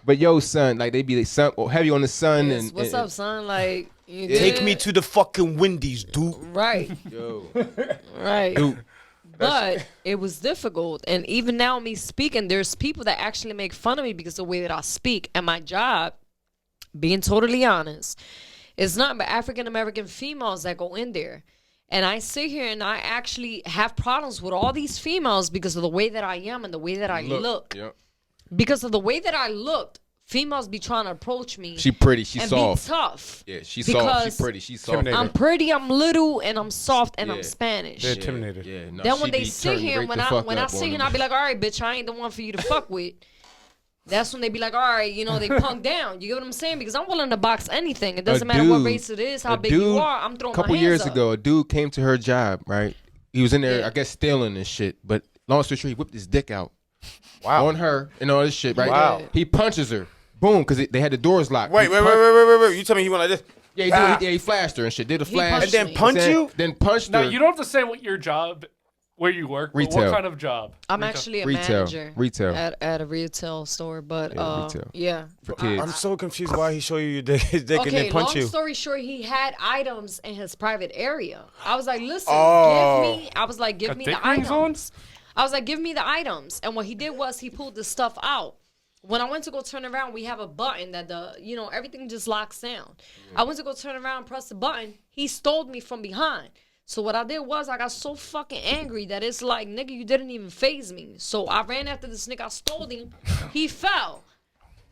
but yo, son, like they be like son, or heavy on the son, Yes, and what's up, son? Like, you Take good? me to the fucking Wendy's, dude. Right, yo, right. dude. But it was difficult. And even now, me speaking, there's people that actually make fun of me because of the way that I speak. And my job, being totally honest, is not but African American females that go in there. And I sit here and I actually have problems with all these females because of the way that I am and the way that I look. Yep. Because of the way that I looked, females be trying to approach me She pretty. She and soft. be tough. Yeah, she soft. She Because pretty. She soft. Intimidating. I'm pretty, I'm little, and I'm soft, and Yeah. I'm Spanish. They're intimidated. Yeah, no, Then she when they be sit turning here, right when the I fuck when I up sit on here, and them. I be like, all right, bitch, I ain't the one for you to fuck with. That's when they be like, all right, they punk down. You get what I'm saying? Because I'm willing to box anything. It doesn't matter what race it is, how big you are. I'm throwing A couple my hands years up. ago, a dude came to her job, right? He was in there, Yeah. I guess, stealing and shit. But long story short, he whipped his dick out Wow. on her and all this shit, right? Wow. He punches her. Boom, because they had the doors locked. Wait. He punched- You tell me he went like this? Yeah, he flashed her and shit. Did a flash. punched And then me. punch you? Then punched Now her. you don't have to say what your job Where you work? Retail. What kind of job? I'm Retail. actually a Retail. manager. Retail. At a retail store, but Yeah, retail. yeah. For kids. I'm so confused why he show you his dick and Okay, then punch long you. story short, he had items in his private area. I was like, listen, Oh. give me. I was like, give Got me the dick rings on? items. I was like, give me the items. And what he did was he pulled the stuff out. When I went to go turn around, we have a button that everything just locks down. I went to go turn around, press the button. He stole me from behind. So what I did was I got so fucking angry that it's like, nigga, you didn't even faze me. So I ran after this nigga. I stole him. He fell.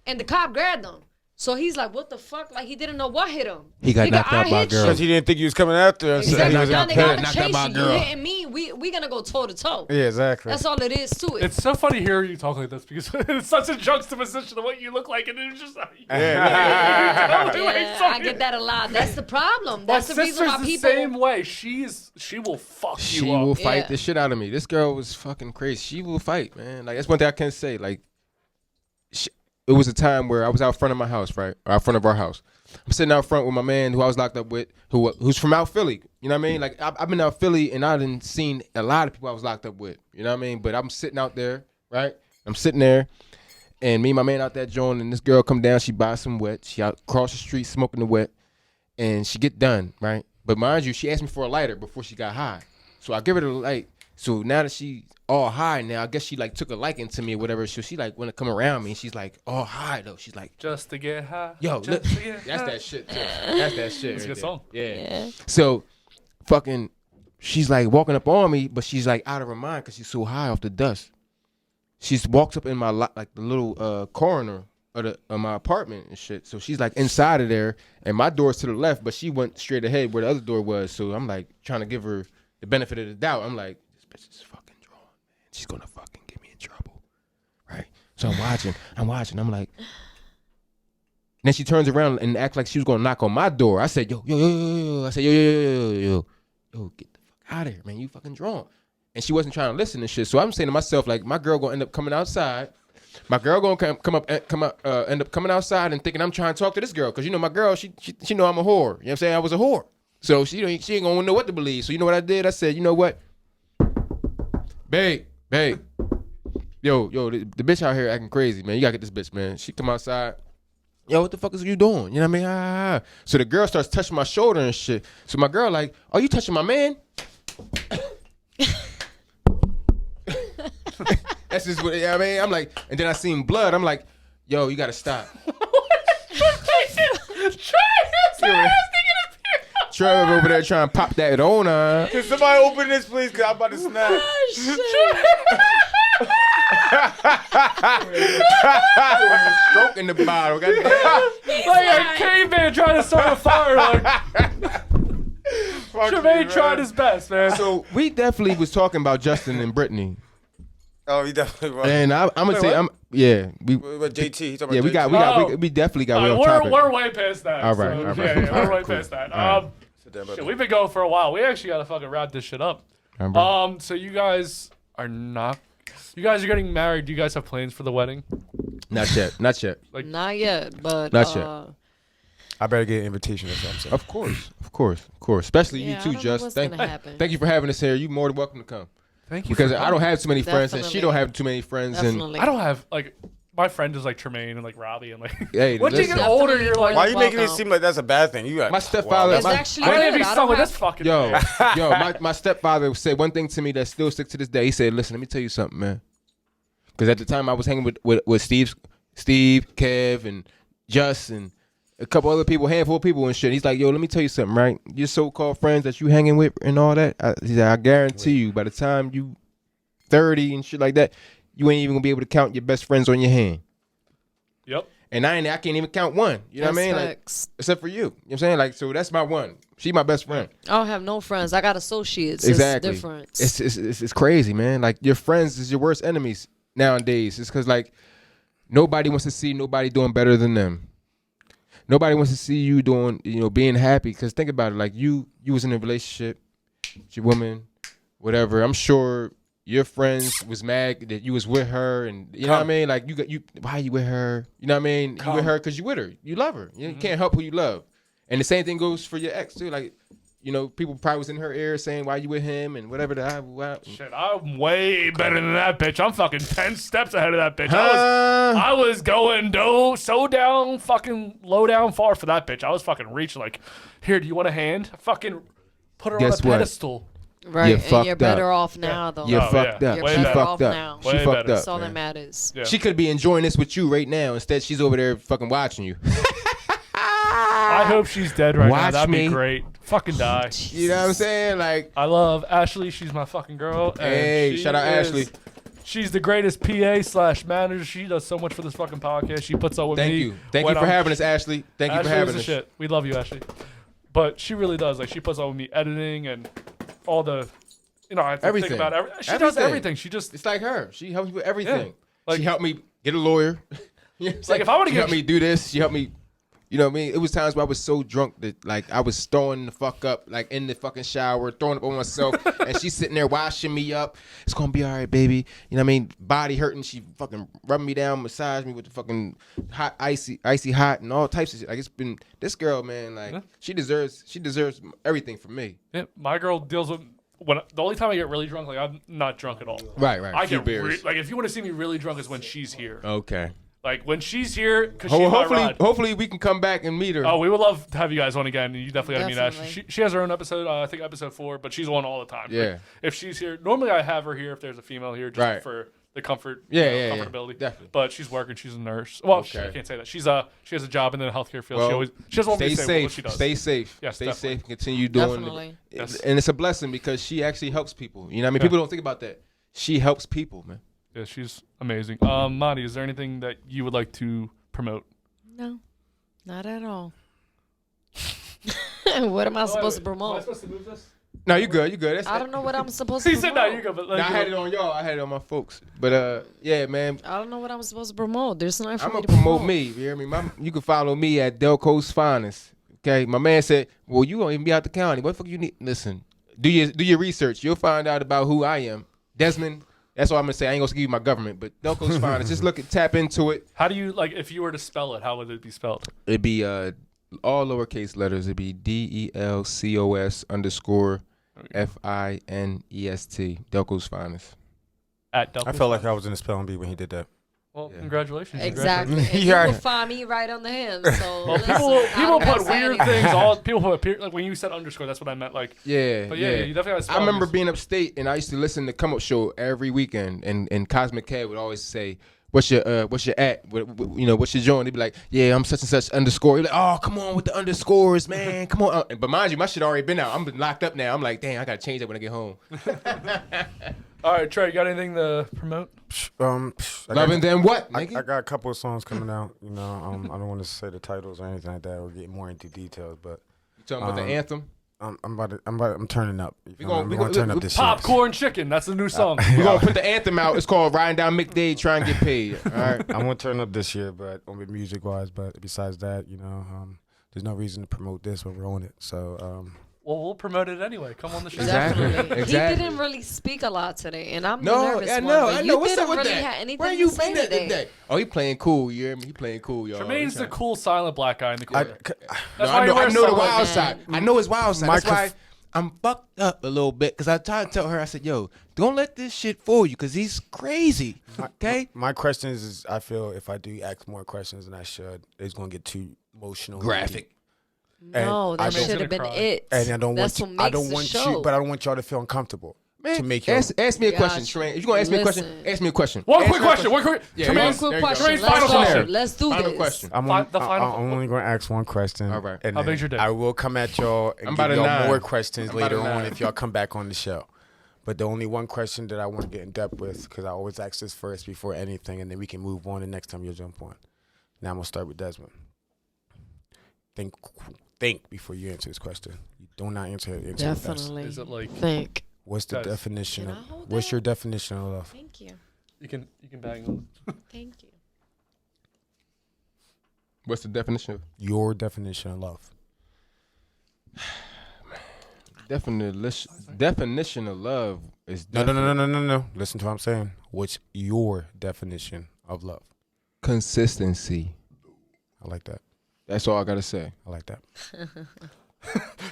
And the cop grabbed him. So he's like, what the fuck? Like, he didn't know what hit him. He got Nigga, knocked out I by a hit girl. you. Because he didn't think you was coming after us. Exactly. He was Now in they pain. gotta knocked out chase by a you. girl. You hitting me, we gonna go toe to toe. Yeah, exactly. That's all it is to it. It's so funny hearing you talk like this because it's such a juxtaposition of what you look like, and it's just like, Yeah, I get that a lot. That's the problem. My That's the reason sister's why the people. same way. She will fuck She you up. will fight Yeah. the shit out of me. This girl was fucking crazy. She will fight, man. Like, that's one thing I can say. Like, it was a time where I was out front of my house, right? Or out front of our house. I'm sitting out front with my man who I was locked up with, who's from out Philly. You know what I mean? Like, I've been out Philly and I done seen a lot of people I was locked up with. You know what I mean? But I'm sitting out there, right? I'm sitting there, and me and my man out there joint, and this girl come down. She buys some wet. She out across the street smoking the wet, and she get done, right? But mind you, she asked me for a lighter before she got high. So I give her the light. So now that she all high now, I guess she like took a liking to me or whatever. So she like want to come around me, and she's like all high though. She's like, Just to get high. yo, just look, to get that's high. that shit too. That's that shit. It's a right good there. song. Yeah. So fucking, she's like walking up on me, but she's like out of her mind because she's so high off the dust. She walks up in my like the little corner of my apartment and shit. So she's like inside of there, and my door's to the left, but she went straight ahead where the other door was. So I'm like trying to give her the benefit of the doubt. I'm like, this bitch is fucking drawn, man. She's gonna fucking get me in trouble, right? So I'm watching. I'm like, and then she turns around and acts like she was gonna knock on my door. I said, yo. I said, yo, get the fuck out of here, man. You fucking drawn. And she wasn't trying to listen and shit. So I'm saying to myself, like, my girl gonna end up coming outside. My girl gonna end up coming outside and thinking I'm trying to talk to this girl. Cause you know my girl, she know I'm a whore. You know what I'm saying? I was a whore. So she ain't gonna know what to believe. So you know what I did? I said, you know what? Babe. Yo, the bitch out here acting crazy, man. You gotta get this bitch, man. She come outside. Yo, what the fuck is you doing? You know what I mean? So the girl starts touching my shoulder and shit. So my girl like, are you touching my man? That's just what, you know what I mean? I'm like, and then I seen blood. I'm like, yo, you gotta stop. Trevor over there trying to pop that on her. Can somebody open this, please? Because I'm about to snap. Stroking the bottle. Goddamn. Like a caveman trying to start a fire. Like, Tremaine tried his best, man. So we definitely was talking about Justin and Brittany. Oh, he definitely was. And I'm gonna say, With JT, he talking yeah, about JT. we definitely got All way right, off topic. we're way past that. All right, so, all right. Yeah, All we're right, way cool. past that. All right. Sit down, Shit, brother. we've been going for a while. We actually gotta fucking wrap this shit up. So you guys are getting married. Do you guys have plans for the wedding? Not yet. Not yet, but Not yet. I better get an invitation or something. Of course. Especially Yeah, you I too, don't know Just. what's Thank gonna happen. you for having us here. You more than welcome to come. Thank you. Because for I don't have too many friends, and she Definitely. don't have too many friends. Definitely. I don't have like my friend is like Tremaine and like Robbie and like. Hey, Once you listen. get older, you're like, Why are you making it Welcome. seem like that's a bad thing? You got My stepfather- It's my- actually I can't good. be I son don't with this have, fucking. Yo, man. my stepfather said one thing to me that still sticks to this day. He said, "Listen, let me tell you something, man." Because at the time I was hanging with Steve, Kev, and Just, and a couple other people, handful of people and shit. He's like, "Yo, let me tell you something, right? Your so-called friends that you hanging with and all that." He said, "I guarantee you, by the time you 30 and shit like that, you ain't even gonna be able to count your best friends on your hand." Yep. And I can't even count one. You know what I mean? Like, facts. except for you. You know what I'm saying? Like, so that's my one. She my best friend. I don't have no friends. I got associates. Exactly. It's different. It's crazy, man. Like, your friends is your worst enemies nowadays. It's because, like, nobody wants to see nobody doing better than them. Nobody wants to see you doing, being happy. Because think about it. Like, you was in a relationship with your woman, whatever. I'm sure your friends was mad that you was with her, and you know what I mean. Like, why you with her? You know what I mean. You with her because you with her. You love her. You can't help who you love. And the same thing goes for your ex too. Like, you know, people probably was in her ear saying, why you with him and whatever. Shit, I'm way better than that bitch. I'm fucking 10 steps ahead of that bitch. I was going so down, fucking low down far for that bitch. I was fucking reaching like, here, do you want a hand? Fucking put her Guess on a what? pedestal. Right, and fucked you're better up. off now, though. You're Oh, fucked yeah. up. You're She better fucked off up. now. She Way fucked better. up. That's all that man. matters. Yeah. She could be enjoying this with you right now. Instead, she's over there fucking watching you. I hope she's dead right now. Watch That'd me. be great. Fucking die. You know what I'm saying? Like, I love Ashley. She's my fucking girl. And hey, she shout out is- Ashley. She's the greatest PA/manager. She does so much for this fucking podcast. She puts up with Thank me. you. Thank you when for I'm- having us, Ashley. Thank you for Ashley having is us. the shit. We love you, Ashley. But she really does. Like, she puts up with me editing and all the, you know, I have to Everything. think about everything. She does everything. She just, It's like her. She helps me with everything. Yeah. Like- she helped me get a lawyer. You know what I'm saying? if I would've She get- helped me do this. She helped me. You know what I mean? It was times where I was so drunk that like I was throwing the fuck up, like in the fucking shower, throwing up on myself, and she's sitting there washing me up. It's gonna be all right, baby. You know what I mean? Body hurting. She fucking rubbing me down, massage me with the fucking hot, icy hot, and all types of shit. Like it's been this girl, man. Like she deserves everything from me. yeah, my girl deals with, the only time I get really drunk, like I'm not drunk at all. Right. I Few get beers. like if you want to see me really drunk is when she's here. Okay. Like when she's here, because she's my ride. Hopefully we can come back and meet her. Oh, we would love to have you guys on again. You definitely got to meet Ashley. Definitely. She has her own episode, I think episode 4, but she's on all the time. Yeah. Like, if she's here, normally I have her here if there's a female here, just Right. for the comfort, Yeah. comfortability. Definitely. But she's working. She's a nurse. Well, Okay. I can't say that. She has a job in the healthcare field. Well, she doesn't want me Stay to say what safe. she does. Stay safe. Yes, Stay definitely. safe. Continue doing Definitely. Yes. And it's a blessing because she actually helps people. You know what I mean? People don't think about that. She helps people, man. Yeah, she's amazing. Mari, is there anything that you would like to promote? No, not at all. What am I supposed to promote? supposed to move this? No, you good. You good. That's I don't know what I'm supposed to He promote. said, "No, you go." But Nah, I had it on y'all. I had it on my folks. But yeah, man. I don't know what I'm supposed to promote. There's nothing for I'm me gonna to promote me. You hear me? You can follow me at Delco's Finest. Okay. My man said, "Well, you won't even be out the county. What the fuck you need?" Listen, do your research. You'll find out about who I am, Desmond. That's all I'm gonna say. I ain't gonna give you my government, but Delco's Finest. Just tap into it. How do you like if you were to spell it? How would it be spelled? It'd be all lowercase letters. It'd be DELCOS_FINEST. Delco's Finest. At Delco's I felt like I was in the spelling bee when he did that. Well, Yeah. congratulations. Exactly. And Yeah. you will find me right on the hand. So Well, listen, people I don't put say weird anything. things. People put like when you said underscore. That's what I meant. Like, Yeah, but yeah, you definitely. Gotta I remember spell being upstate and I used to listen to Come Up Show every weekend, and Cosmic Cat would always say, "What's your at? You know, what's your joint?" They'd be like, "Yeah, I'm such and such underscore." You're like, "Oh, come on with the underscores, man, come on." But mind you, my shit already been out. I'm been locked up now. I'm like, damn, I gotta change that when I get home. All right, Trey, you got anything to promote? I Love and then what? I Nigga? got a couple of songs coming out. You know, I don't want to say the titles or anything like that or get more into details, but You talking about the anthem? I'm turning up. We gonna- I'm we gonna gonna- turn up this year. Popcorn chicken. That's the new song. We're gonna put the anthem out. It's called "Riding Down McDade, Trying to Get Paid." All right. I'm gonna turn up this year, but on music wise. But besides that, you know, there's no reason to promote this when we're on it. So Well, we'll promote it anyway. Come on the show. Exactly. Definitely. Exactly. He didn't really speak a lot today, and I'm the No, nervous I one. know, but I you know. What's didn't up with really that? have anything Where to you say been today. today? Oh, he playing cool. You hear me? He playing cool, y'all. Jermaine's the Okay. cool silent black guy in the I, corner. No, That's I why he know wears the something. wild Man. side. I know his wild side. My That's why I'm fucked up a little bit because I tried to tell her. I said, "Yo, don't let this shit fool you because he's crazy." Okay. my question is, I feel if I do ask more questions than I should, it's gonna get too emotional, Graphic. No, I that don't- should have been Cry. it. and I don't That's want you. what I makes don't the want show. you, but I don't want y'all to feel uncomfortable. Man, to make your ask me a question, Gotcha. Tremaine. If you're gonna ask me a question, Listen. ask me a question. One Ask quick me a question. One quick. Yeah, Jermaine, there One you quick go. question. Jermaine's Let's final go. question. Let's do Final this. question. I'm, The final- I'm only going to ask one question. All right. And How then big's your dick? I will come at y'all and I'm give about a y'all 9. more questions I'm about later a on 9. if y'all come back on the show. But the only one question that I want to get in depth with, because I always ask this first before anything, and then we can move on the next time you jump on. Now I'm going to start with Desmond. Think before you answer this question. You do not answer it. Definitely. Is it like Think. What's the Guys, definition can of I hold what's that? your definition of love? Thank you. you can bang on? Thank you. What's the definition of Your definition of love. definition of love is No. Listen to what I'm saying. What's your definition of love? consistency. I like that. That's all I gotta say. I like that.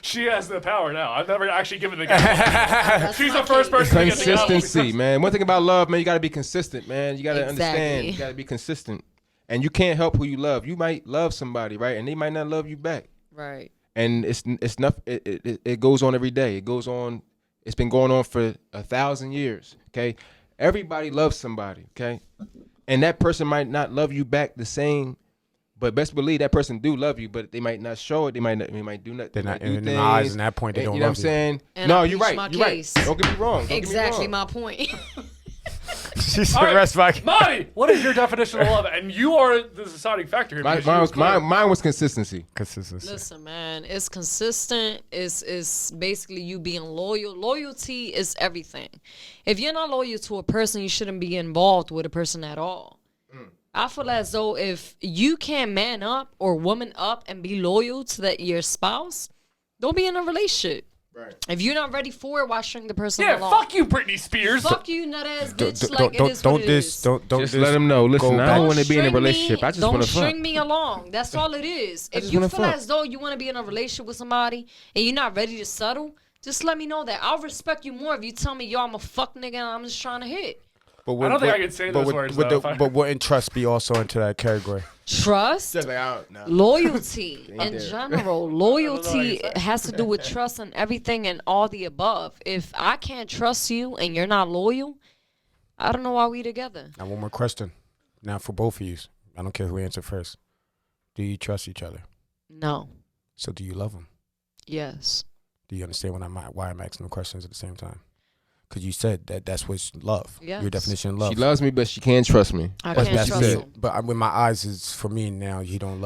She has the power now. I've never actually given the guy. She's the first person to get the Consistency, man. One thing about love, man, you got to be consistent, man. You got to understand. Exactly. You got to be consistent. And you can't help who you love. You might love somebody, right? And they might not love you back. Right. And it's not. It goes on every day. It goes on. It's been going on for 1,000 years. Okay. Everybody loves somebody. Okay. And that person might not love you back the same. But best believe that person do love you, but they might not show it. They might do nothing. They're not in their eyes. In that point, they don't you know love what I'm saying? And No, I you're preach right. my You're case. right. Don't get me wrong. Don't Exactly get me wrong. my point. She said, All right, "Rest back." Mari, what is your definition of love? And you are the deciding factor here. Mine was consistency. Consistency. Listen, man, it's consistent. It's basically you being loyal. Loyalty is everything. If you're not loyal to a person, you shouldn't be involved with a person at all. I feel as though if you can't man up or woman up and be loyal to your spouse, don't be in a relationship. Right. If you're not ready for it, why string the person Yeah, along? fuck you, Britney Spears. Fuck you, nut ass bitch. Don't Just let them know. Listen, go I back. don't want to be in a string relationship. me- I just want Don't to fuck. string me along. That's all it is. If just you wanna feel fuck. as though you want to be in a relationship with somebody and you're not ready to settle, just let me know that. I'll respect you more if you tell me, yo, I'm a fuck nigga and I'm just trying to hit. But I don't think I can say those words, though, if I- but wouldn't trust be also into that category? Trust, Just like, I don't know. loyalty in there. general. Loyalty has to do with trust and everything and all the above. If I can't trust you and you're not loyal, I don't know why we together. Now, one more question. Now, for both of you, I don't care who answered first. Do you trust each other? No. So, do you love them? Yes. Do you understand why I'm asking the questions at the same time? Because you said that's what's love. Yes. Your definition of love. She loves me, but she can't trust me. I But can't that's trust it. him. But with my eyes is for me now. You don't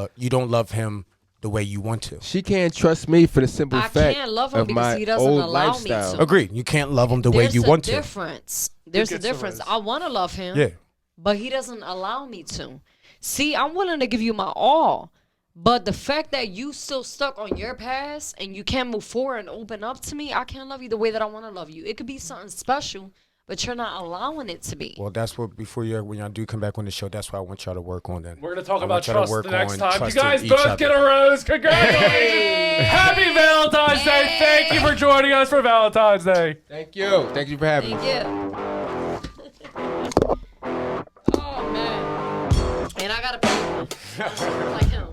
love him the way you want to. She can't trust me for the simple I fact can't love him of because my he doesn't old allow me lifestyle. to. Agreed. You can't love him the way you want to. There's a gets the difference. rest. I want to love him, Yeah. but he doesn't allow me to. See, I'm willing to give you my all, but the fact that you still stuck on your past and you can't move forward and open up to me, I can't love you the way that I want to love you. It could be something special, but you're not allowing it to be. Well, that's what when y'all do come back on the show, that's what I want y'all to work on then. We're going to talk I about want y'all to trust work the next on time. You trusting guys each both other. get a rose. Congratulations. Happy Valentine's Day. Thank you for joining us for Valentine's Day. Thank you. Thank you for having me. Thank you. Oh, man. And I got to pay him. Like him.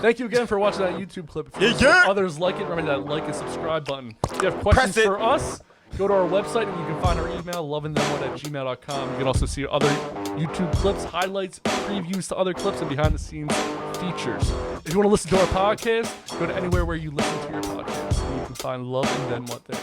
Thank you again for watching that YouTube clip. If you want others like it, remember that like and subscribe button. If you have questions Press it. for us, go to our website and you can find our email, lovingthemone@gmail.com. You can also see other YouTube clips, highlights, previews to other clips, and behind-the-scenes features. If you want to listen to our podcast, go to anywhere where you listen to your podcast. And you can find Love and Then What there.